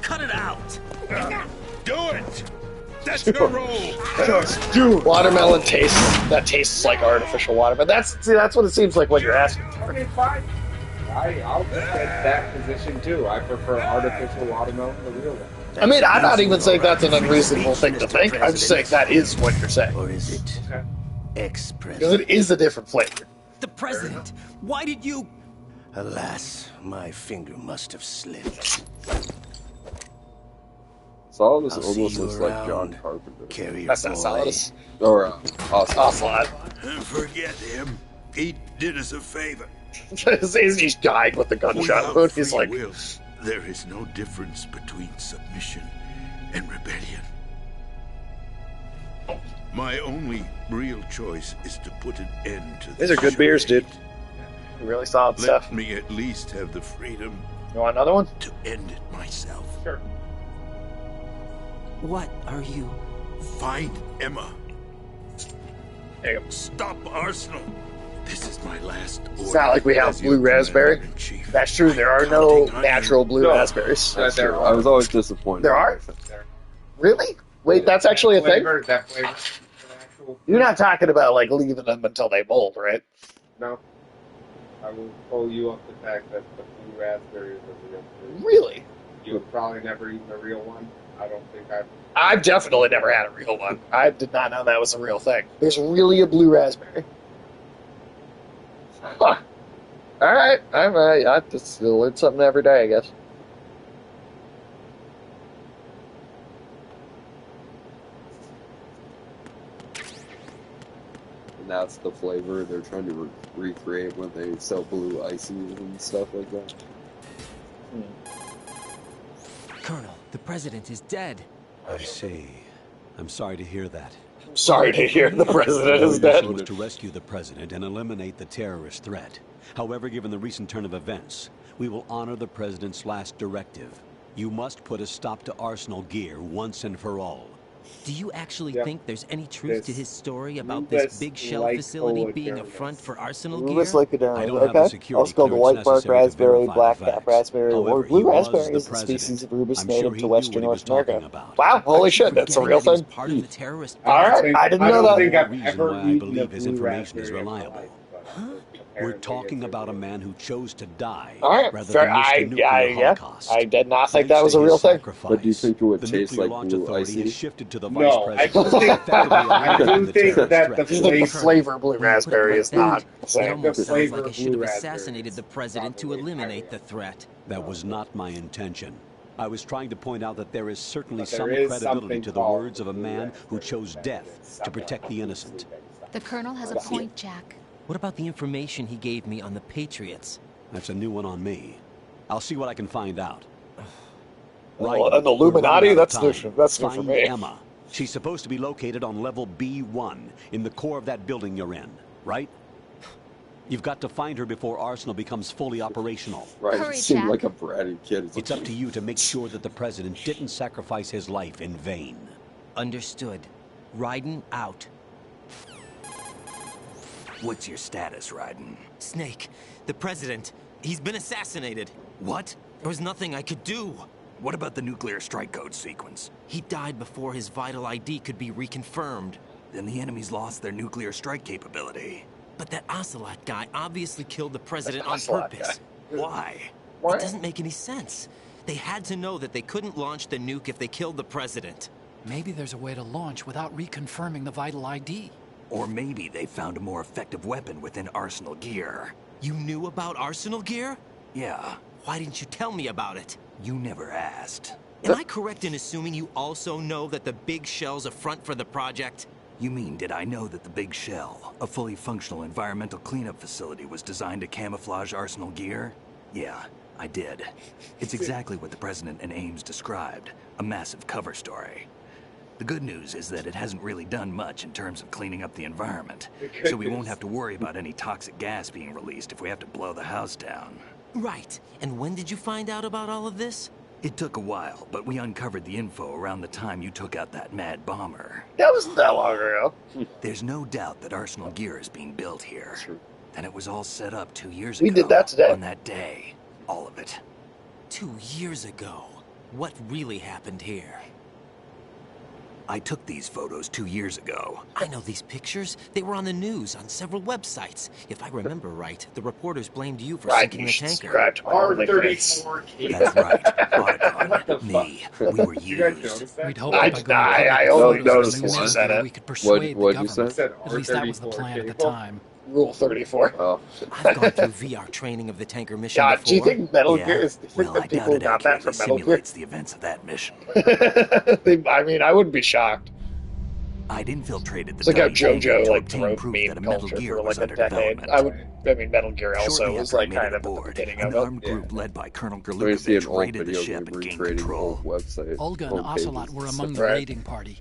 Cut it out! Do it! That's your role! Dude, watermelon tastes like artificial watermelon. That's what it seems like when you're asking. Okay, fine. I'll defend that position too. I prefer artificial watermelon to the real one. I mean, I'm not even saying that's an unreasonable thing to think. I'm just saying that is what you're saying. Or is it because ex-president? it is a different flavor. The president! Why did you... Alas, my finger must have slipped. Solidus I'll almost see you looks like around. John Carpenter. Carry your That's not boy. Solidus. Or Ocelot. Ocelot. Forget him. He did us a favor. He's dying with the gunshot wound. He's like, will. There is no difference between submission and rebellion. My only real choice is to put an end to this. these are good beers, dude. Really solid Let stuff. me at least have the freedom. You want another one? To end it myself. Sure. What are you? Find Emma. There you go. Stop Arsenal. This is my last order. It's not like we have blue raspberry. That's true. There are no natural blue raspberries. That's true. I was always disappointed. There are? Really? Wait, that's actually a thing? That flavor. You're not talking about like leaving them until they mold, right? No. I will pull you up the fact that the blue raspberry is a real fruit. Really? You've probably never eaten a real one. I don't think I've definitely never had a real one. I did not know that was a real thing. There's really a blue raspberry. Huh. All right. I just learn something every day, I guess. And that's the flavor they're trying to recreate when they sell blue ices and stuff like that. Colonel, the president is dead. I see. I'm sorry to hear that. I'm sorry to hear the president is dead. Our mission was to rescue the president and eliminate the terrorist threat. However, given the recent turn of events, we will honor the president's last directive. You must put a stop to Arsenal gear once and for all. Do you actually think there's any truth to his story about this big shell facility being a front for Arsenal gear? I don't have the security clearance necessary to verify the facts. raspberry, However, or blue he was raspberry the is a species president. of rubus I'm native sure he to knew western what he North was talking America. about. Wow, holy shit, that's a real thing. Part of the terrorist. All right, I didn't know don't that. think I've reason ever why I eaten believe a his blue information is raspberry in my reliable. life, but We're apparently talking it's about a man who chose to die All right, rather fair. than risk a nuclear holocaust. I did not think Thanks that was to a real his thing. sacrifice, But do you think it would the taste Nuclear like Launch blue Authority icy? has shifted to the No, vice I president. do think- effectively I do eliminating the think terrorist that threat. The flavor of blue raspberry is not the It same. almost The sounds flavor like I of should have blue assassinated raspberry the president to probably eliminate highly the threat. That was not my intention. I was trying to point out that there is certainly But there some is credibility something to the called words of a blue man who raspberry chose that death is to protect the innocent. The Colonel has a point, Jack. What about the information he gave me on the Patriots? That's a new one on me. I'll see what I can find out. Well, and the we're running Illuminati, out of that's time. new for Find me. Emma. She's supposed to be located on level B1 in the core of that building you're in, right? You've got to find her before Arsenal becomes fully operational. Right, Hurry, it seemed Jack. like a bratty kid. It's up to you to make sure that the president didn't sacrifice his life in vain. Understood. Raiden out. What's your status, Raiden? Snake, the president, he's been assassinated. What? There was nothing I could do. What about the nuclear strike code sequence? He died before his vital ID could be reconfirmed. Then the enemy's lost their nuclear strike capability. But that Ocelot guy obviously killed the president on Ocelot purpose. Why? It doesn't make any sense. They had to know that they couldn't launch the nuke if they killed the president. Maybe there's a way to launch without reconfirming the vital ID. Or maybe they found a more effective weapon within Arsenal gear. You knew about Arsenal gear? Yeah, Why didn't you tell me about it? you never asked. Am I correct in assuming you also know that the big shell's a front for the project? You mean, did I know that the Big Shell, a fully functional environmental cleanup facility, was designed to camouflage Arsenal gear? Yeah, I did. It's exactly what the President and Ames described, a massive cover story. The good news is that it hasn't really done much in terms of cleaning up the environment, so we won't have to worry about any toxic gas being released if we have to blow the house down. Right. And when did you find out about all of this? It took a while, but we uncovered the info around the time you took out that mad bomber. That wasn't that long ago. There's no doubt that Arsenal gear is being built here. And it was all set up 2 years We ago. did that today. On that day. All of it. 2 years ago. What really happened here? I took these photos 2 years ago. I know these pictures. They were on the news, on several websites. If I remember right, the reporters blamed you for sinking the tanker. R34. That's right. Otacon, me. We were You guys used. notice that? We'd hoped I by did going not. I public only with noticed the when you news said that it. we could persuade the What'd you say? government. Said At least that was the R34 plan at the cable. time. Rule 34. Oh, I've gone through VR training of the tanker mission God, before. do you think Metal Yeah. Gear is? Do you think Well, that I doubt people it got that from accurately Metal Gear? simulates the events of that mission. I mean, I wouldn't be shocked. I'd infiltrated the It's like how dummy tanker JoJo to like obtain drove proof meme that a Metal culture Gear for was like a under decade. development. I mean, Metal Gear also Shortly was after I like made kind it of at the aboard, beginning an of it. armed group led by Colonel So you see an Gerlukovich old raided the video ship game and gained recreating control. old website. Olga and Ocelot were among the Right. raiding party.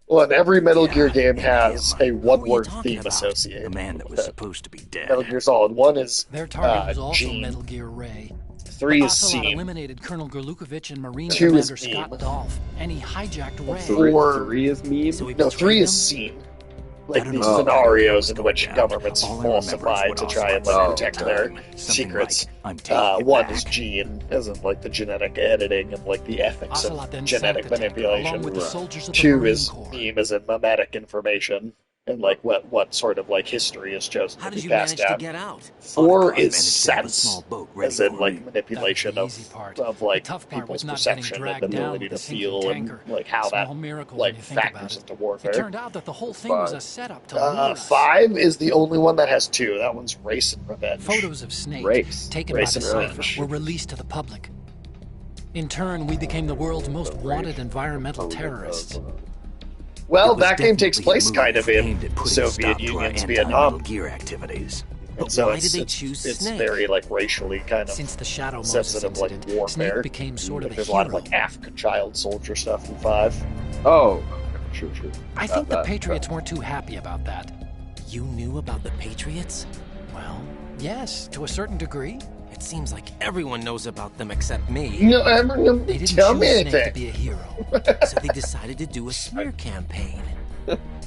Well, and every Metal Gear game and has him. a one-word talking theme about? associated. The man that with was it. supposed to be dead. Metal Gear Solid 1 is Their target was also Gene. Metal Gear Ray. 3 but is Ocelot Scene. eliminated Colonel Gerlukovich and Marine 2 is Commander Scott Meme. Dolph, and he hijacked Ray. 3 is Meme? So we No, 3 betrayed is him? Scene. I Like don't these know scenarios in exactly which what was going governments down. All I remember is falsify what to try and Ocelot like, said at protect the their time. Something secrets. like, "I'm taking it One back." is Gene, as in like the genetic editing and like the ethics Ocelot then of sank genetic the tanker, manipulation. along with the soldiers of the 2 Marine is Corps. Meme, as in mimetic information, and like what sort of like history is chosen How to did be you passed manage to down. get out? 4 I is managed to have a sense, small boat ready as in for like me. manipulation That was the easy part. of like The tough part people's was not getting perception and dragged down ability with to a sinking feel tanker. and like how Small that miracle when like you think about factors it. into warfare. It turned out that the whole thing was a setup to lure us. 5 is the only one that has 2. That one's Race and Revenge. Photos of Snake, taken Race by the and Cypher, Revenge. were released to the public. In turn, we became the world's most wanted environmental terrorists. Well, It was that game takes definitely a place move kind of in aimed at putting a Soviet stop to our Union's anti-Metal Vietnam. Gear activities. And so why it's, did they it's, choose it's Snake? very like racially kind of Since the Shadow Moses sensitive like incident, warfare. Snake became sort of Like, a there's a lot of hero. like African child soldier stuff in 5. Oh, sure. I think the Patriots weren't too happy about that. You knew about the Patriots? Well, yes, to a certain degree. It seems like everyone knows about them except me. No, They didn't tell choose me Snake anything. to be a hero. So they decided to do a smear campaign.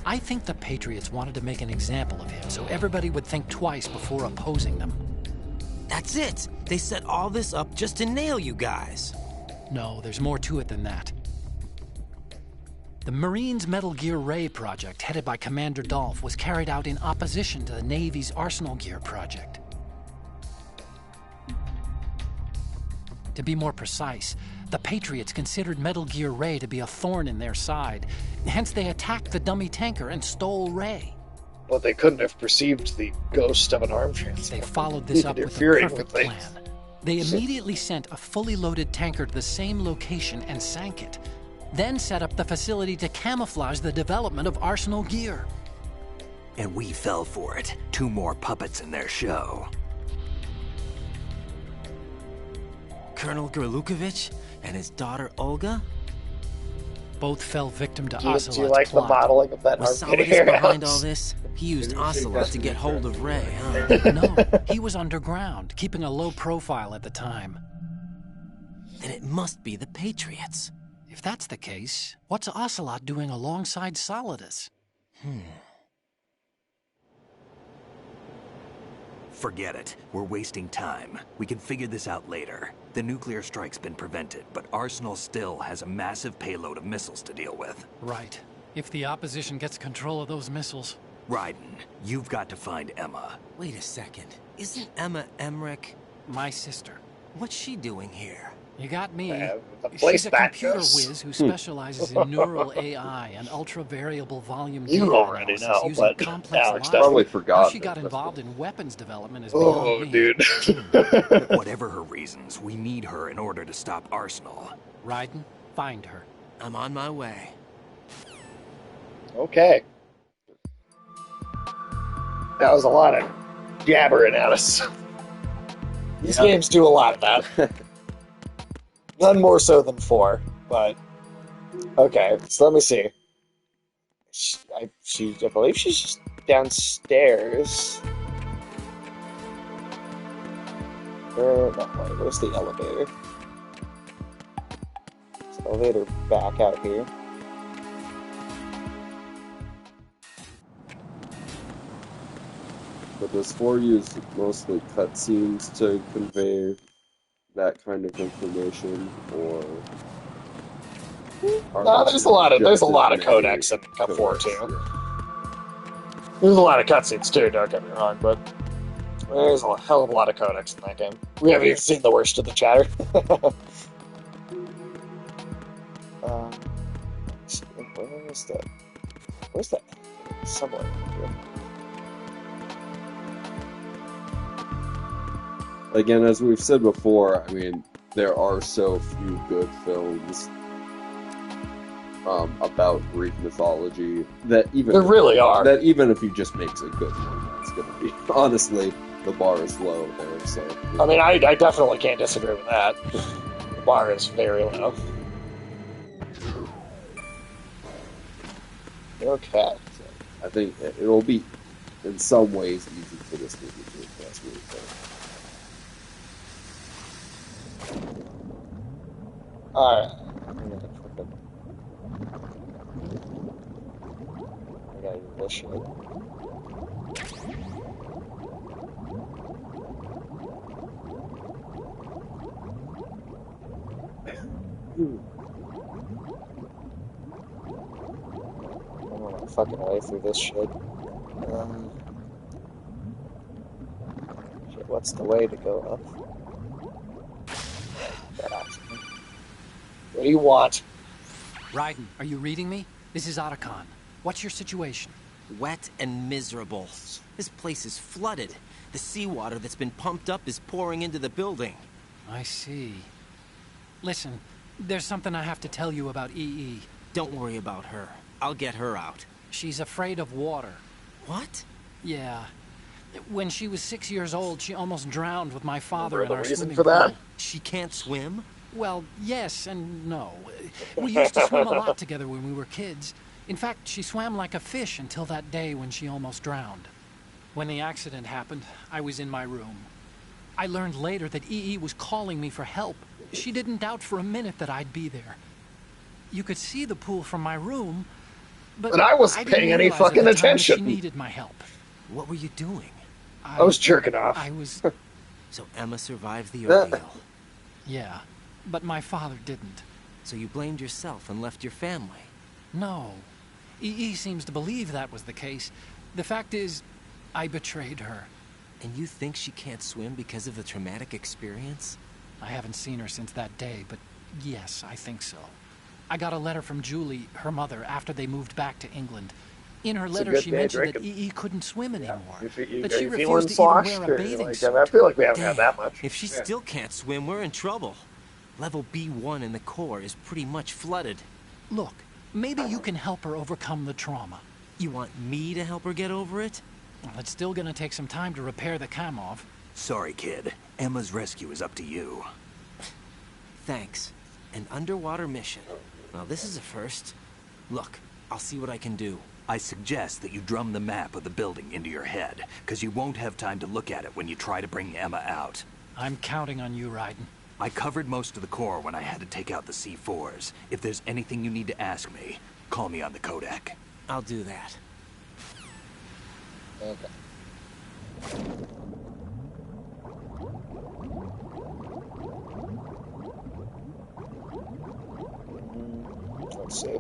I think the Patriots wanted to make an example of him so everybody would think twice before opposing them. That's it. They set all this up just to nail you guys. No, there's more to it than that. The Marines' Metal Gear Ray project, headed by Commander Dolph, was carried out in opposition to the Navy's Arsenal Gear project. To be more precise, the Patriots considered Metal Gear Ray to be a thorn in their side. Hence, they attacked the dummy tanker and stole Ray. Well, they couldn't have perceived the ghost of an arm transport. They followed this up with a Interfering perfect with plan. They immediately sent a fully loaded tanker to the same location and sank it. Then set up the facility to camouflage the development of Arsenal Gear. And we fell for it. 2 more puppets in their show. Colonel Gerlukovich and his daughter Olga? Both fell victim to Do you Ocelot's like the plot. modeling of that Was armpit Solidus hair behind house? all this? He used Ocelot to get hold of Ray, huh? No, he was underground, keeping a low profile at the time. Then it must be the Patriots. If that's the case, what's Ocelot doing alongside Solidus? Forget it. We're wasting time. We can figure this out later. The nuclear strike's been prevented, but Arsenal still has a massive payload of missiles to deal with. Right. If the opposition gets control of those missiles. Raiden, you've got to find Emma. Wait a second. Isn't Emma Emmerich My sister. What's she doing here? You got me. The place She's a that computer goes. whiz who specializes in neural AI and ultra-variable volume You data already analysis know, using but complex Alex logic. probably How forgot. she got involved in weapons development is Oh, beyond me. dude. Whatever her reasons, we need her in order to stop Arsenal. Raiden, find her. I'm on my way. Okay. That was a lot of jabbering at us. These games do a lot of that. None more so than 4, but... Okay, so let me see. I believe she's just downstairs. Where's the elevator? There's an elevator back out here. But does 4 use mostly cutscenes to convey that kind of information, or? No, there's a lot of codecs in 4 too. Yeah. There's a lot of cutscenes too. Don't get me wrong, but there's a hell of a lot of codecs in that game. We haven't even seen the worst of the chatter. Where's that? Somewhere here. Again, as we've said before, I mean, there are so few good films about Greek mythology that even there really are. That even if he just makes a good one, that's going to be honestly the bar is low there. So I mean, I definitely can't disagree with that. The bar is very low. Okay. So I think it'll be in some ways easy for this movie to impress me. Alright. I gotta do this shit. I'm on my fucking way through this shit. Shit, what's the way to go up? What do you want? Raiden, are you reading me? This is Otacon. What's your situation? Wet and miserable. This place is flooded. The seawater that's been pumped up is pouring into the building. I see. Listen, there's something I have to tell you about EE. Don't worry about her. I'll get her out. She's afraid of water. What? Yeah. When she was 6 years old, she almost drowned with my father in our reason swimming for that? pool. She can't swim? Well, yes and no. We used to swim a lot together when we were kids. In fact, she swam like a fish until that day when she almost drowned. When the accident happened, I was in my room. I learned later that EE was calling me for help. She didn't doubt for a minute that I'd be there. You could see the pool from my room, but I wasn't didn't paying any realize at fucking the time attention. She needed my help. What were you doing? I was jerking off. I was... So Emma survived the ordeal. Yeah, but my father didn't. So you blamed yourself and left your family? No. EE seems to believe that was the case. The fact is, I betrayed her. And you think she can't swim because of the traumatic experience? I haven't seen her since that day, but yes, I think so. I got a letter from Julie, her mother, after they moved back to England. In her letter, she mentioned that EE couldn't swim anymore. That she refused to even wear a bathing suit. I feel like we haven't had that much. If she still can't swim, we're in trouble. Level B1 in the core is pretty much flooded. Look, maybe you can help her overcome the trauma. You want me to help her get over it? Well, it's still gonna take some time to repair the Kamov. Sorry, kid. Emma's rescue is up to you. Thanks. An underwater mission. Well, this is a first. Look, I'll see what I can do. I suggest that you drum the map of the building into your head, because you won't have time to look at it when you try to bring Emma out. I'm counting on you, Raiden. I covered most of the core when I had to take out the C4s. If there's anything you need to ask me, call me on the Kodak. I'll do that. Okay. Let's see.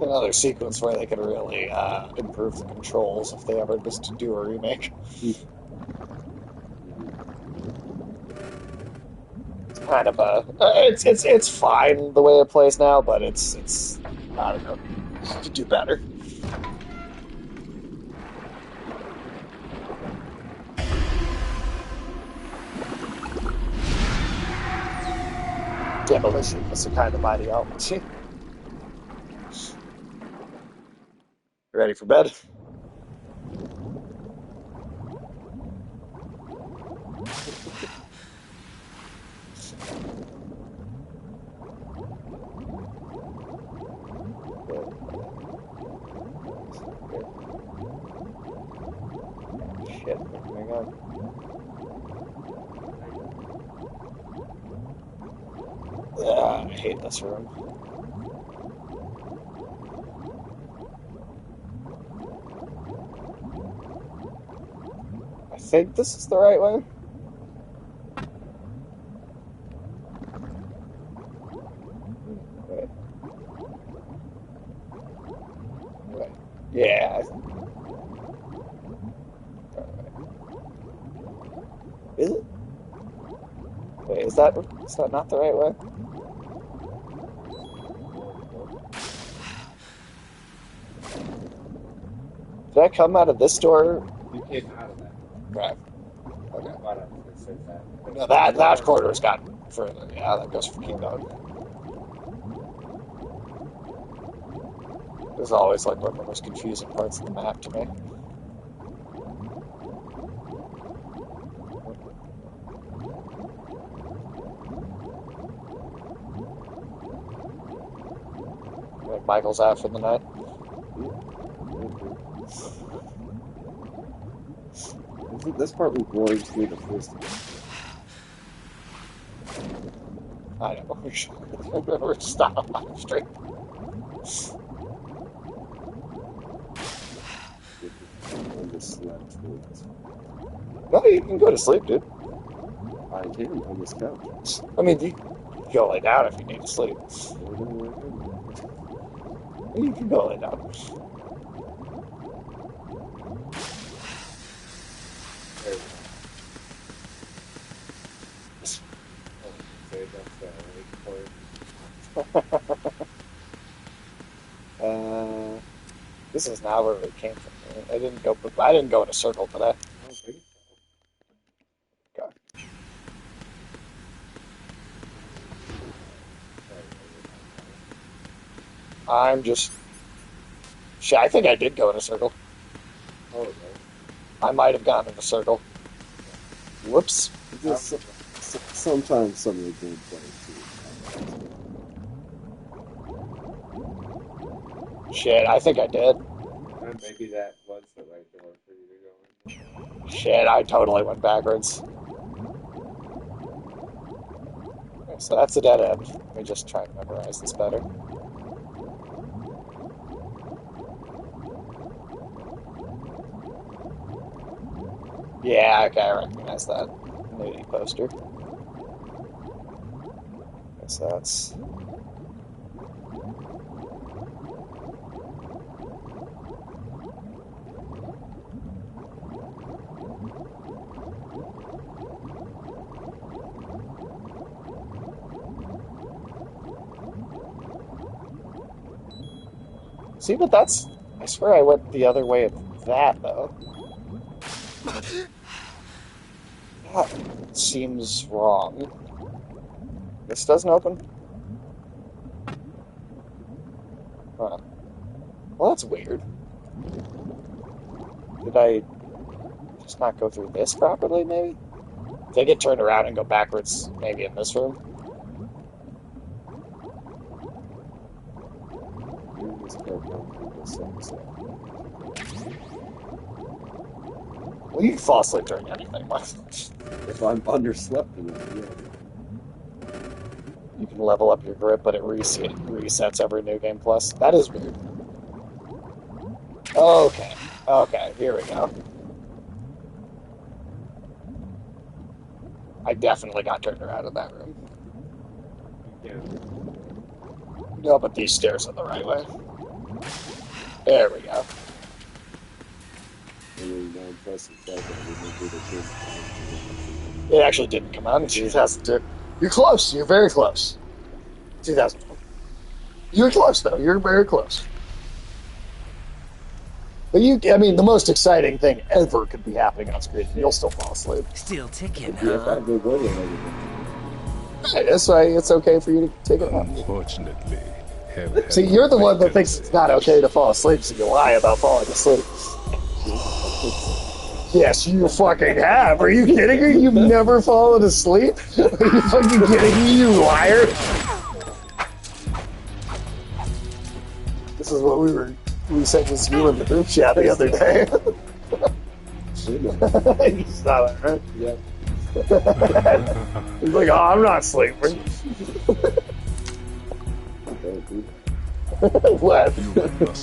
Another sequence where they could really improve the controls if they ever just do a remake. It's kind of a it's fine the way it plays now, but it's I don't know, it could do better. Yeah, but this is kind of mighty out. Ready for bed? Shit, oh my god. I hate this room. I think this is the right way. Wait. Wait. Yeah. Is it? Wait, is that not the right way? Did I come out of this door? You came out of that. Right. Okay. I thought I was going to say that. No, that corridor's got further. Yeah, that goes for keep going. This is always like one of the most confusing parts of the map to me. Like Michael's out for the night. This part was boring to me the first time. I know. We're stop straight. No, you can go to sleep, dude. I can on this couch. I mean, you can go lay down if you need to sleep. You can go lay down. This is not where it came from. I didn't go in a circle today. Okay. I'm just. Shit, I think I did go in a circle. Oh, okay. I might have gone in a circle. Whoops. Just, sometimes some of the gameplay too. Shit, I think I did. Maybe that was the right door for you to go in. Shit, I totally went backwards. Okay, so that's a dead end. Let me just try and memorize this better. Yeah, okay, I recognize that nudity poster. Okay, so that's... See, but that's... I swear I went the other way of that, though. That seems wrong. This doesn't open? Huh. Well, that's weird. Did I just not go through this properly, maybe? Did I get turned around and go backwards, maybe in this room? Well, you can fall asleep during anything. If I'm underslept enough, yeah. You can level up your grip, but it resets every New Game Plus. That is weird. Okay. Okay, here we go. I definitely got turned around in that room. Yeah. No, but these stairs are the right way. There we go. It actually didn't come out in 2002. You're close. You're very close. 2001. You're close, though. You're very close. But I mean, the most exciting thing ever could be happening on screen. You'll still fall asleep. Still ticking, huh? Right, that's why it's okay for you to take it out. Unfortunately, see, you're the one that thinks it's not okay to fall asleep, so you lie about falling asleep. Yes, you fucking have. Are you kidding me? You've never fallen asleep? Are you fucking kidding me, you liar? This is what we said was you in the group chat the other day. You saw that, right? Yeah. He's like, oh, I'm not sleeping. What?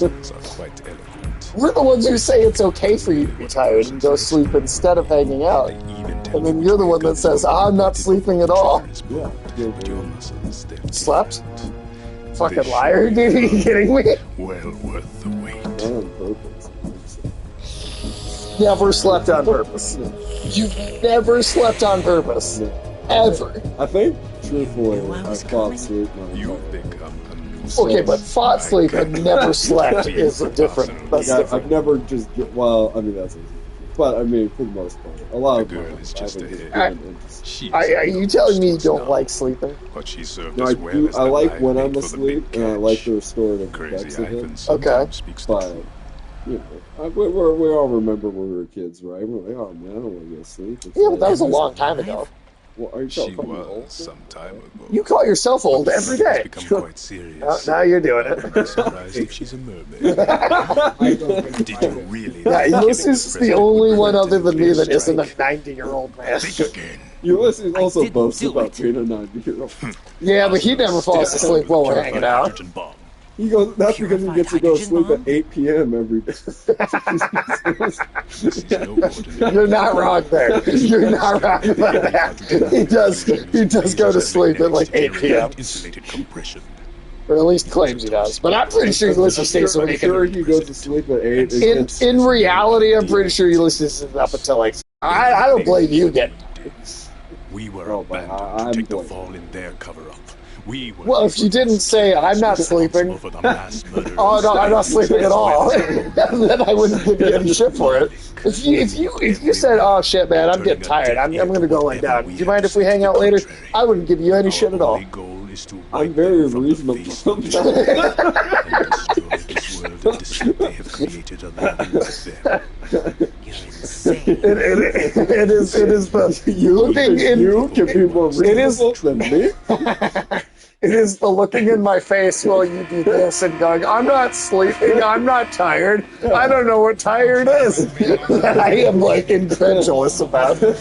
muscles are quite eloquent. We're the ones who say it's okay for you to be tired and go sleep instead of hanging out. And then you're the one that says, I'm not sleeping at all. Yeah. Slept? Fucking liar, dude. Are you kidding me? Well worth the wait. Never slept on purpose. You've never slept on purpose. Ever. I think, truthfully, I fought sleep my entire Okay, but fought sleep and never slept is a different. That's yeah, different. I've never just. Well, I mean that's easy. But I mean, for the most part, a lot of my life, I haven't just given into. Are you telling me you don't like sleeping? But she served No, I as well do. as I the like live when bait I'm for the asleep, big and I like catch. the restorative Crazy effects of Ivan it. sometimes speaks the But truth. you know, we all remember when we were kids, right? We're like, oh man, I don't want to go to sleep. It's Yeah, like, but that was a long time ago. Well, are you She talking about was some time ago. You call yourself old every day. Become quite serious. Now you're doing I'm it. surprised if she's a mermaid. Did you really? Yeah, Ulysses is the only one other than me that isn't a 90-year-old man. Ulysses also boasts about being a 90-year-old. Yeah, but he never falls asleep while we're hanging out. He goes. That's because he gets to go to sleep at 8 p.m. every day. You're not wrong there. You're not wrong about that. He does go to sleep at like 8 p.m. Or at least claims he does. But I'm pretty sure Ulysses stays awake. I'm sure he goes to sleep at 8. In reality, I'm pretty sure Ulysses is up until like. I don't blame you getting. We were abandoned to take the fall in their cover-up. Well, if you didn't say I'm not sleeping, oh no, I'm not sleeping at all, then I wouldn't give you any shit for it. If you said, oh shit, man, I'm getting tired, I'm gonna go lay down. Do you mind if we hang out later? I wouldn't give you any shit at all. I'm very reasonable sometimes. It is the looking in. You can be more reasonable than me. It is the looking in my face while you do this and going, I'm not sleeping, I'm not tired, I don't know what tired is. I am like incredulous about it.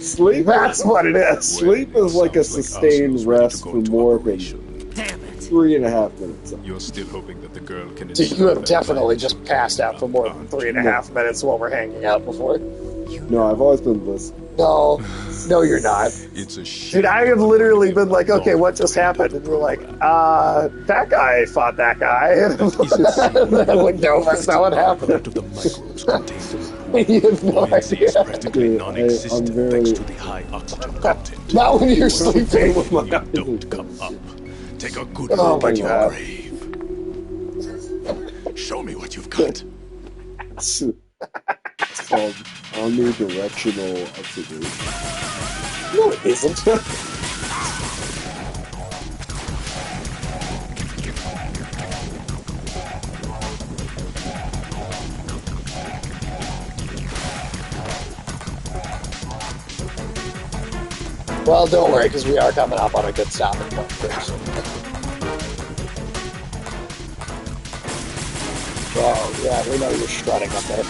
Sleep? That's what it is. Sleep is like a sustained rest for more than 3.5 minutes. You're still hoping that the girl can. Dude, you have definitely just passed out for more than 3.5 minutes while we're hanging out before. No, I've always been listening. No, you're not. It's a shit. Dude, I have literally been like, okay, what just happened? And you're like, that guy fought that guy. And I'm like, no, that's not what happened. You have no idea. Practically non-existent thanks to the high oxygen content. Not when you're sleeping. You don't come up. Take a good Oh look my at your God. grave. Show me what you've got. It's called omnidirectional observation. No, it isn't. Well, don't worry, because we are coming up on a good stopping point pretty soon. Oh, yeah, we know you're strutting up there.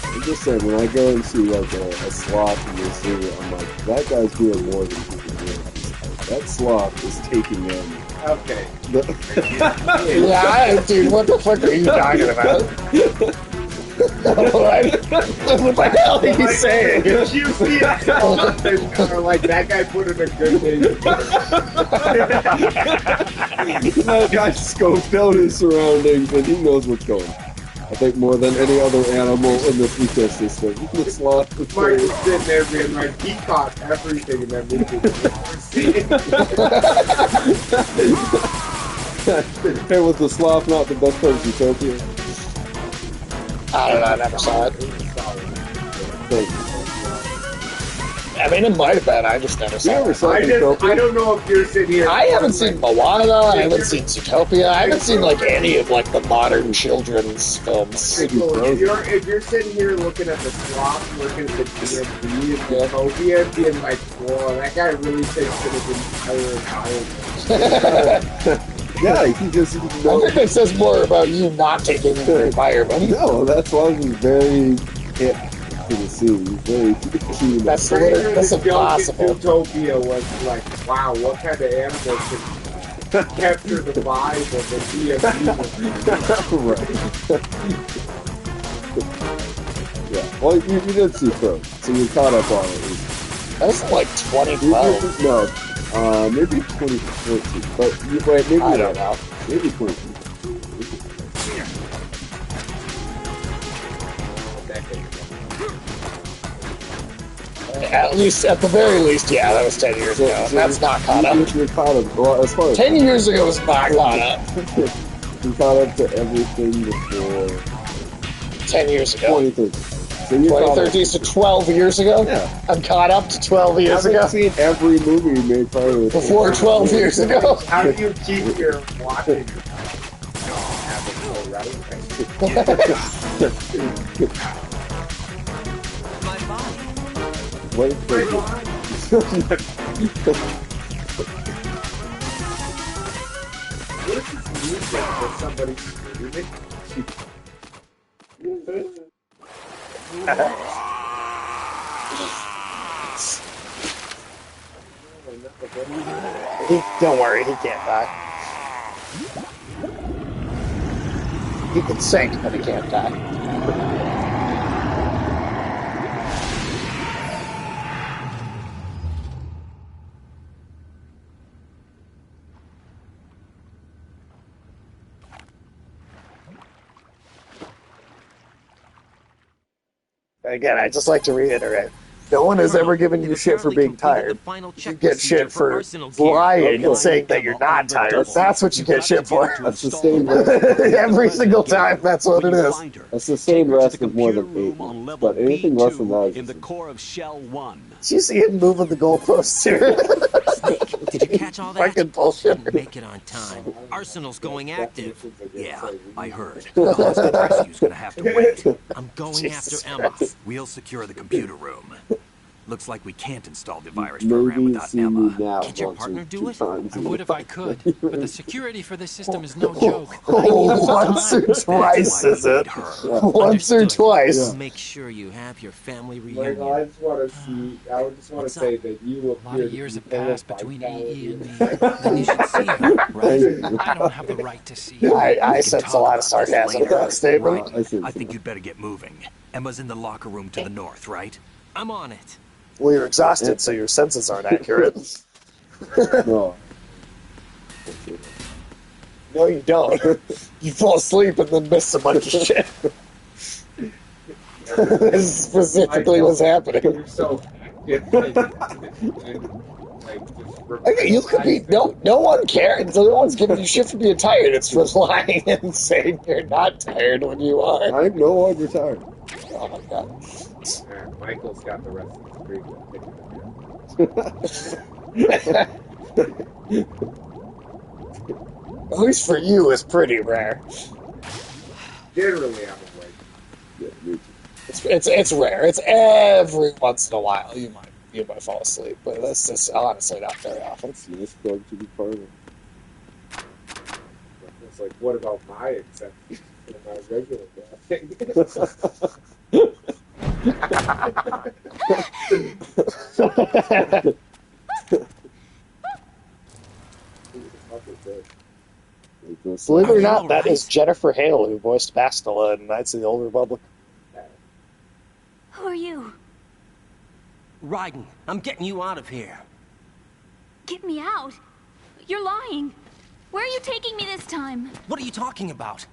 I'm just saying, when I go and see like a sloth in this area, I'm like, that guy's doing more than he can do. That sloth is taking in. Okay. Yeah, dude, what the fuck are you talking about? What the hell are you saying? If you see a sloth or like that guy put in a good day. That guy scoped out his surroundings and he knows what's going on. I think more than any other animal in this ecosystem. The sloth is Mark was sitting there being like, he caught everything in that movie. Hey, was the sloth not the best part of Utopia? I don't know, I never saw it. I mean, it might have been, I just never saw it. I don't know if you're sitting here. I haven't seen Moana, I haven't seen Zootopia, I haven't seen like any of like the modern children's films. If you're sitting here looking at the sloth, looking at the DMV and Zootopia, being like, whoa, that guy really thinks of his entire environment. Yeah, he just. I think it says more about you not taking in the environment. No, that's why he's very hip to the scene. He's very keen. That's impossible. Utopia was like, wow, what kind of animal can capture the vibe of the DMV? Right. Yeah. Well, you did see Frozen, so you caught up on it. That was like 2012. No. Maybe 2014, but wait, maybe I don't know. Maybe 2014. At the very least, yeah, that was 10 years ago. That's not caught up. You're caught up. Well, as far as 10 years ago was not caught up. You're caught up to everything before 10 years ago. 2013. So you're 2013, so 12 years ago? Yeah. I'm caught up to 12 years ago? I've seen every movie made prior to before 12 years ago. How do you keep your watching habit so right? What is What is this music for somebody screaming? Don't worry, he can't die. He can sink, but he can't die. Again, I just like to reiterate. No one has ever given you shit for being tired. You get shit for lying and saying that you're not tired. That's what you get shit for. That's the same every single time. That's what it is. That's the same rest of more than 8 months, but anything less than that is in the core of Shell 1. Did you see him moving the goalposts here? Did you catch all that? Fucking bullshit. Make it on time. Arsenal's going active. Yeah, I heard. The Hostile Rescue's gonna have to wait. I'm going after Emma. We'll secure the computer room. Looks like we can't install the virus program without Emma. Can't your partner do it? I would if I could, but the security for this system is no joke. Once or twice, is it? Once or twice. Make sure you have your family Like, reunion. I just want to see. I would just want to say that you A lot of years have passed between EE and me. Then you should see her, right? I don't have the right to see her. I sense a lot of sarcasm in that statement. I think you'd better get moving. Emma's in the locker room to the north, right? I'm on it. Well, you're exhausted, so your senses aren't accurate. No. No, you don't. You fall asleep and then miss a bunch of shit. This is specifically what's happening. You're so like, Okay, you could be no one cares. No one's giving you shit for being tired. It's for lying and saying you're not tired when you are. I'm no longer tired. Oh my god. Michael's got the rest of the streak. At least for you, it's pretty rare. Generally, I'm awake. Yeah, me too. It's rare. It's every once in a while you might fall asleep, but that's just honestly not very often. It's nice plug to be part of. It's like, what about my exception in my regular thing? Believe it or not, that is Jennifer Hale who voiced Bastila in Knights of the Old Republic. Who are you? Raiden, I'm getting you out of here. Get me out. You're lying. Where are you taking me this time? What are you talking about?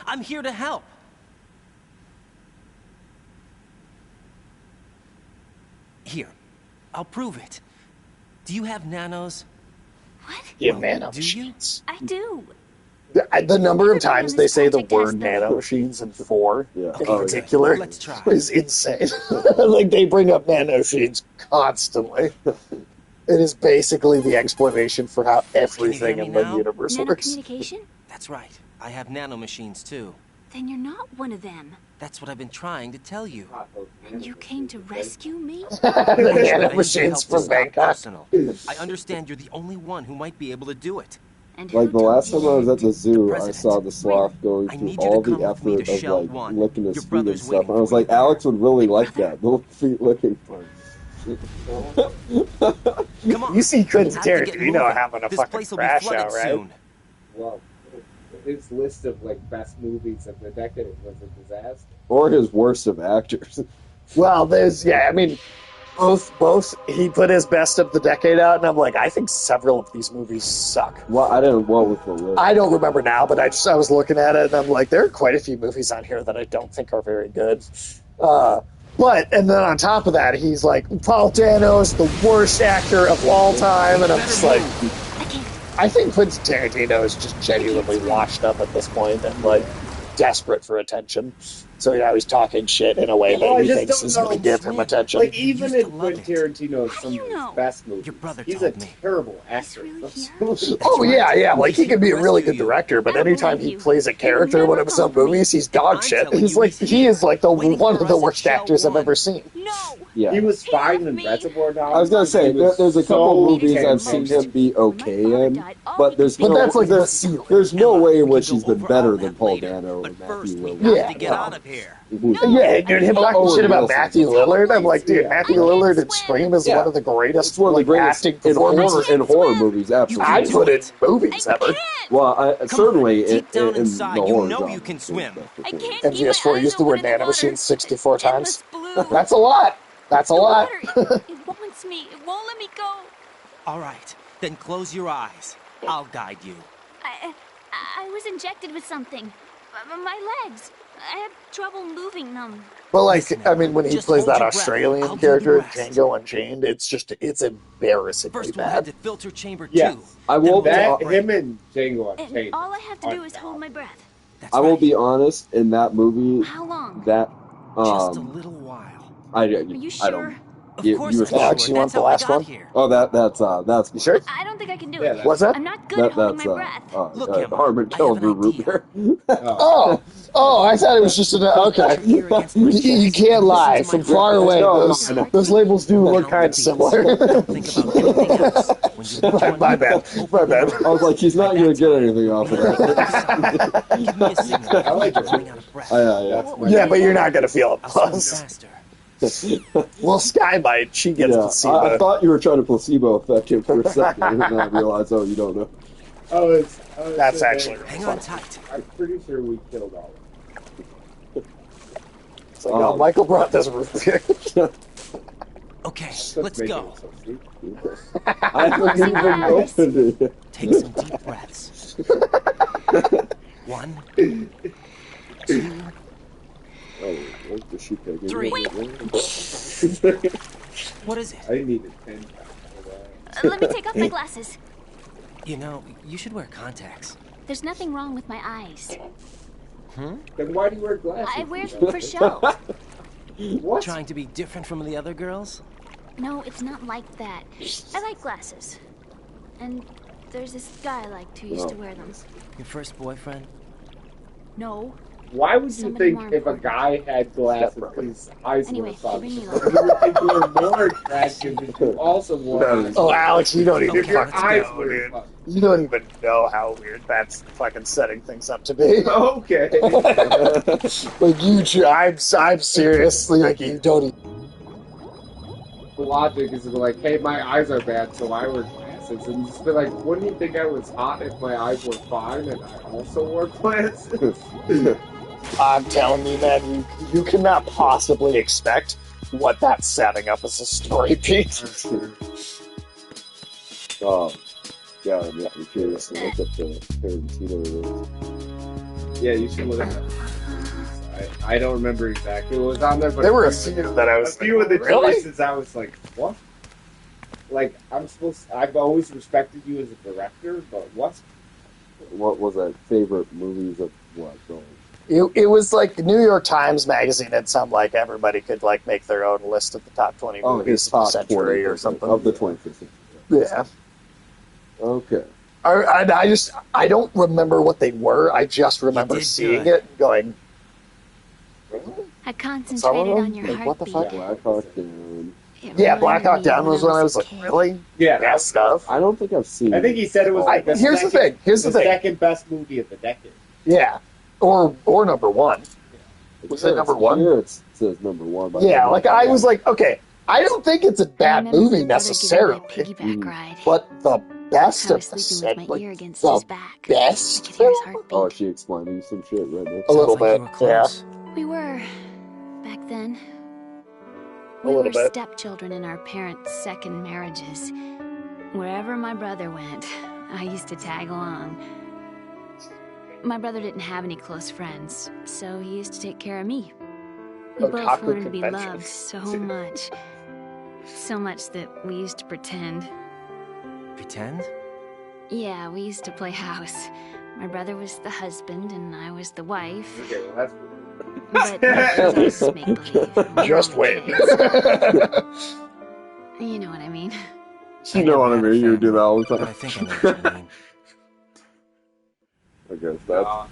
I'm here to help. Here, I'll prove it. Do you have nanos? What? You have nano Do you? I do. The number of times they say the word nano machines in 4 in particular Let's try. is insane. Like, they bring up nano machines constantly. It is basically the explanation for how everything in the universe works. Nanocommunication? That's right. I have nanomachines too. Then you're not one of them. That's what I've been trying to tell you. And you came to rescue me? The nano machines from Bangkok. I understand you're the only one who might be able to do it. Like the last time I was at the zoo, I saw the sloth going through all the effort of like licking his feet and stuff. And I was like, Alex would really like that. Little feet licking for Come on. You see Quentin Have to get Tarantino moving. having a This fucking place will be crash flooded out, right? soon. Well, his list of like best movies of the decade was a disaster. or his worst of actors. Well, there's I mean, both. He put his best of the decade out, and I'm like, I think several of these movies suck. Well, I didn't. What was the list? I don't remember now, but I was looking at it, and I'm like, there are quite a few movies on here that I don't think are very good. and then on top of that, he's like, Paul Dano is the worst actor of all time, and I'm just like, I think Quentin Tarantino is just genuinely washed up at this point and like desperate for attention. So now he's talking shit in a way that he thinks is going to give him attention. Like, even in Quentin Tarantino's some of his best movies, he's a terrible actor. Oh, yeah, like, he can be a really good director, but anytime he plays a character in one of his own movies, he's dog shit. He is like one of the worst actors I've ever seen. Yeah. He was fine in Reservoir Dogs. I was gonna say there's a couple movies I've seen him be okay in, but that's like the ceiling. There's no way in which he's been better than Paul Dano or Matthew Lillard. Yeah, get out of here. Yeah, dude, him talking shit about Matthew Lillard. I'm like, dude, Matthew Lillard in Scream is one of the greatest, acting performances in horror movies. Absolutely, I put it in movies ever. Well, certainly in the horror genre. You can swim. MGS4 used the word nanomachine 64 times. That's a lot. That's a lot. It wants me. It won't let me go. All right, then close your eyes. I'll guide you. I was injected with something. My legs. I have trouble moving them. But like, I mean, when he plays that Australian character in Django Unchained, it's embarrassingly First, we'll bad. head to filter chamber 2. Yeah, I will. Him and Django Unchained. And all I have to do is hold my breath. I will be honest. In that movie, How long? that Just a little while. Are you sure? I don't. Of course, Alex, you want the last one? Oh, that's. You sure? I don't think I can do it. What's that? I'm not good at holding my breath. Harmon Killender root beer. Oh, I thought it was just okay. You can't lie. From far away, those labels do look kind of similar. My bad. I was like, he's not going to get anything off of that. Give me a signal. I like running out of breath. Yeah, but you're not going to feel a buzz. Well, Sky might. She gets to see I thought you were trying to placebo affect him for a second, and then I realized, you don't know. That's actually hang on tight. I'm pretty sure we killed all of them. It's like, Michael brought this root beer. Okay, let's go. I haven't even opened it. Take some deep breaths. 1, 2. Oh, where's the sheep pig? 3. What is it? I need a 10. Let me take off my glasses. You know, you should wear contacts. There's nothing wrong with my eyes. Then why do you wear glasses? I wear them for show. What? Trying to be different from the other girls? No, it's not like that. I like glasses. And there's this guy I liked who used to wear them. Your first boyfriend? No. Why would you Somebody think if a guy had glasses, his eyes Anyway, were bring me fucked, you would think you were more attractive if you also wore eyes? Oh, Alex, you don't even If your fucking eyes know, were dude. fucked. You don't even know how weird that's fucking setting things up to be. Okay. Like, I'm seriously, like, you don't even... The logic is like, hey, my eyes are bad, so I wear glasses. And just be like, wouldn't you think I was hot if my eyes were fine and I also wore glasses? I'm telling you, man, you cannot possibly expect what that's setting up as a story beat. Yeah, I'm curious to look up the Tarantino release. Yeah, you should look at that. I don't remember exactly what was on there, but there were a few that I was a few of the really? choices I was like, what? Like, I've always respected you as a director, but what? What was that? Favorite movies of what? Going? It was like the New York Times magazine had some, like, everybody could, like, make their own list of the top 20 movies of the century or something. Of the 21st century. Yeah. Okay. I don't remember what they were. I just remember seeing it and going, I concentrated on your like, what the heartbeat. fuck? Black Hawk Down. Yeah, Black Hawk Down was when I was like, really? Yeah, that stuff. I don't think I've seen it. I think he said it was like the Here's the thing. Here's the thing. second best movie of the decade. Yeah. Or number one. Was it number one? Here it says number one. Yeah, like I was like, okay, I don't think it's a bad movie necessarily, but the best of the set, like the best. Oh, she explained you some shit right there. A little bit, yeah. We were, back then. A We little were bit. stepchildren in our parents' second marriages. Wherever my brother went, I used to tag along. My brother didn't have any close friends, so he used to take care of me. We both Otaku wanted to be convention. loved so much. So much that we used to pretend. Pretend? Yeah, we used to play house. My brother was the husband and I was the wife. Okay, well that's. But it was all make-believe. We were Just only wait. kids. You know what I mean. You know what I mean? You do that all the time. I think I know what you mean. I guess that's.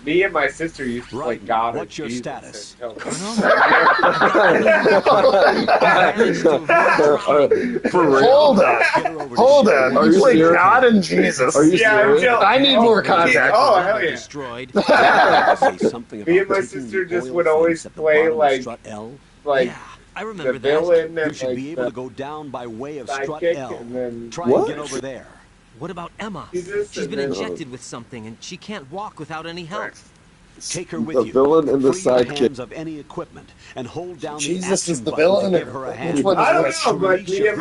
Me and my sister used to play God. What's your Jesus status? and For real? Hold on. Are You you play serious? God and Jesus. Are you serious? I need more context. Oh, hell yeah. Destroyed. Me and my sister just would always play like I remember the that. villain You and should like be able the to go down by way of strut sidekick, L. and then Try and get over there. What about Emma? Jesus She's and been then- injected with something, and she can't walk without any help. Take her with The you. villain and the Free your sidekick. hands of any equipment and hold down Jesus the is action the button villain, to and give her a which hand. one is I don't this? know, but me and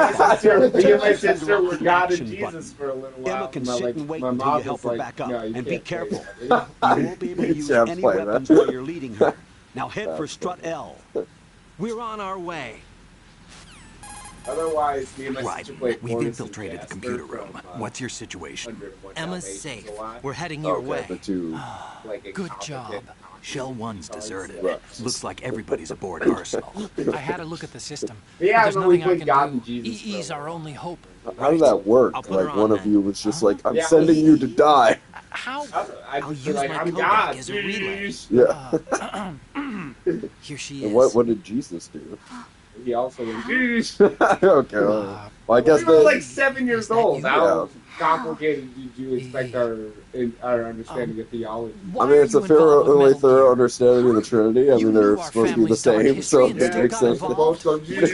my sister were God and Action Jesus button. for a little while. Emma can My, sit like, and wait my until mom you help was her like, back up. no, you And be can't play careful. that. You won't be able to You use can't any play that. weapons while you're leading her. Now head for strut L. We're on our way. Otherwise, me and my Right. sister played We've Mortis infiltrated the and computer Jasper room. from, What's your situation? 101 Emma's Dalmatians safe. a lot. We're heading your Okay, way. the two. Like Good incompetent job. Shell 1's deserted. Right. Looks like everybody's aboard Arsenal. I had a look at the system. Yeah, There's but we nothing I played God can and do. Jesus for a EE's our while. only hope. How did that work? I'll put her Like on one of then. you was just like, I'm Yeah. sending you to die. How? I'd I'll just be use like, my I'm codec God. as a relay. Yeah. Here she is. And what did Jesus do? He also went, Okay. Well, I guess we were that. like 7 years old. you? How complicated did you expect our understanding of theology? I mean, it's a fairly thorough understanding of the Trinity. I You mean, knew they're our supposed to be the family's dark same, so history and it still makes got sense. involved? What's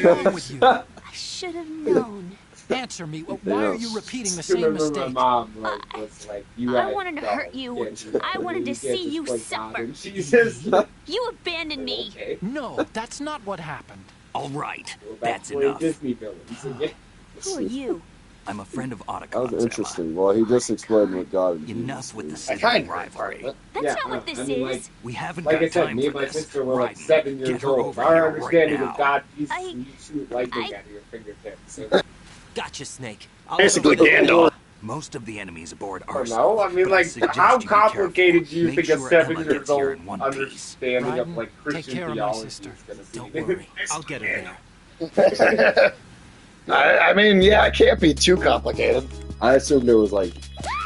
wrong with you? I should have known. Answer me. Why are you repeating the I same remember mistake? my mom was like, you I had wanted to hurt you. kids. I wanted to can't see just you play God suffer. and Jesus. You abandoned me. Okay. No, that's not what happened. All right. Well, That's playing enough. Disney villains again. Who are you? I'm a friend of That Otacon's, was interesting. Well, he just explained what God and Jesus Enough with the is. sibling rivalry. That's Yeah, not what this I mean, like, is. We haven't Like got I said, time me and for my this. sister were like Right. 7 years Get her old. over Our here understanding right of God, Jesus, I- you shoot lightning out of your fingertips. So, Gotcha, Snake. I'll Basically, go with you. Gandalf. Most of the enemies aboard I don't Arsenal. know. I mean, but like, suggest how you be complicated careful. do you Make think sure a 7 Emma years gets here old in one piece. understanding of Ryden, like take Christian care of my theology sister. is going to Don't be? worry. I'll get her there. I mean, yeah, it can't be too complicated. I assumed it was like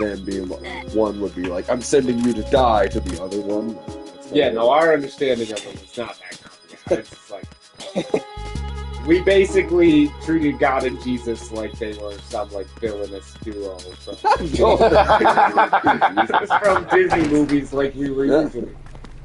them being like, one would be like, I'm sending you to die, to the other one. Yeah, no, our understanding of it was not that complicated. It's just like we basically treated God and Jesus like they were some like villainous duo from Disney movies, like we were usually.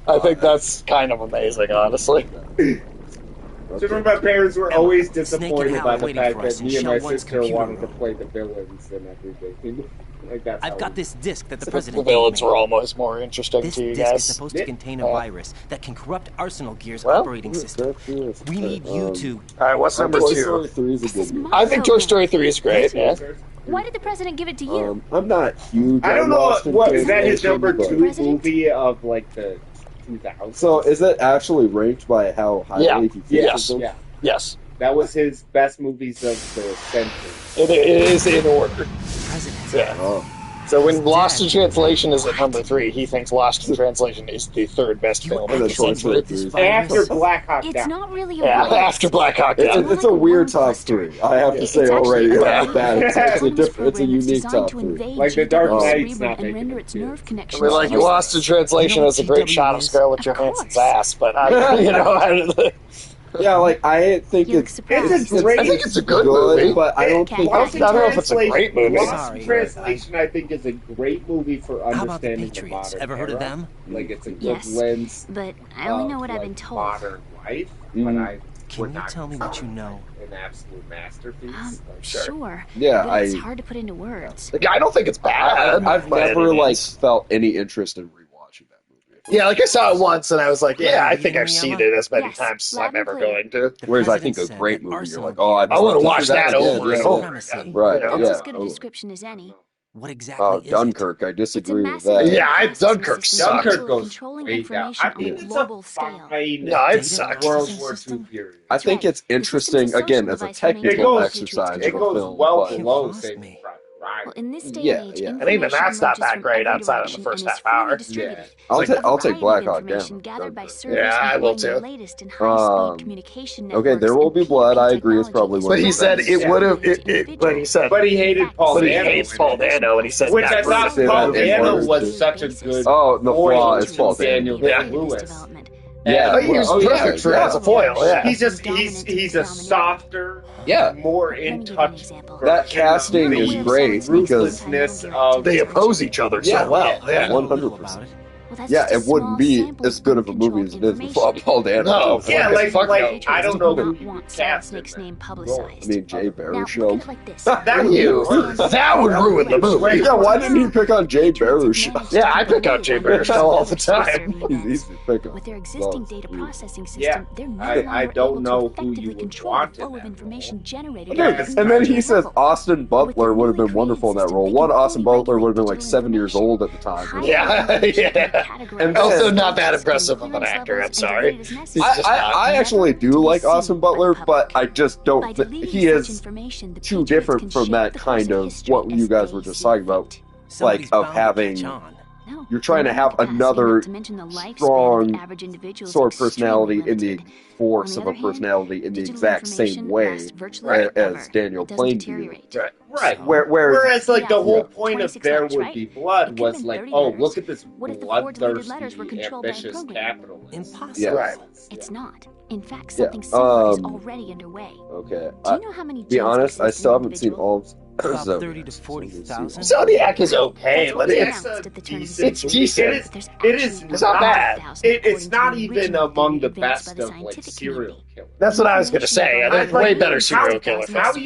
I think that's kind of amazing, honestly. So remember, my parents were always Snake and disappointed Hal by are the waiting fact for that us in me and my Shell One's sister computer wanted to room. play the villains and everything. Like that's I've how got we- this disc that the The president villains gave me. were almost more interesting This to you disc guys. is supposed to contain a Yeah. virus that can corrupt Arsenal Gear's Well, operating system. We need you to... Alright, what's number Toy 2? Story 3 is a good movie. I think Toy Story 3 is great, yeah. Why did the president give it to you? I'm not huge. I don't on know Lost in what is that his Translation, number but- 2 movie of like the 2000s. So is it actually ranked by how highly Yeah. he features Yes. them? Yeah, Yes. that was his best movies of the century. It is in order. President. Yeah. Oh. So when Lost in Translation is at number 3, he thinks Lost in Translation is the third best You film. And in the the Toy Story century. 3 is After Black Hawk It's Down. not really a Yeah, virus. after Black Hawk Down. It's a weird top 3. I have to say It's actually already a right off the bat. It's a autonomous different. It's a program that's unique designed top to 3. invade Like the Dark GW's Knight's cerebrum not and making render it its too. nerve I connections mean, like, useless. Lost in Translation has a great GW shot of is? Scarlett Of Johansson's course. ass, but I, you know, Yeah, like I think You look it's surprised. It's a great I think it's a good movie. but I don't think Lost I don't know if it's a great movie. Lost Sorry. in Translation, I think, is a great movie for How about the understanding the Patriots? modern Ever heard of era. them? Like, it's a good Yes, lens but I only of, know what I've like, been told. modern life, but I Can would you not tell me what you consider know? it an absolute masterpiece. Like, Sure. Yeah, but it's I- hard to put into words. Like, I don't think it's bad. I've by never any like means. felt any interest in rewatching that movie. Yeah, like I saw it once and I was like, yeah, I think Reading I've me, seen Emma? it as many Yes, times as loud I'm and ever clear. going to. The Whereas I president think a said great that movie, you're Arsenal like, oh, I'd I want to love watch see that again, over and you know? over Supremacy. again. Right, You know? yeah. That's as good a totally. description as any. What exactly Oh, is it? Dunkirk. I disagree with that. Yeah, Dunkirk sucked. Dunkirk goes controlling way down. information I mean, on a it's global a scale. fine No, it sucked. World War II period. I think it's interesting, again, as a technical exercise It of a goes film. well but- below Saving Private Ryan. Well, in this day Yeah, and age, yeah. And even that's not that from great every outside of the direction first and is half hour. freely distributed. I'll, It's a I'll take variety Black of Hawk information Down. gathered by Dunkirk. servers Yeah, I will employing the too. latest in high-speed communication Okay, networks There Will and Be Blood. I agree is probably one But of he the said best. it would have. But he said. But he hated Paul But he Dano. hates Paul Dano, and he said Which I that thought Say Paul that in Dano words, was too. such a good Oh, the flaw foil is Paul to Dano. Daniel Yeah. Day-Lewis. Yeah, he was perfect for as a foil. Yeah, He's just he's a softer, more in touch. That casting is great because ruthlessness of they oppose each other so well. Yeah, 100%. Yeah, it wouldn't be as good of a movie as it is without Paul Dano. No, yeah, like I don't know who want cast Snake's in name that. publicized. I mean, Jay Baruchel. Now, look at it like this. that would ruin the movie. Yeah, why didn't he pick on Jay Baruchel? Yeah, I pick out Jay Baruchel all the time. He's easy to pick on. With their existing data processing system, Yeah, they're no I longer don't able know to who effectively you would control want the in flow of that information generated. Yeah, at an And then he individual says level. Austin Butler would have been wonderful in that role. One, Austin Butler would have been like 7 years old at the time. Yeah, yeah. And Also, not that impressive of an actor. I'm sorry. He's just not. I actually do like Austin Butler, but I just don't. He is too different from that kind of what you guys were just talking about, like of having. You're trying to have another strong sort of personality in the force of a personality in the exact same way as Daniel Plainview. Right. Whereas like the whole point of There Would Be Blood was like, oh, look at this bloodthirsty, ambitious capitalist. Impossible. Yeah. Right. It's not. In fact, something similar is already underway. Okay. Do you know how many be honest, genes I exist still in an haven't seen individual? all of About Zodiac. 30 to 40,000. Zodiac is okay, That's what but they it's announced at the turn of the it's century. decent. But there's It is. actually It's not bad. 5,000 It's according not to the even original among the theory advanced best by the of like scientific serial community. killers. That's what I was going to say. There's way better serial killer How films.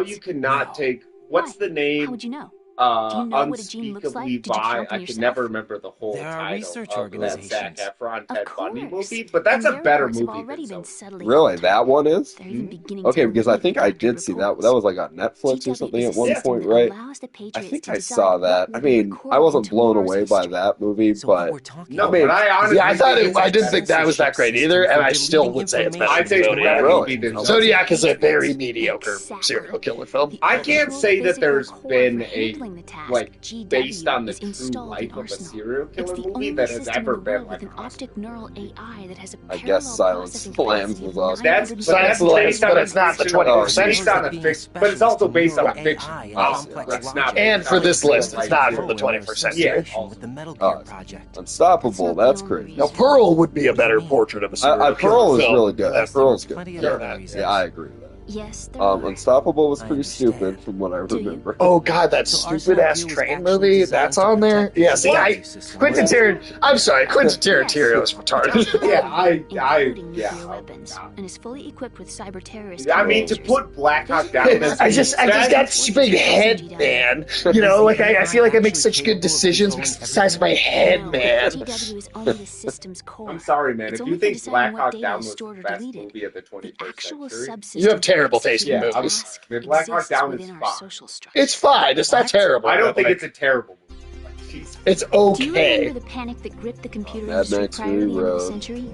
you cannot take what's the name? How would you know? Do you know what a gene looks like? Unspeakably Did you Vile. count them I can yourself? never remember the whole There are title research of that organizations. Zac Efron Ted Of Bundy course. movie, but that's And a their better reports have movie already than been Zodiac. subtly Really, altered. that one is? They're even beginning Okay, to because I remove think I captive did see that. reports. That was like on Netflix or GW something is at a one system point, that right? allows the I Patriots think to I decide saw what that. will I be mean, I recorded wasn't into blown war's away by history. that movie, So what but we're talking No, I mean, but I honestly Yeah, I thought think it, it's I didn't better. think that was that great either, and I still would say it's better I'd than say it's a Zodiac. better Really? movie than Zodiac. Zodiac is a very mediocre serial killer film. I can't say that there's been a Handling the task, like GW based on the is true installed life in of a Arsenal. serial It's killer the movie only that has system in ever the been world like with an optic neural AI that has a I parallel guess Silence processing of the Lambs capacity was of awesome. That's 900 Silence of the Lambs, but it's not the 21st century. Based on a fiction, but it's also based on a fiction. It's not. And for this list, it's not from the 21st century. Yeah. with the Metal Oh, Gear Project. Unstoppable. That's crazy. Now, Pearl would be a better portrait of a serial killer Pearl is film. really good. Pearl's good. Plenty of Yeah, other reasons. yeah, I agree with that. Yes, there are. Unstoppable was I pretty understand. stupid from what I remember. Oh god, that So stupid ass Arsenal train was movie, actually that's designed on to there? protect Yeah, the see, value system. Quentin Tarantino is retarded. Including yeah. nuclear weapons, and is fully equipped with cyber terrorist I mean, to countermeasures. put Black Hawk Down as I just got this big head, man. You know, like I feel like I make such good decisions because of the size of my head, No, man. GW is only the system's core. I'm sorry, man. It's If only you for think deciding Black what Hawk data Down is was the stored or best deleted. movie of the The 21st actual century, subsystem You have terrible taste in executing the movies. task Man, Black Hawk exists Down within is our fine. social structure. It's fine. It's not terrible. I don't think Like, it's a terrible movie. Like, jeez. it's Do you okay. remember the panic that gripped the computer Mad industry Max prior to the end of the Road. century?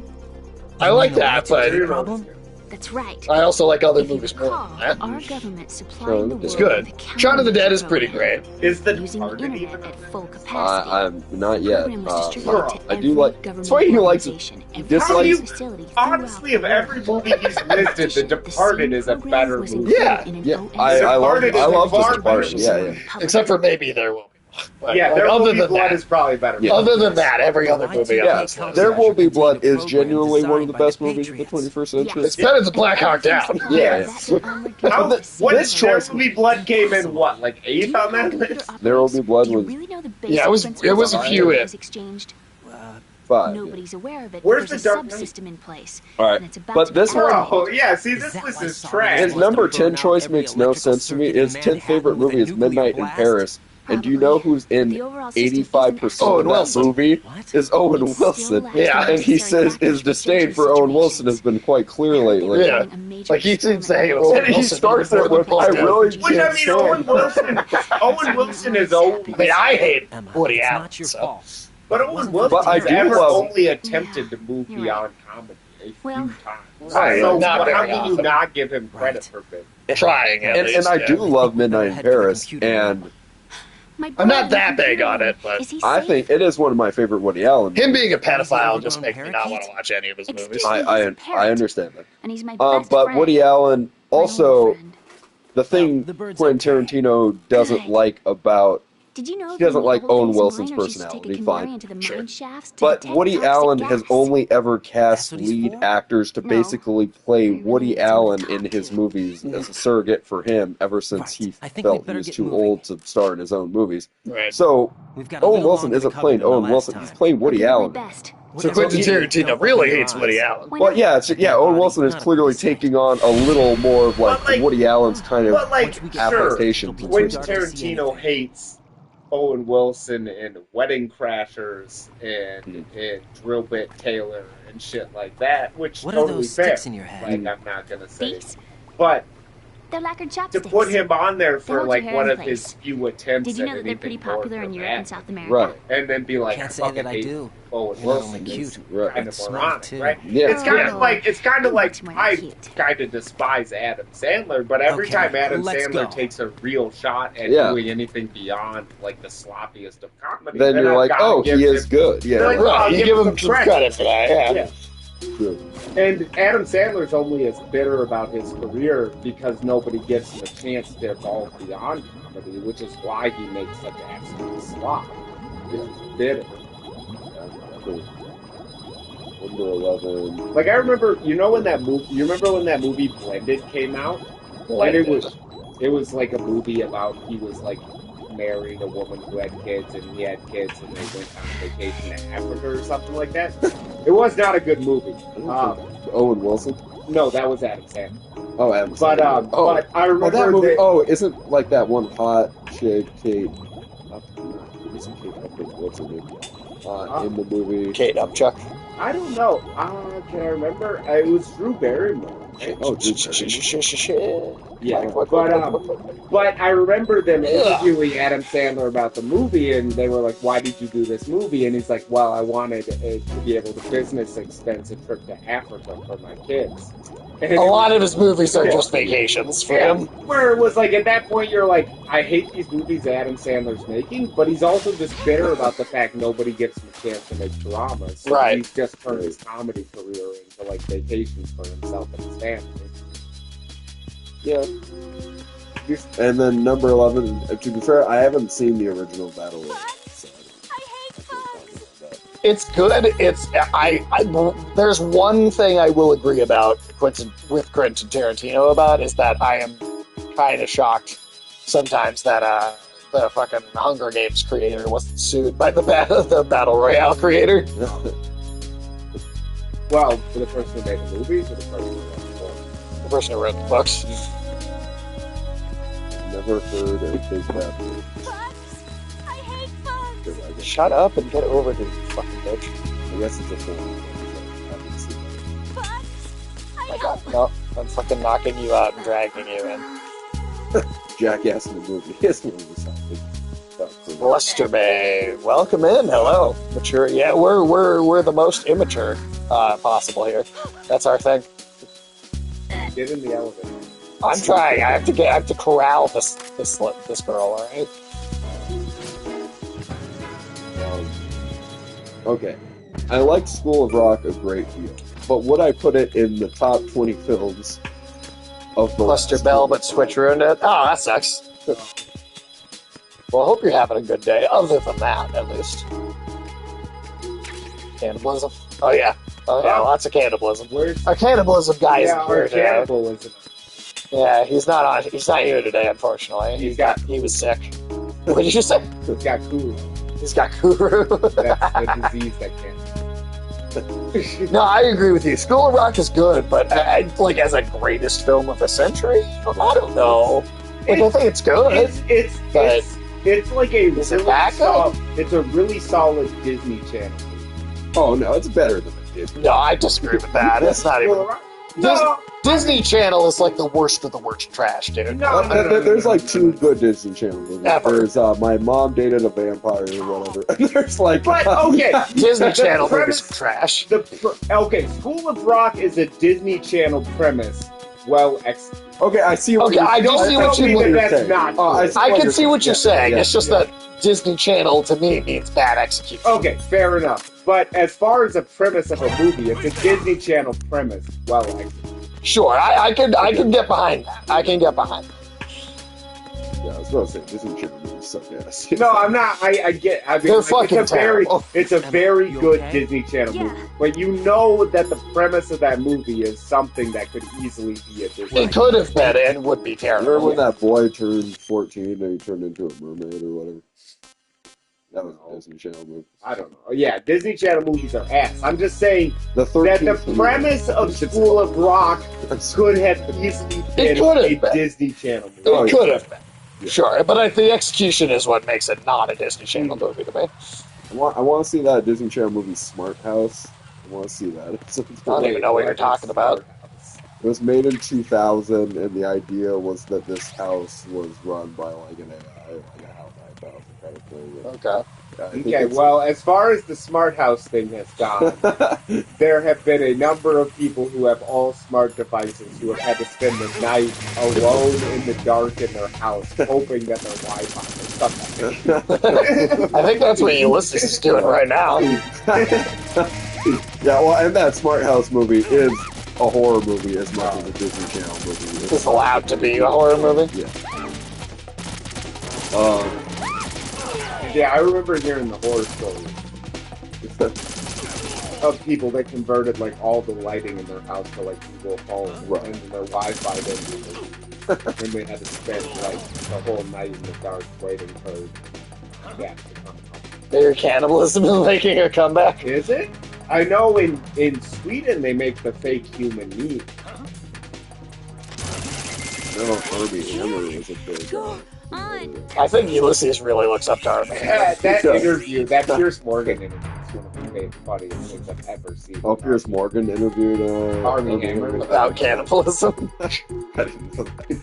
I like that, but Problem? That's right. I also like other If you movies more recall, than that. our government supplied Shaun the of the It's world good. with a Shaun of the Dead countermeasure is pretty program great. Is the using the Departed internet even? at full capacity. I'm not The yet. program was distributed to I do every like. government That's why he likes it. organization, He every dislikes. facility Honestly, of throughout the every world. movie he's listed, The Departed is a program better was movie. included Yeah, in an Yeah, OS I love. Departed is I a love far this Departed. better Yeah, movie. yeah. Except for maybe There Will Be. But, Yeah, like, There Will other Be than Blood that, is probably better. Yeah. other than that, every other movie on Yeah, this list. There Will Be Blood is program genuinely one of the designed by best the movies of the Patriots. 21st century. It's better than Black Hawk Down. Yeah. How, what This is There choice- Will Be Blood came in what, like 8th on that list? There Will Be Blood was Yeah, it was a few in. exchanged. 5. Nobody's aware of it. Where's but there's the a Dark Knight? subsystem in place. All right, and it's about but to be this one- Bro, yeah, see, this list is trash. His number 10 choice makes no sense to me. His 10th favorite movie is Midnight in Paris, And do you know who's in The overall system isn't 85% Owen of that Wilson. movie? Is Owen It still Wilson. lacks Yeah. the And he necessary says his backup for disdain certain for Owen Wilson has been quite clear lately. Yeah. Like, he seems to hate Owen And he Wilson starts more it than with, most I do. really Which, I mean, Owen Wilson is old. I mean, I hate Emma, Woody it's Allen. not your So. fault. But It Owen wasn't Wilson But I has do ever love- only attempted to move You're beyond comedy a few Well, times. Right. So Not how very can you often. not give him credit for it? Trying at least. And I yeah. do love Midnight in Better head for the Paris, computer and I'm not that big on it, but Is he I safe? think it is one of my favorite Woody Allen him movies. being a pedophile overgrown just makes me not want to watch any of his movies. Excuse me, he's a I parrot, understand that. and he's my best But friend. Woody Allen My only also, friend. the thing the bird's Quentin okay. Tarantino doesn't Good. like about Did you know he that doesn't when we like hold Owen things Wilson's miners used to take a personality, canary fine. into the Sure. mine shafts to But detect Woody toxic Allen gas? has only ever cast what he's lead for? actors to No. basically play I really Woody need someone to Allen in talk his to. movies as a surrogate for him ever since Right. he I think we felt he better was get too moving. old to star in his own movies. Right. So We've got a Owen little Wilson longer to isn't cover playing than the Owen last Wilson, time. he's playing I'll Woody do my Allen. best. So Whatever Quentin you do, Tarantino don't really open your hates Woody eyes. Allen. Why Well, not? yeah, Owen Wilson is Not a clearly percent. taking on a little more of like, But, like- Woody Allen's kind of But, like, Once we get sure, affectations. it'll be Quentin too dark to see Tarantino anything. hates Owen Wilson in Wedding Crashers and Drill Bit Taylor and shit like that, which What are totally those fair. sticks in your head? Like, I'm not gonna say, These? but They're lacquered to chopsticks. put him on there They for hold like your hair one in of place. his few attempts Did you know at that they're anything pretty more popular in Europe and South America? Right. and then be like, Can't I say fucking that I hate do. Owen They're not Wilson. only cute, Right. Kind of smart, moronic, too. right? Yeah. It's kind of like Much more I cute. kind of despise Adam Sandler, but every Okay, time Adam let's Sandler go. takes a real shot at Yeah. doing anything beyond like the sloppiest of comedy, then you're I've like, gotta oh, give he is him- good. Yeah. Like, right. I'll You give give him him some some credit for that, yeah. True. And Adam Sandler's only as bitter about his career because nobody gives him a chance to evolve beyond comedy, which is why he makes such an absolute slop. He's bitter. Number 11. Like I remember, you know when that movie? You remember when that movie Blended came out? And it was like a movie about he was like married a woman who had kids, and he had kids, and they went on vacation to Africa or something like that. It was not a good movie. Owen Wilson? No, that was Adam Sandler. Oh, Adam But Sandler. but I remember that movie. that- Oh, isn't like that one hot chick, Kate? Isn't Kate Upton, what's her name? In the movie. Kate Upchuck. I don't know. Can I remember? It was Drew Barrymore. Right? Oh, Drew Barrymore. Yeah, but I remember them interviewing Adam Sandler about the movie, and they were like, "Why did you do this movie?" And he's like, "Well, I wanted to be able to business expense a trip to Africa for my kids." And A lot of his movies are just vacations for him. Where it was like, at that point, you're like, I hate these movies Adam Sandler's making, but he's also just bitter about the fact nobody gives him a chance to make dramas. So Right. He's just turned his comedy career into like vacations for himself and his family. Yeah. And then number 11, to be fair, I haven't seen the original Battle Royale. So It's good. It's there's one thing I will agree about Quentin Tarantino about is that I am kind of shocked sometimes that the fucking Hunger Games creator wasn't sued by the Battle Royale creator. Well, for the person who made the movies, or the person who wrote the book? The person who wrote the books. Never heard a big bad movie. Shut up and get over it, you fucking bitch. I guess it's a full I haven't seen Oh my god, no. I'm fucking knocking you out and dragging you in. it. Jackass in the movie. Yes, movie something. Bluster Bay, welcome in. Hello, mature. Yeah, we're the most immature possible here. That's our thing. Get in the elevator. I'm trying. I have to corral this girl. All right. Okay. I like School of Rock a great deal, but would I put it in the top 20 films of the Buster last Bell, 20? but Switch ruined it. Oh, that sucks. Well, I hope you're having a good day. Other than that, at least. Cannibalism. Oh yeah. Lots of cannibalism. Our cannibalism guy Yeah, isn't here our today. cannibalism. Yeah, he's not on. He's not here today, unfortunately. He was sick. What did you say? He's got Kuru. He's got Kuru. That's the disease that can't. No, I agree with you. School of Rock is good, but like as a greatest film of the century, I don't know. Like I think it's good. It's like a Is it really that good? it's a really solid Disney Channel movie. Oh no, it's better than it. No, I disagree with that. It's not even. Disney Channel is like the worst of the worst trash, dude. There's like two good Disney Channel movies. Ever. There's My Mom Dated a Vampire or whatever. And there's like But okay, Disney Channel premise, movies are trash. Okay, School of Rock is a Disney Channel premise. Well, okay, I see. What I do see what you're saying. Not I can see what you're saying. Yeah, it's just that Disney Channel to me means bad execution. Okay, fair enough. But as far as a premise of a movie, it's a Disney Channel premise. Well, sure, I can get behind that. I can get behind that. Yeah, I was going to say Disney Channel movies suck ass. No, I'm not. I get. I mean, They're fucking it's a very good okay? Disney Channel movie. But you know that the premise of that movie is something that could easily be a Disney. It could have been and would be terrible. Remember when that boy turned 14 and he turned into a mermaid or whatever? That was a Disney Channel movie. I don't know. Yeah, Disney Channel movies are ass. I'm just saying that the premise of School of Rock could have easily been a Disney Channel movie. It could have been. Yeah. Sure, but the execution is what makes it not a Disney Channel movie to me. I want to see that Disney Channel movie Smart House. I want to see that. I don't even know what you're talking about. It was made in 2000, and the idea was that this house was run by like an AI, like a house kind of thing. Okay. Okay, well, as far as the smart house thing has gone, there have been a number of people who have all smart devices who have had to spend the night alone in the dark in their house, hoping that their Wi-Fi is stuck. I think that's what Ulysses is doing right now. Yeah, well, and that Smart House movie is a horror movie as much as a Disney Channel movie. It's allowed to be a horror movie? Yeah. Yeah, I remember hearing the horror stories of people that converted like all the lighting in their house to like Google Home, and then their Wi-Fi didn't. And they had to spend like the whole night in the dark waiting for that to come up. Their cannibalism is making a comeback. Is it? I know in Sweden they make the fake human meat. No, Army Hammer was a big. I think Ulysses really looks up to Army. Yeah, that interview, that Pierce Morgan interview, is one of the funniest things I've ever seen. Oh, Pierce Morgan interviewed Army Hammer without cannibalism. I didn't know that.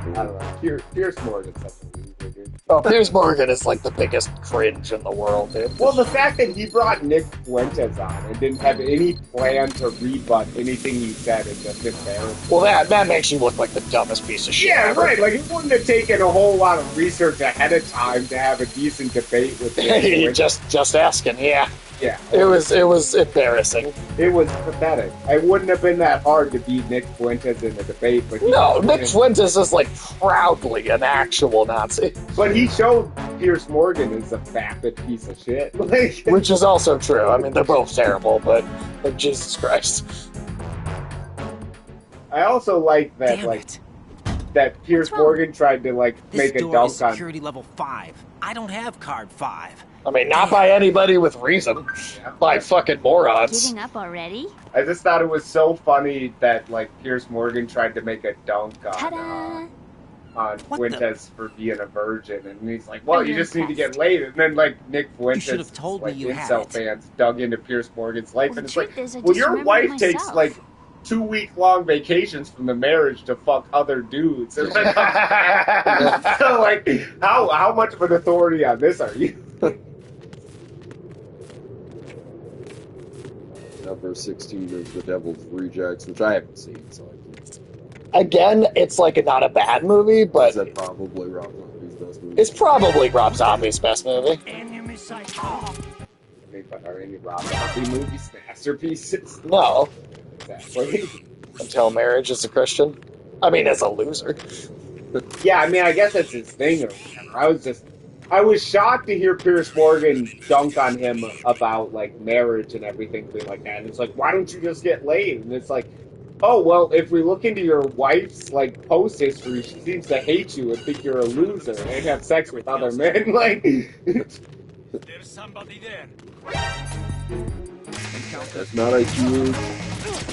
I don't know. Pierce Morgan's such a loser, dude. Oh, Pierce Morgan is like the biggest cringe in the world, dude. Well, the fact that he brought Nick Fuentes on and didn't have any plan to rebut anything he said is just embarrassing. Well, that makes you look like the dumbest piece of shit. Yeah, ever. right. Like, it wouldn't have taken a whole lot of research ahead of time to have a decent debate with Nick. just asking, yeah. Yeah. It was embarrassing. It was pathetic. It wouldn't have been that hard to beat Nick Fuentes in a debate, but Nick Fuentes is like proudly an actual Nazi. But he showed Pierce Morgan is a vapid piece of shit. Which is also true. I mean, they're both terrible, but like, Jesus Christ. I also like that, that Pierce Morgan tried to make a dunk on security level 5. I don't have card 5. I mean, not by anybody with reason. Yeah. By fucking morons. Giving up already? I just thought it was so funny that Pierce Morgan tried to make a dunk on Fuentes for being a virgin, and he's like, "Well, you just need to get laid." And then Nick Fuentes, you should have told me you incel had fans dug into Pierce Morgan's life, and it's like, well, your wife takes 2-week-long vacations from the marriage to fuck other dudes. And so, how much of an authority on this are you? Number 16 is The Devil's Rejects, which I haven't seen, so I can't. Again, it's not a bad movie, but is that probably Rob Zombie's best movie? It's probably Rob Zombie's best movie. Are any Rob Zombie movies masterpieces? No. Exactly. Until Marriage is a Christian. I mean, as a loser. Yeah, I mean, I guess that's his thing or whatever. I was shocked to hear Pierce Morgan dunk on him about marriage and everything, being like that. And it's like, why don't you just get laid? And it's like, oh well, if we look into your wife's post history, she seems to hate you and think you're a loser and have sex with other men. There's somebody there. It's not a huge,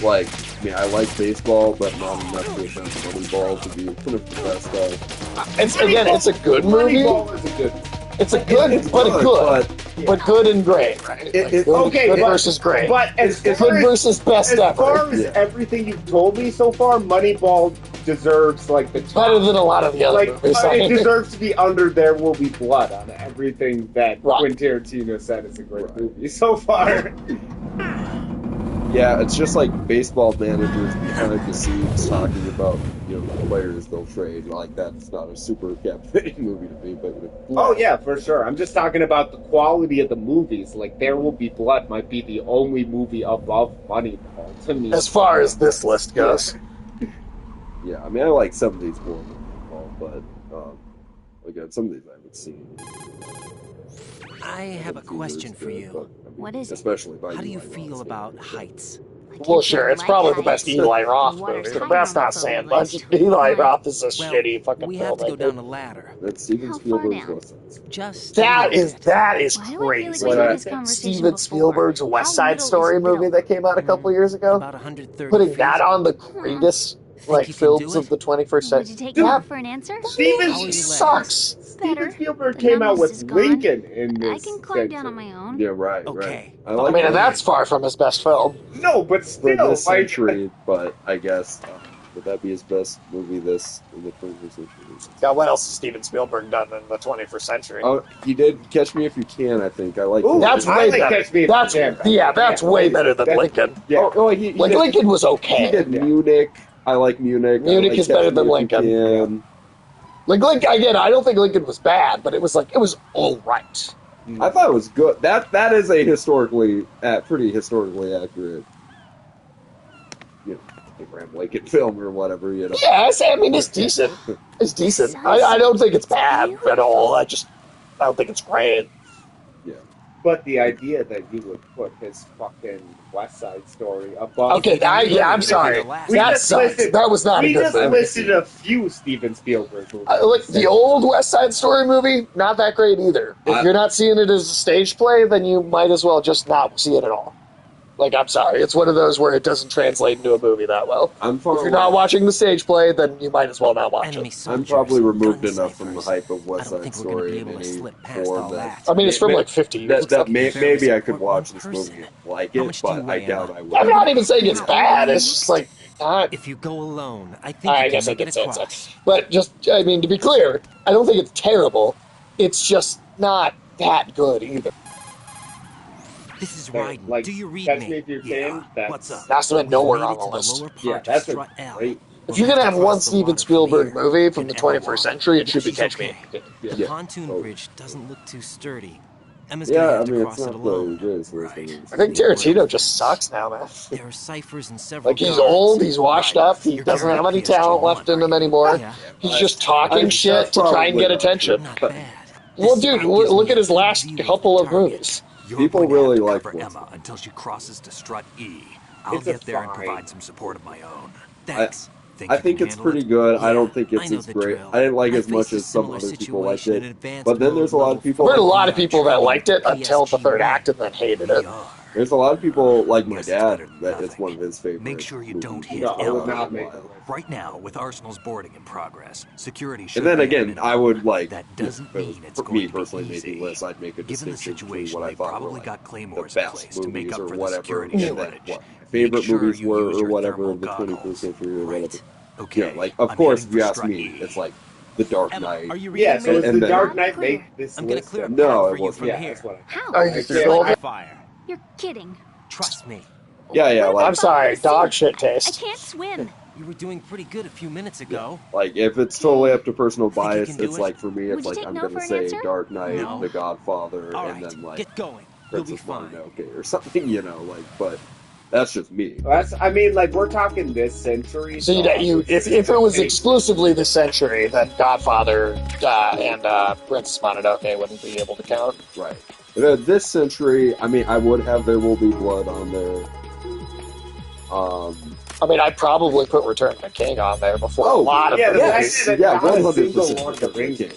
like, I mean, I like baseball, but not enough to offend Moneyball to be one of the best. It's a good movie. Moneyball is a good. It's a good, It's but good, but good and great, right? Good versus great. But as good far as, versus best as ever. far as everything you've told me so far, Moneyball deserves like the top. Better than a lot of the other movies. It deserves to be under There Will Be Blood on everything that Quentin Tarantino said is a great movie so far. Yeah, it's just like baseball managers behind the scenes talking about, the players they'll trade. Like, that's not a super captivating movie to me, but... Oh, yeah, for sure. I'm just talking about the quality of the movies. Like, There Will Be Blood might be the only movie above Moneyball to me. As far as this list goes. Yeah, I mean, I like some of these more than Moneyball, but, again, some of these I haven't seen. I have a question for you. What is it? Especially by How do you feel about heights? Well, sure, it's probably the best Eli Roth movie, but that's not saying much. Eli Roth is a shitty fucking we film. have to go down a ladder. That's Steven Spielberg's West Side. Just that is crazy. Steven Spielberg's West Side Story movie that came out a couple years ago. About 130 Putting that on the greatest films of the 21st century. Would you take no for an answer? Steven sucks. Steven Spielberg came out with Lincoln in this. I can climb down on my own. Yeah, right, okay. right. I mean, and that's far from his best film. No, but For still, this century, but I guess, would that be his best movie in the 21st century? Yeah, what else has Steven Spielberg done in the 21st century? Oh, he did Catch Me If You Can, I think. I like that. That's way better. That's way better than Lincoln. Yeah. Lincoln was okay. He did Munich. I like Munich. Munich is better than Lincoln. Like Lincoln, again, I don't think Lincoln was bad, but it was all right. I thought it was good. That is a pretty historically accurate, Abraham Lincoln film or whatever. Yes, I mean it's decent. It's decent. I don't think it's bad at all. I don't think it's great. Yeah. But the idea that you would put his fucking West Side Story above... Okay, I'm sorry. That sucks. That was not a good movie. We just listed a few Steven Spielberg movies. Look, the old West Side Story movie, not that great either. If you're not seeing it as a stage play, then you might as well just not see it at all. Like, I'm sorry. It's one of those where it doesn't translate into a movie that well. If you're not watching the stage play, then you might as well not watch it. I'm probably removed enough from the hype of West Side Story in any form that... I mean, it's from like 50 years ago. Maybe I could watch this movie and like it, but I doubt I would. I'm not even saying it's bad. It's just like... If you go alone, I think I you guess I can could make say it so. But just, I mean, to be clear, I don't think it's terrible. It's just not that good either. This is right. Like, Do you read Catch me? Me If You Can. What's up? That's been nowhere on the list. Yeah, that's a great... If you're going to have one Steven Spielberg movie from the 21st century, it should be Catch Me. The pontoon bridge doesn't look too sturdy. Emma's Yeah, gonna I have to mean, cross it's it not alone. I think Tarantino just sucks now, man. There are ciphers in several Like, he's guards. old, he's washed up, he doesn't have any talent left in him anymore. He's just talking shit to try and get attention. Well, dude, look at his last couple of movies. People really like for Emma until she crosses to strut E. I'll It's a get there and fine. provide some support of my own. Thanks. I think it's pretty good. I don't think it's as great. I didn't like it as much as some other people liked it. But then there's a lot of people... There were a lot of people that liked it until the third act and then hated it. There's a lot of people, like my dad, that it's one of his favorites. Make sure you don't hit No, I would L. not make Right now, with Arsenal's boarding in progress, security should And then be again, minimal. I would like... That doesn't mean it's for going me to be personally easy. making lists, I'd make a Given the distinction between situation, what I they thought were probably like got the claymores in place best to make movies up or for the whatever, security and then shortage. what my favorite Make sure movies you were use or your whatever thermal of the 21st goggles. century or whatever. Okay, Yeah, like, of I'm course, heading if you for ask strut me, E. it's like The Dark Emma, Knight. are you reading Yeah, so me? does And The then- Dark Knight make this I'm gonna list? clear a then? No, path it for you wasn't. from Yeah, here. that's what How? Are you still Fire. You're kidding. Trust me. Yeah, What like, I'm sorry, dog shit I taste. can't swim. You were doing pretty good a few minutes ago. like if it's totally up to personal Think you bias, can do it's it? like for me, Would it's you like take I'm no gonna for an say answer? Dark Knight, No. The Godfather, All and right, then like get going. You'll be Princess fine. Mononoke or something, like. But that's just me. I mean, like, we're talking this century. So if it was exclusively this century, then Godfather and Princess Mononoke wouldn't be able to count. Right. This century, I mean, I would have There Will Be Blood on there. I mean, I'd probably put Return of the King on there before a lot of yeah, the movies. fact that Yeah, not a 100% single Return Lord of of the the Rings. King.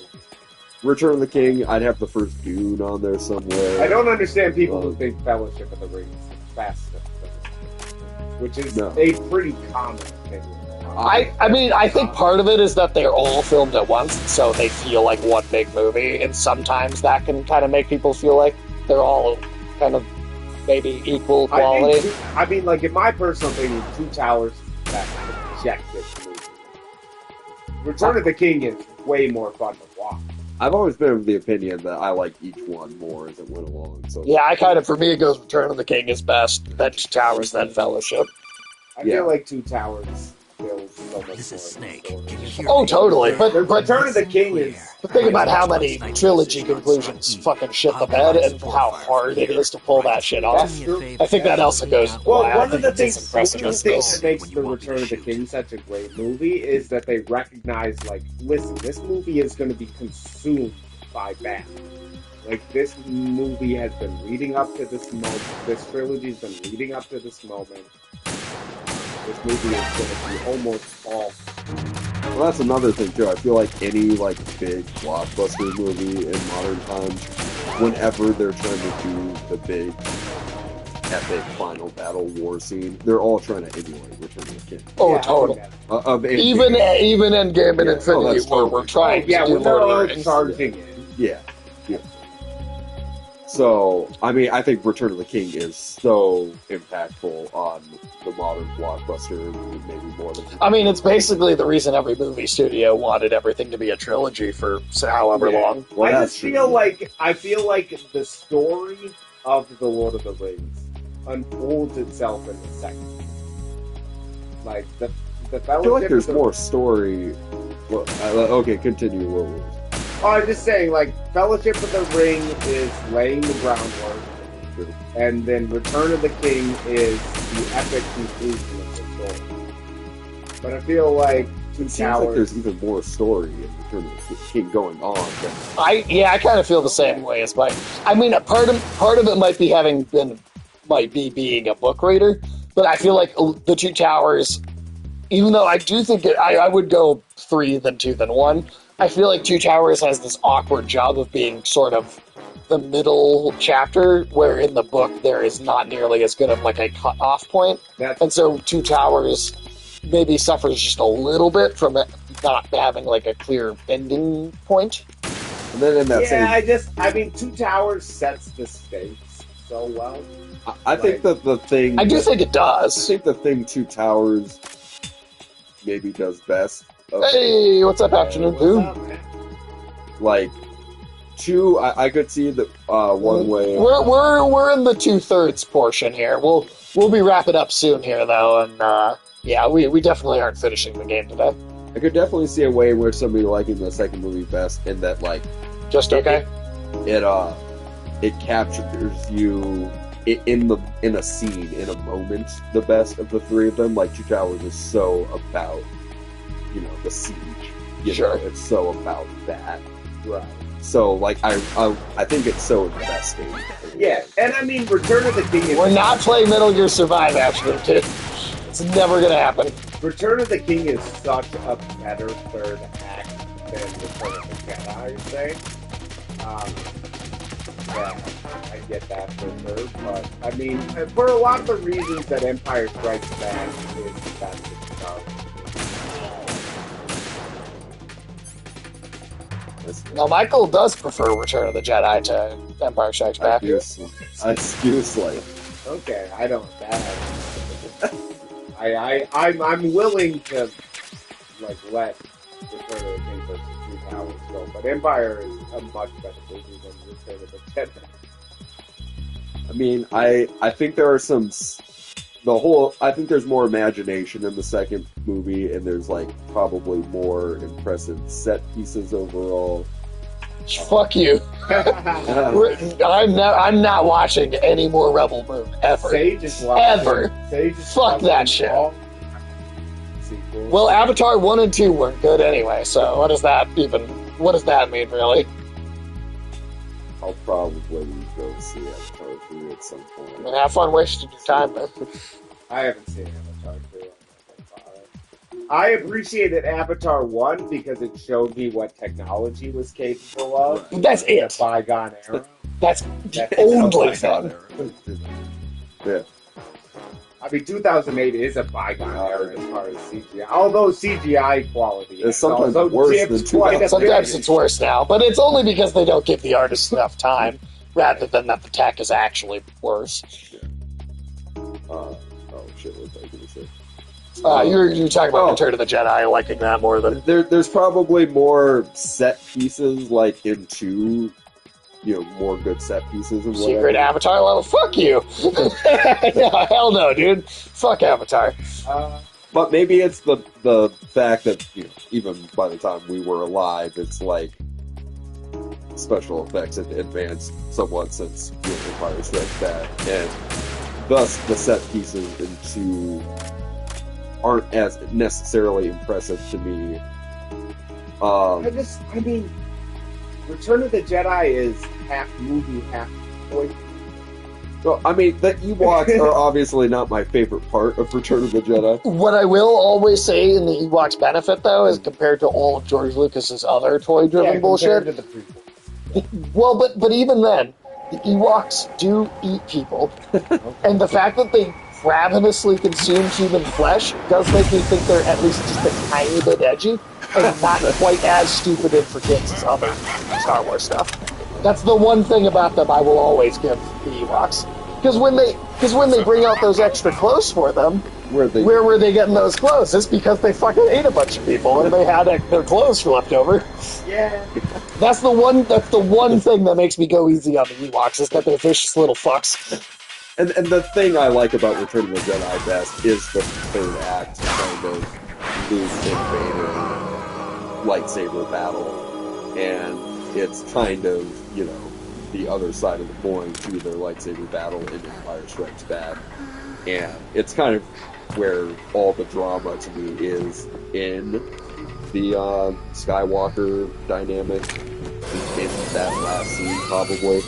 Return of the King, I'd have the first Dune on there somewhere. I don't understand people who think Fellowship of the Rings is best of them, which is a pretty common opinion. I mean, I think part of it is that they're all filmed at once, so they feel like one big movie, and sometimes that can kind of make people feel like they're all kind of maybe equal quality. I mean, like, in my personal opinion, Two Towers is that objective movie. Return of the King is way more fun to watch. I've always been of the opinion that I like each one more as it went along. So yeah, I kind of, for me, it goes Return of the King is best, then Two Towers, then Fellowship. I feel like Two Towers feels so much This is Snake. Can you hear Oh, me? totally. But Return of the King is... But think about how many trilogy conclusions fucking shit the bed and how hard it is to pull that shit off. I think that also goes... Well, why I one of think the it's things, as impressive as this. that makes The Return of the King such a great movie is that they recognize, like, listen, this movie is going to be consumed by that. Like, this movie has been leading up to this moment. This trilogy has been leading up to this moment. This movie is going to be almost all... Well, that's another thing, too. I feel like any, like, big blockbuster movie in modern times, whenever they're trying to do the big, epic final battle war scene, they're all trying to emulate Return of the King. Oh, totally. Even Endgame and Infinity War were trying to do when they're Lord of the all Rings. charging in. Yeah. So, I mean, I think Return of the King is so impactful on the modern blockbuster, maybe more than... I mean, it's basically the reason every movie studio wanted everything to be a trilogy for however long. Well, I feel like the story of the Lord of the Rings unfolds itself in the second. Like the Fellowship. I feel like there's more story. Well, okay, continue. What was? Oh, I'm just saying, like, Fellowship of the Ring is laying the groundwork, and then Return of the King is the epic conclusion of the story. But I feel like Two Towers... It seems like there's even more story in Return of the King going on. I kind of feel the same way as Mike. I mean, part of it might be being a book reader, but I feel like the Two Towers, even though I do think I would go 3 than 2 than 1, I feel like Two Towers has this awkward job of being sort of the middle chapter, where in the book there is not nearly as good of like a cut-off point. And so Two Towers maybe suffers just a little bit from it not having like a clear ending point. And then in that I mean, Two Towers sets the stakes so well. I think that the thing... I do think it does. I think the thing Two Towers maybe does best... Hey, what's up, Afternoon Boo? Like, 2, I could see that one way. We're in the 2/3 portion here. We'll be wrapping up soon here though, and yeah, we definitely aren't finishing the game today. I could definitely see a way where somebody liking the second movie best, and that like just okay. It captures you in a scene, in a moment, the best of the 3 of them. Like Two Towers is so about, the siege. Sure. It's so about that. Right. So, like, I think it's so investing. Yeah, and I mean, Return of the King is... We're not playing Metal Gear Survive, actually, kid. It's never gonna happen. Return of the King is such a better third act than Return of the Jedi, I'd say. Yeah, I get that for sure, but, I mean, for a lot of the reasons that Empire Strikes Back is the best of stuff. Now, Michael does prefer Return of the Jedi to Empire Strikes Back. I do slightly. Okay, I don't. I'm willing to let Return of the King versus Two Towers go, but Empire is a much better movie than Return of the Jedi. I mean, I think there are I think there's more imagination in the second movie, and there's probably more impressive set pieces overall. Fuck you. I'm not watching any more Rebel Moon ever. Sage is ever. Fuck that shit. Well, Avatar 1 and 2 weren't good anyway, so what does that mean, really? I'll probably go see Avatar 3 at some point. I mean, have fun wasting your time, man. I haven't seen Avatar 3. I appreciated Avatar 1 because it showed me what technology was capable of. That's it. The bygone era. That's the only thing. Yeah. I mean, 2008 is a bygone era as far as CGI. Although CGI quality is sometimes worse than 2008. Sometimes it's worse now, but it's only because they don't give the artists enough time, rather than that the tech is actually worse. Oh shit! What was I going to say? You're talking about Return of the Jedi, liking that more than... There's probably more set pieces, like in 2, more good set pieces and whatever. Secret Avatar level? Fuck you! No, hell no, dude. Fuck Avatar. But maybe it's the fact that, even by the time we were alive, it's like special effects had advanced somewhat since Empire Strikes Back, and thus the set pieces in 2 aren't as necessarily impressive to me. I mean, Return of the Jedi is half movie, half toy. So, I mean, the Ewoks are obviously not my favorite part of Return of the Jedi. What I will always say in the Ewoks' benefit, though, is compared to all of George Lucas's other toy-driven bullshit. To the prequel. Well, but even then, the Ewoks do eat people, and the fact that they ravenously consume human flesh does make me think they're at least just a tiny bit edgy, and not quite as stupid and for kids as other Star Wars stuff. That's the one thing about them I will always give the Ewoks. Because when they bring out those extra clothes for them, where were they getting those clothes? It's because they fucking ate a bunch of people and they had their clothes left over. Yeah. That's the one thing that makes me go easy on the Ewoks, is that they're vicious little fucks. And the thing I like about Return of the Jedi best is the third act kind of Luke and Vader lightsaber battle, and it's kind of, the other side of the coin to their lightsaber battle in Empire Strikes Back, and it's kind of where all the drama to me is in the Skywalker dynamic, in that last scene probably.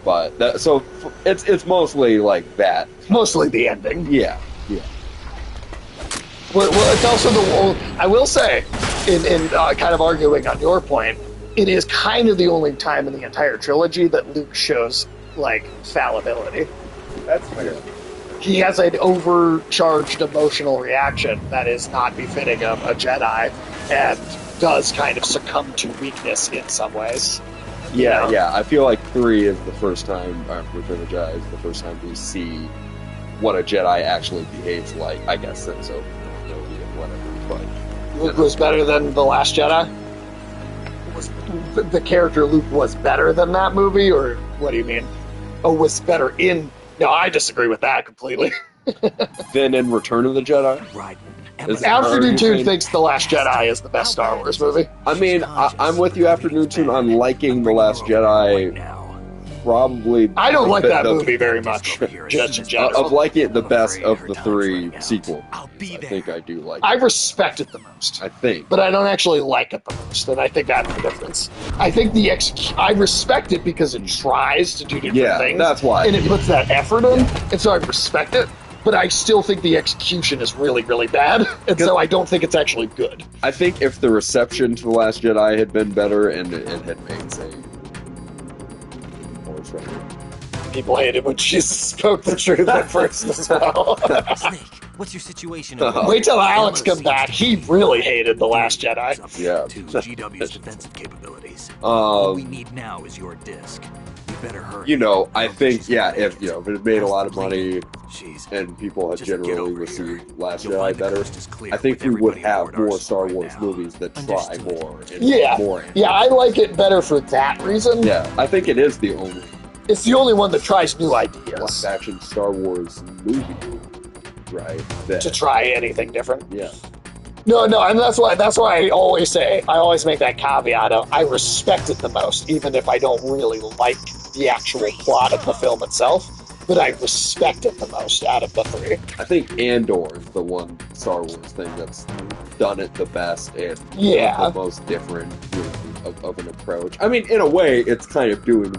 But so it's mostly like that. Mostly the ending. Yeah. Well, it's also I will say, in kind of arguing on your point, it is kind of the only time in the entire trilogy that Luke shows, like, fallibility. That's fair. He has an overcharged emotional reaction that is not befitting of a Jedi, and does kind of succumb to weakness in some ways. Yeah. I feel like 3 is the first time, Return of the Jedi is the first time we see what a Jedi actually behaves like. I guess so. Whatever. But Luke was better than The Last Jedi? The character Luke was better than that movie, or what do you mean? Oh, was better in... No, I disagree with that completely. Then in Return of the Jedi? Right. Afternoon Tune thinks The Last Jedi is the best Star Wars movie. I mean, I'm with you, Afternoon Tune. I'm liking The Last Jedi. Probably. I don't like that movie very much. Just in general. Of like it the best of the 3 sequels. I think I do like it. I respect it the most. I think. But I don't actually like it the most, and I think that's the difference. I think I respect it because it tries to do different things. That's why. And it puts that effort in, and so I respect it. But I still think the execution is really, really bad, and so I don't think it's actually good. I think if the reception to The Last Jedi had been better and it had made, say, people hated when Jesus spoke the truth at first as well. Snake, what's your situation? Wait till Alex comes back. He really hated The Last Jedi. Yeah. To GW's defensive capabilities. All we need now is your disc. You better hurry. I think, if it had made a lot of money and people had generally received Last Jedi better, I think we would have more Star Wars movies that try more. And more. Yeah, I like it better for that reason. Yeah, I think it is the only. It's the only one that tries new ideas. Live action Star Wars movie, right? To try anything different. Yeah. No, and that's why I always make that caveat of I respect it the most, even if I don't really like the actual plot of the film itself. But I respect it the most out of the 3. I think Andor is the one Star Wars thing that's done it the best and the most different of an approach. I mean, in a way, it's kind of doing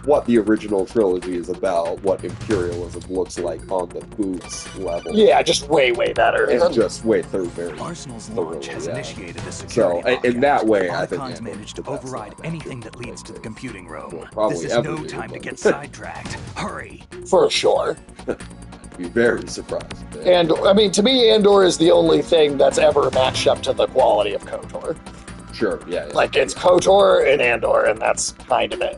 what the original trilogy is about, what imperialism looks like on the boots level. Yeah, just way better. It's just way through very Arsenal's thoroughly, launch has yeah. initiated a So, security in that way, I Our think cons Andor's managed the to best override live anything action that leads to the computing room. will probably This is ever no do, time to but- get sidetracked. Hurry! For sure. I'd be very surprised. And, I mean, to me, Andor is the only thing that's ever matched up to the quality of KOTOR. Sure, yeah. Like, it's KOTOR and Andor, and that's kind of it.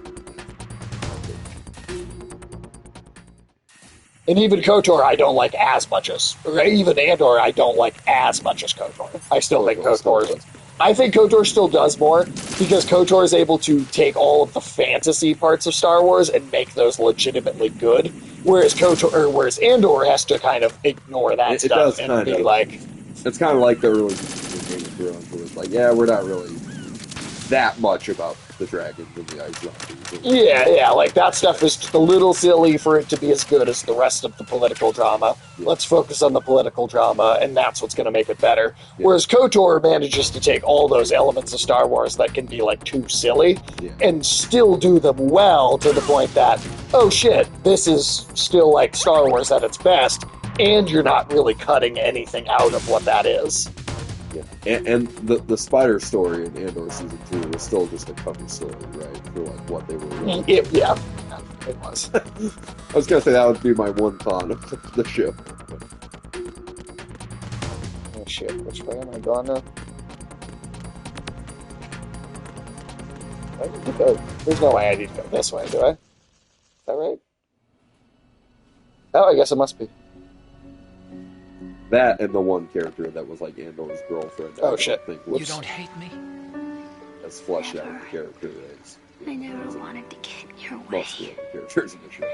And even KOTOR, I don't like as much as... Or even Andor, I don't like as much as KOTOR. I still think KOTOR... I think KOTOR still does more, because KOTOR is able to take all of the fantasy parts of Star Wars and make those legitimately good, whereas Andor has to kind of ignore that stuff and be like... It's kind of like the early Game of Thrones, where it's like, yeah, we're not really that much about the dragons and the ice monsters. Yeah, like, that stuff is just a little silly for it to be as good as the rest of the political drama. Yeah. Let's focus on the political drama, and that's what's going to make it better. Yeah. Whereas KOTOR manages to take all those elements of Star Wars that can be, like, too silly, and still do them well to the point that, oh shit, this is still, like, Star Wars at its best, and you're not really cutting anything out of what that is. Yeah. And the spider story in Andor Season 2 was still just a cover story, right? For, like, what they were doing. Yeah, it was. I was going to say that would be my one con of the show. Oh shit, which way am I going now? I need to go. There's no way I need to go this way, do I? Is that right? Oh, I guess it must be. That and the one character that was like Andor's girlfriend. Oh shit! You don't hate me? That's fleshed out the character is. I never wanted to get in your way. Most of the characters in the show.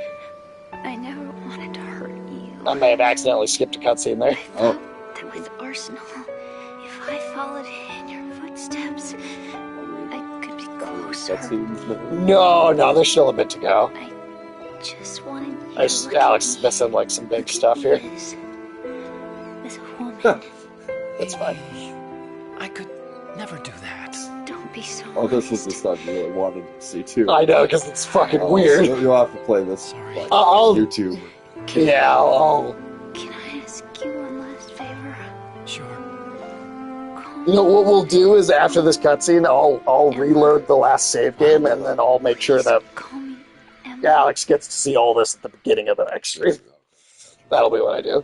I never wanted to hurt you. I may have accidentally skipped a cutscene there. Oh. That with Arsenal, if I followed in your footsteps, I could be closer. No, there's still a bit to go. I just wanted you Alex is missing like some big stuff here. As a woman. That's fine. I could never do that. Don't be so Oh, this was the stuff you really wanted to see too. I know, because it's fucking weird. So you'll have to play this like, I'll YouTube. Yeah, I'll... Can I ask you one last favor? Sure. You know, what we'll do is after this cutscene, I'll reload the last save game, and then I'll make sure that Alex gets to see all this at the beginning of the next stream. That'll be what I do.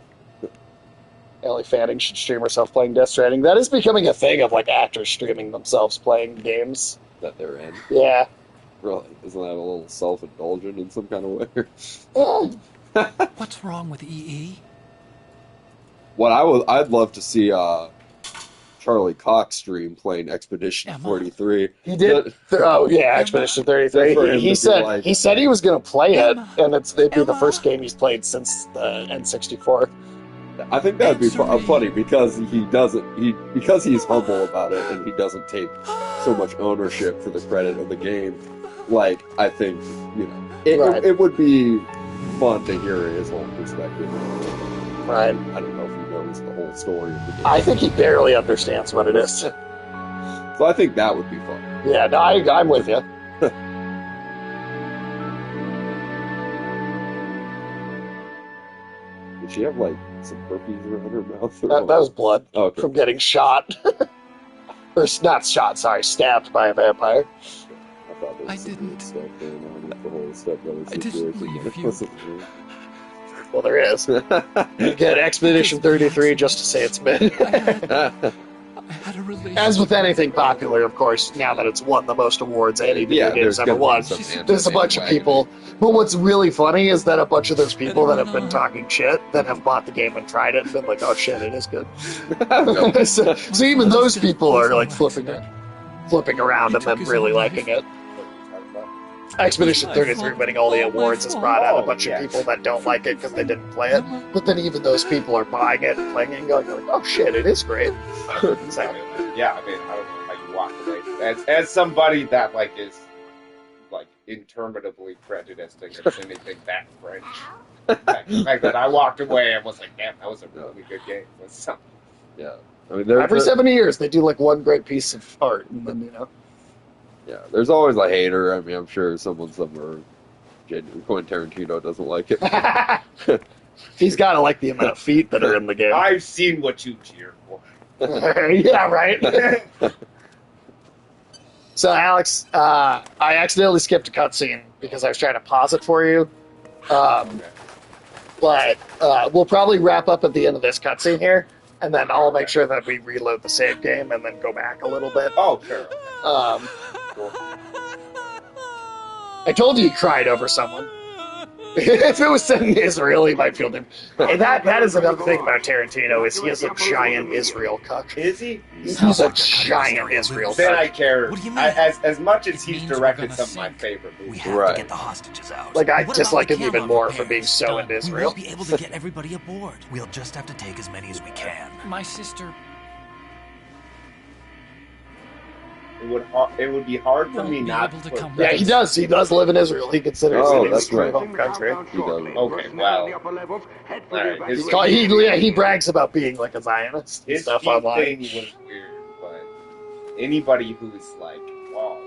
Ellie Fanning should stream herself playing Death Stranding. That is becoming a thing of, like, actors streaming themselves playing games. That they're in. Yeah. Really? Isn't that a little self-indulgent in some kind of way? What's wrong with EE? I'd love to see Charlie Cox stream playing Expedition 43. He did. Expedition 33. He said he was going to play it, and it'd be the first game he's played since the N64. I think that would be funny because because he's humble about it and he doesn't take so much ownership for the credit of the game. Like, I think, it would be fun to hear his whole perspective. Right. I don't know if he knows the whole story of the game. I think he barely understands what it is. So I think that would be fun. Yeah, no, I'm with you. Did she have, like, some herpes around her mouth? That was blood from getting shot. Or not shot, sorry, stabbed by a vampire. I thought there was some stuff going on with the whole stepbrother situation. Well, there is. You get Expedition 33 just to say it's been. As with anything popular, of course, now that it's won the most awards any video game's ever won, there's a bunch of people. But what's really funny is that a bunch of those people that have been talking shit that have bought the game and tried it and been like, oh shit, it is good. so even those people are like flipping around and then really liking it. Expedition 33 winning all the awards has brought out a bunch of people that don't like it because they didn't play it. But then even those people are buying it and playing it and going like, oh shit, it is great. Yeah, I mean, I don't know how you walk away. As somebody that, like, is, like, interminably prejudiced against anything that French. The fact that I walked away and was like, damn, that was a really good game. Yeah. I mean, every 70 years, they do, like, one great piece of art, and then, Yeah, there's always a hater. I mean, I'm sure some of them are Quentin Tarantino doesn't like it. He's got to like the amount of feet that are in the game. I've seen what you cheer for. Yeah, right? So, Alex, I accidentally skipped a cutscene because I was trying to pause it for you. But we'll probably wrap up at the end of this cutscene here, and then I'll make sure that we reload the save game and then go back a little bit. Oh, sure. I told you he cried over someone. If it was set in Israel, he might feel different. And that is another thing about Tarantino, is he is a giant Israel cuck. Is he? He's a giant Israel cuck. Then I care. As much as he's directed some of my favorite movies. To get the hostages out. Like, I dislike him even more for being so into Israel. We'll be able to get everybody aboard. We'll just have to take as many as we can. My sister... It would be hard for me not to put... Yeah, he does. He does live in Israel. He considers it his home country. He does. Okay, well... Right. He brags about being like a Zionist and His stuff online. thing was weird, but anybody who's like, well,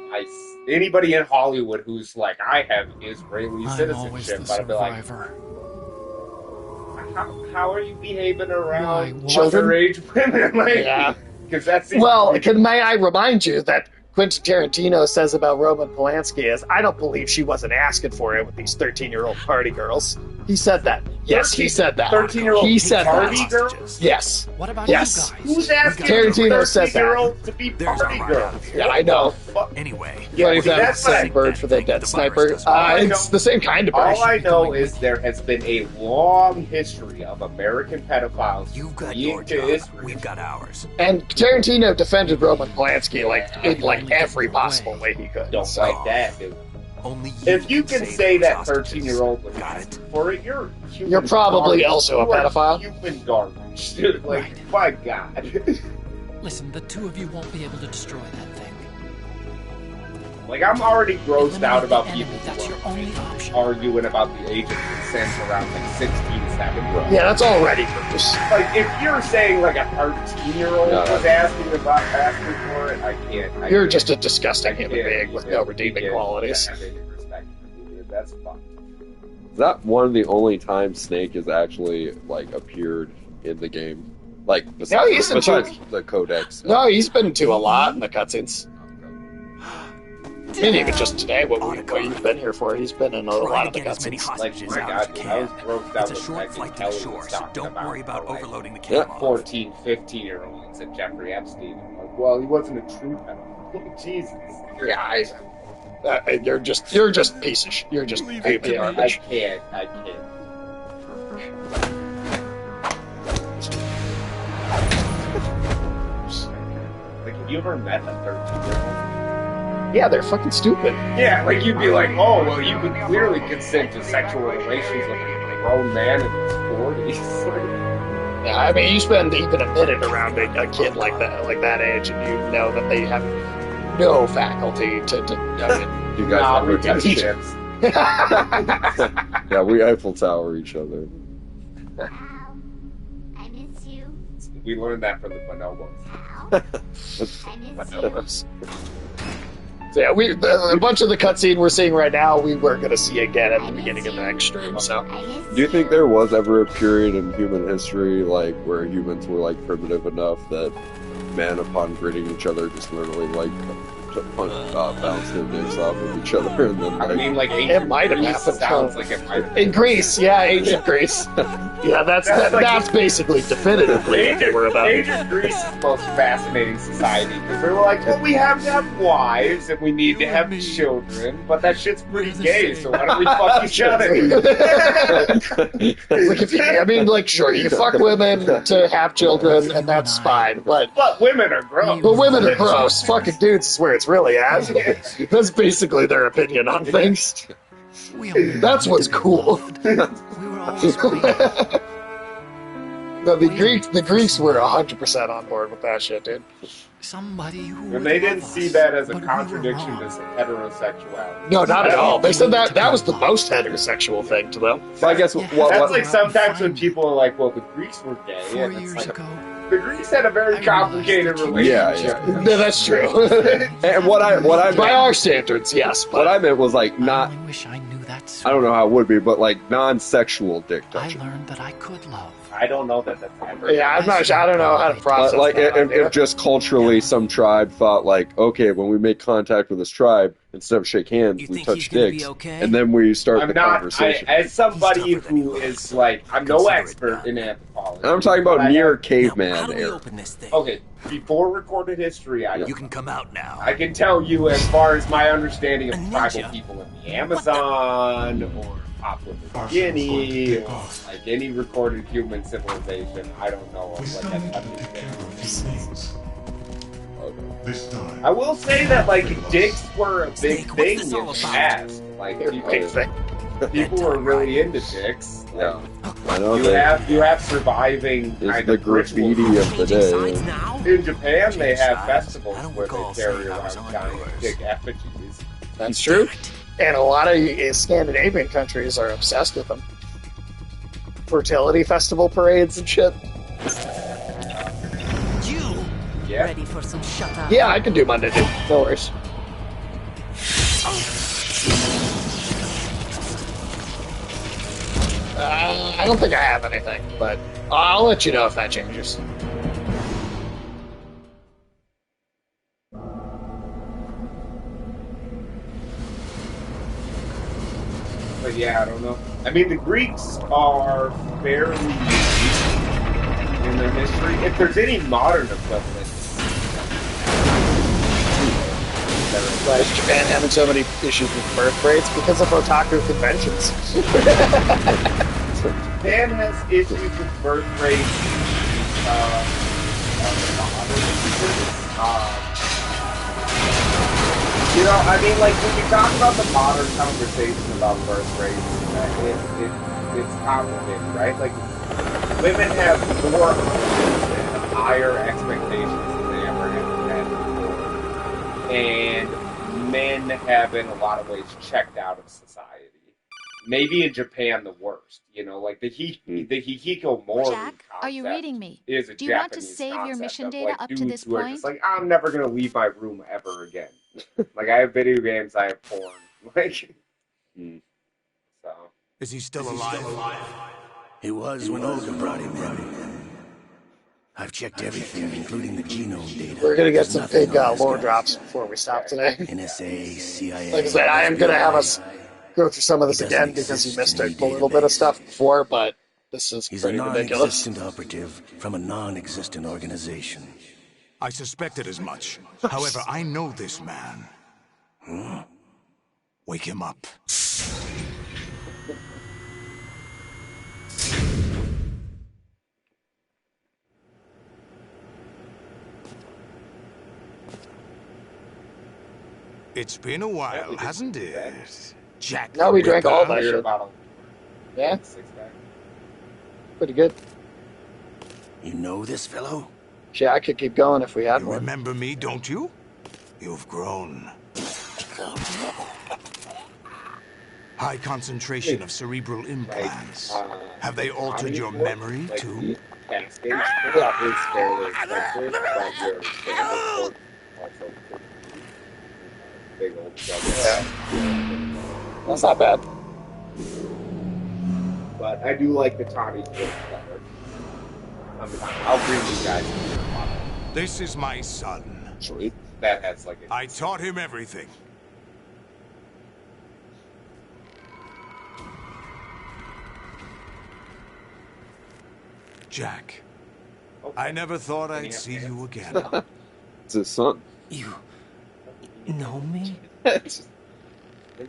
anybody in Hollywood who's like, I have Israeli citizenship, but I'd be like, how are you behaving around underage women? Like, yeah. That's well, may I remind you that Quentin Tarantino says about Roman Polanski is, I don't believe she wasn't asking for it with these 13-year-old party girls. He said that. Yes, he said that. 13-year-old party girls? Yes. What about you guys? Who's asking Tarantino said that. 13-year-olds to be party girls? Yeah, I know. Anyway. Yeah, that's the bird for the dead sniper. It's the same kind of bird. All I know is there has been a long history of American pedophiles. You've got your job. We've got ours. And Tarantino defended Roman Polanski in every possible way he could. Don't like that, dude. Only if you can say that 13-year-old was asking for it, you're probably also a pedophile. Human garbage, dude. Like, my God. Listen, the two of you won't be able to destroy that thing. Like, I'm already grossed out about people That's your only option. arguing about the age of consent around like 16, 7. Yeah, that's already gross. Like, if you're saying like a 13-year-old was asking for it, I can't. You're just a disgusting human being with no redeeming qualities. That's fucked. Is that one of the only times Snake has actually like appeared in the game? Like besides the codex. No, he's been into a lot in the cutscenes. And even just today, what you've been here for, he's been in a lot of the cutscenes. Like, my God, I was grossed out with short flight to the shore, so don't worry about overloading the camera. 14, 15-year-olds and Jeffrey Epstein. I'm like, well, he wasn't a true pedophile. Jesus. Yeah, you're just piece of shit. You're just garbage. I can't. Like, have you ever met a 13-year-old? Yeah, they're fucking stupid. Yeah, like you'd be like, oh, well, you could clearly consent to sexual relations with a grown man in his 40s. Yeah, I mean, you spend even a minute around a kid like that age, and you know that they have no faculty to you guys never touch chips. Yeah, we Eiffel Tower each other. I miss you. We learned that from the bonobos. So yeah, a bunch of the cutscene we're seeing right now, we were going to see again at the beginning of the next stream. So, do you think there was ever a period in human history, like where humans were like primitive enough that men, upon greeting each other, just literally like bounce their dicks off of each other, and then I mean, like it might have happened. Sounds like it might have in Greece, yeah, ancient Greece. Yeah, that's basically definitively what they were about. Ancient Greece is the most fascinating society because they were like, well, we have to have wives and we need to have children, but that shit's pretty gay, so why don't we fuck each other? I mean, like, sure, you fuck women to have children, and that's fine, but women are gross. But women are gross. Fucking dudes is where it's really at. That's basically their opinion on things. That's what's cool. No, the Greeks were 100% on board with that shit, dude. Somebody who and they didn't see that as a contradiction to heterosexuality. No, not at all. They said that was the most heterosexual thing to them. So I guess that's like sometimes when people are like, "Well, the Greeks were gay," and it's like the Greeks had a very complicated relationship. Yeah, that's true. And what I by our standards, yes. But what I meant was like not. I wish I knew that That's I don't know how it would be, but like non-sexual dick I touching. learned that I could love. I don't know that that's ever. Yeah, I'm not sure. I don't know how to process Like that idea. if just culturally some tribe thought like, okay, when we make contact with this tribe, instead of shake hands, we touch dicks, and then we start the conversation. As somebody who is like, I'm no expert in anthropology. And I'm talking about near caveman era. Okay, before recorded history, You can come out now. I can tell you as far as my understanding of tribal people in the Amazon or Papua New Guinea or like any recorded human civilization. I don't know of like This time. I will say that like dicks were a big thing in the past. Like people were really into dicks. Yeah, I know you have surviving kind the of graffiti rituals. of the day. In Japan, they have festivals where they carry around giant dick effigies. That's true. And a lot of Scandinavian countries are obsessed with them. Fertility festival parades and shit. Yeah. Ready for some shut up? Yeah, I can do Monday, dude. No worries. I don't think I have anything, but I'll let you know if that changes. But yeah, I don't know. I mean, the Greeks are fairly unique in their history. If there's any modern equivalent. Why is Japan having so many issues with birth rates? Because of otaku conventions. Japan has issues with birth rates. You know, I mean, like, when you talk about the modern conversation about birth rates, it's complicated, right? Like, women have more and higher expectations than they ever have had before. And men have, in a lot of ways, checked out of society. Maybe in Japan, the worst. You know, like, the hikikomori Jack, are you reading me? is a Do you want to Japanese save your concept mission of, data like, up to dudes this who are point? just like, I'm never going to leave my room ever again. Like, I have video games, I have porn. Like, so. Is he still alive? He was when Olga brought him in. I've checked everything, including the genome data. We're gonna get some big lore drops before we stop today. NSA, CIA. Like I said, I am gonna have us go through some of this again because you missed a little bit of stuff before, but this is He's a pretty ridiculous. non-existent operative from a non-existent organization. I suspected as much. However, I know this man. Huh? Wake him up. It's been a while, hasn't it? Jack. Now we drank all that Beer shit. bottle. Yeah, Six-pack. pretty good. You know this fellow? Yeah, I could keep going if we had You one. remember me, don't you? You've grown. High concentration of cerebral implants. Have they altered your memory, too? Cascades is fairly expensive, but your also big old That's not bad. But I do like the Tawny Twist better. I'll bring you guys to This is my son. Sweet. That has like a... I taught him everything. Jack, I never thought I'd see you again. It's his son. You know me?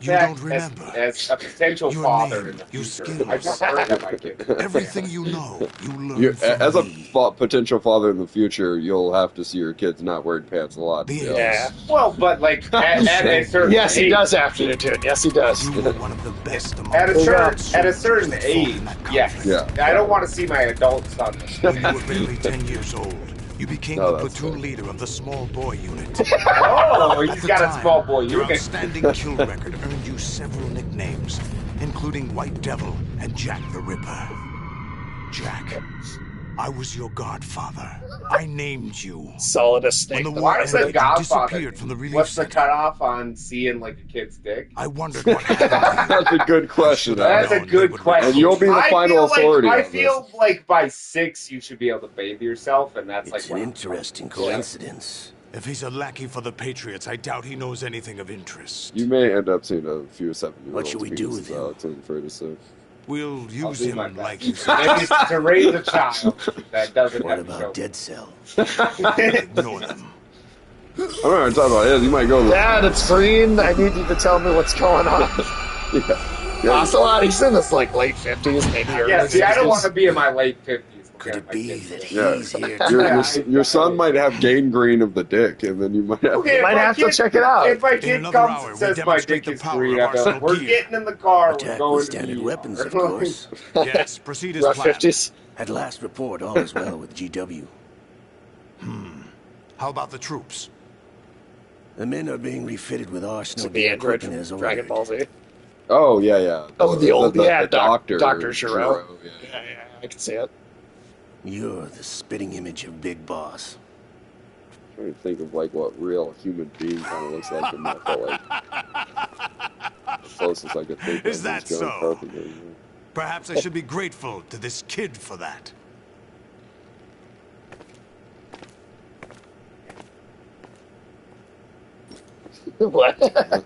You don't remember. As a potential Your father name, in the your future, I skills, prefer that my kid. everything you know, you learn from As a me. potential father in the future, you'll have to see your kids not wearing pants a lot. Yeah. Well, but like at a certain Yes, he age, does have to, dude. Yes, he does. You were one of the best among At a us. certain age, yes. Yeah. I don't want to see my adult son. When you were barely 10 years old, you became No, the that's platoon leader of the small boy unit. Oh, At he's the got a time, small boy Your unit. outstanding kill record earned you several nicknames, including White Devil and Jack the Ripper. Jack, I was your godfather. I named you. Solidus Snake. When the Why war is the ended, you Godfather? disappeared from the relief What's the center. cutoff on seeing like a kid's dick? I wondered what happened. That's a good question. That's a good question. And you'll be the final authority I on feel this. like by 6 you should be able to bathe yourself, and that's It's like an interesting coincidence. If he's a lackey for the Patriots, I doubt he knows anything of interest. You may end up seeing a few 7-year-olds. What should we do with him? Alex, I'm afraid to say. We'll use do him my best. like you Maybe said. to raise a child that doesn't What have to show. about dead cells? Ignore them. I'm not going to talk about it. You might go. Dad, it's green. I need you to tell me what's going on. Yeah. Ocelot, he's in his like late 50s, maybe early Yeah, see, I don't 60s. want to be in my late 50s. Could it be that Yeah. he's here Your son might have gangrene of the dick, and then you might have. Okay, might if my have to kid- check it out. If my In kid another comes hour, and we says my demonstrate dick the is power green, of I'll be like, Arsenal we're gear. getting in the car, we're Attack going with to standard the weapons, ER. of course. Yes, proceed as Rough planned. 50s. At last report, all is well with GW. How about the troops? The men are being refitted with Arsenal The gear android equipment as from ordered. Dragon Ball Z. Oh, yeah. Oh, the old, yeah, doctor. Dr. Giro. Yeah. Yeah, I can see it. You're the spitting image of Big Boss. I'm trying to think of like what real human being kind of looks like in that, but like the closest I could think Is of that John so? Carpenter. Perhaps I should be grateful to this kid for that. What?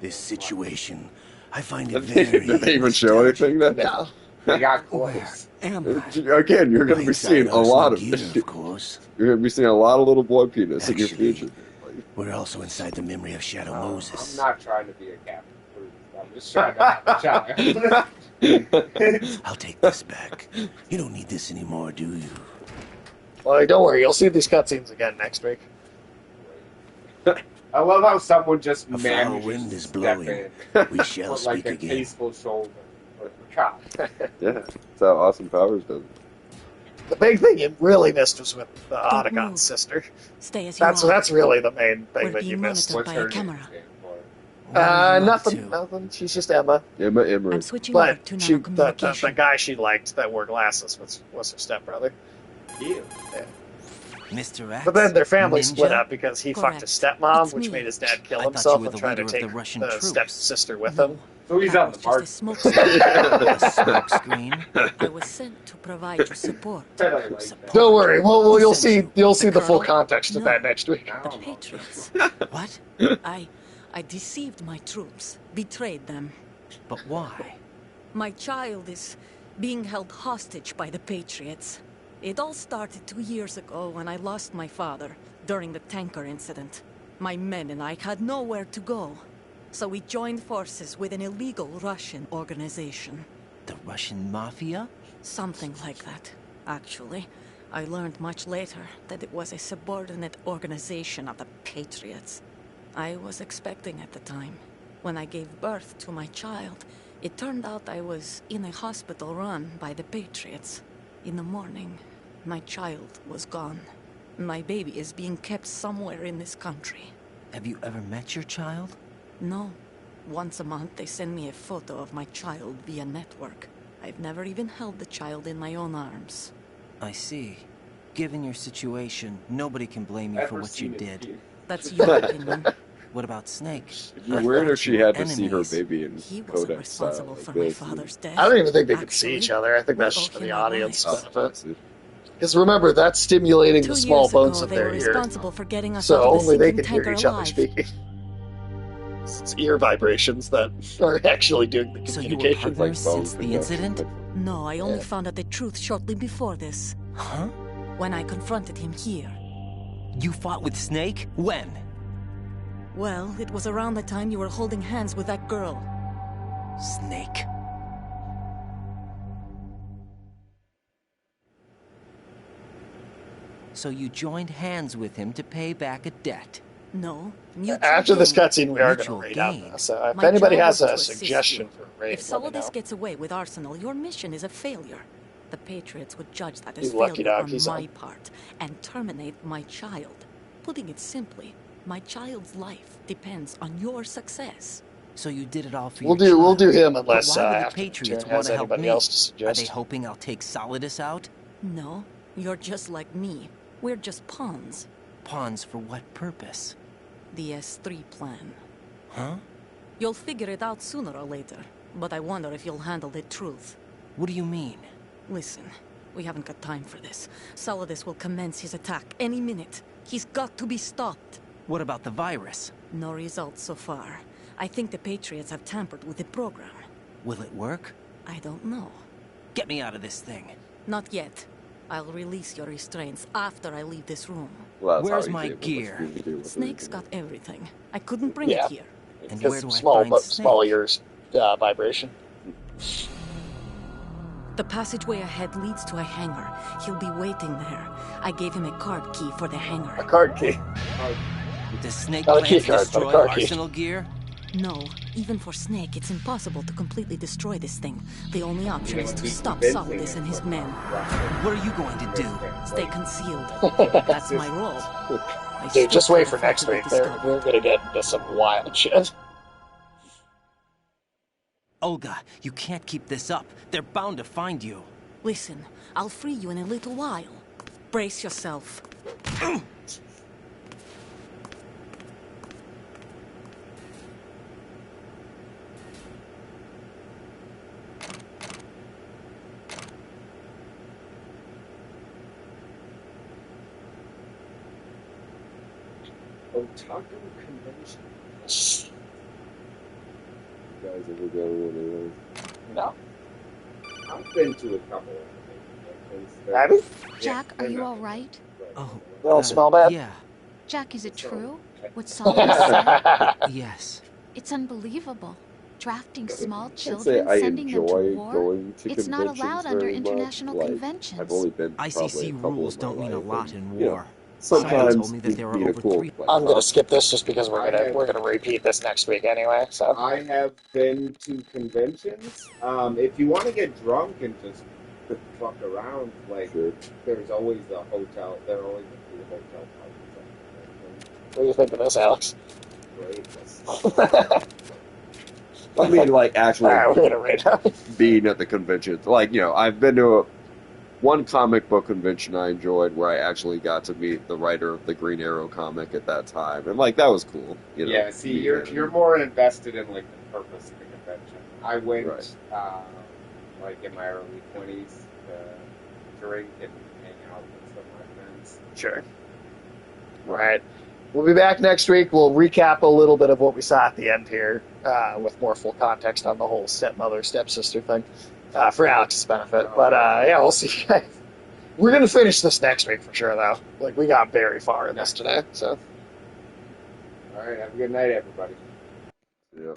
This situation, I find it Did very... they even show anything then? No. They got close. Again, you're going to be Inside seeing a lot of Arsenal this. gear, of course. You're going to be seeing a lot of little boy penis in your Actually, future. We're also inside the memory of Shadow Moses. I'm not trying to be a captain. I'm just trying to have a child. I'll take this back. You don't need this anymore, do you? Well, don't worry, you'll see these cutscenes again next week. I love how someone just A foul manages wind to is step blowing. in We shall with like speak a again. tasteful shoulder. God. Yeah, that's how Austin Powers does it. The big thing you really missed was with Odegon's sister. Stay as you are. That's really the main thing We're that you being missed. monitored by a camera. Nothing. She's just Emma. Emma Emery. I'm switching over But to she, now the communication. guy she liked that wore glasses was her stepbrother. Yeah. Mr. X? But then their family Ninja? split up because he fucked his stepmom, which made his dad kill I thought himself you were and the try to leader of take the Russian the troops. stepsister with him. So he's on the Just a mark. smoke A smoke screen? I was sent to provide you support. Don't worry, well you'll see the full Colonel? context of No. that next week. The Patriots. What? I deceived my troops, betrayed them. But why? My child is being held hostage by the Patriots. It all started 2 years ago when I lost my father during the tanker incident. My men and I had nowhere to go. So we joined forces with an illegal Russian organization. The Russian mafia? Something like that, actually. I learned much later that it was a subordinate organization of the Patriots. I was expecting at the time. When I gave birth to my child, it turned out I was in a hospital run by the Patriots. In the morning, my child was gone. My baby is being kept somewhere in this country. Have you ever met your child? No. Once a month, they send me a photo of my child via network. I've never even held the child in my own arms. I see. Given your situation, nobody can blame you for what you did. That's your opinion. What about Snake? It'd be weird if she had to see her Enemies. baby in He wasn't Codex style. responsible Like for my this. father's death. I don't even think they could see Actually, each other. I think that's we just for owe the him our audience lives. benefit. Because remember, that's stimulating 2 the small years bones ago, of they their were ear. responsible for getting us So out of the only they sinking can hear tanker each other alive. speaking. It's ear vibrations that are actually doing the So you were communication. partners since the incident? No, I only found out the truth shortly before this. Huh? When I confronted him here. You fought with Snake? When? Well, it was around the time you were holding hands with that girl. Snake. So you joined hands with him to pay back a debt. No, mutual After this gain. cutscene, we are going to Mutual raid out gain. now. So if My anybody job has was a to assist suggestion you. for a raid, If let me Solidus know. gets away with Arsenal, your mission is a failure. The Patriots would judge that You as lucky failure dog, on he's my on. part and terminate my child. Putting it simply, my child's life depends on your success. So you did it all for We'll your do child. him But unless why would the after Patriots Turn want has to help anybody me? else to Are they suggest. hoping I'll take Solidus out? No. You're just like me. We're just pawns. Pawns for what purpose? The S3 plan. Huh? You'll figure it out sooner or later, but I wonder if you'll handle the truth. What do you mean? Listen, we haven't got time for this. Saladis will commence his attack any minute. He's got to be stopped. What about the virus? No results so far. I think the Patriots have tampered with the program. Will it work? I don't know. Get me out of this thing. Not yet. I'll release your restraints after I leave this room. Well, where's my gear? Snake's got everything. I couldn't bring it here. And where do I small, find Snake? small ears vibration. The passageway ahead leads to a hangar. He'll be waiting there. I gave him a card key for the hangar. A card key? Does Snake Not a plan key to card, but a destroy card key. Arsenal gear? No, even for Snake, it's impossible to completely destroy this thing. The only option is to stop Saladis and his men. What are you going to do? Stay concealed. That's my role. Dude, just wait for next week. We're gonna get into some wild shit. Olga, you can't keep this up. They're bound to find you. Listen, I'll free you in a little while. Brace yourself. Otaku convention. You guys ever go to one of those? No. I've been to a couple of them. Have you? Jack, are you all right? Oh, They don't smell bad? Yeah. Jack, is it true? What Solomon said? Yes. It's unbelievable. Drafting small I'd say children, I sending them to enjoy war. going to It's not conventions allowed under very much. international Like, conventions. I've only been probably a ICC couple rules in my don't mean a life, lot and, in you know, war. sometimes Someone told me that there were being a over cool 3. I'm gonna skip this just because we're gonna repeat this next week anyway. So I have been to conventions. If you want to get drunk and just fuck around, like there's always a hotel. There are always a few hotel parties. what do you think of this, Alex? Great. I mean, like, actually Alright, we're gonna rate out. being at the conventions. Like, you know, I've been to one comic book convention I enjoyed where I actually got to meet the writer of the Green Arrow comic at that time, and like that was cool. You know, Yeah, see, you're more invested in like the purpose of the convention. I went like in my early 20s to drink and hang out with some of my friends. Sure. Right. We'll be back next week. We'll recap a little bit of what we saw at the end here with more full context on the whole stepmother, stepsister thing for Alex's benefit. But yeah, we'll see you guys. We're going to finish this next week for sure, though. Like, we got very far in this today. So. All right, have a good night, everybody. Yeah.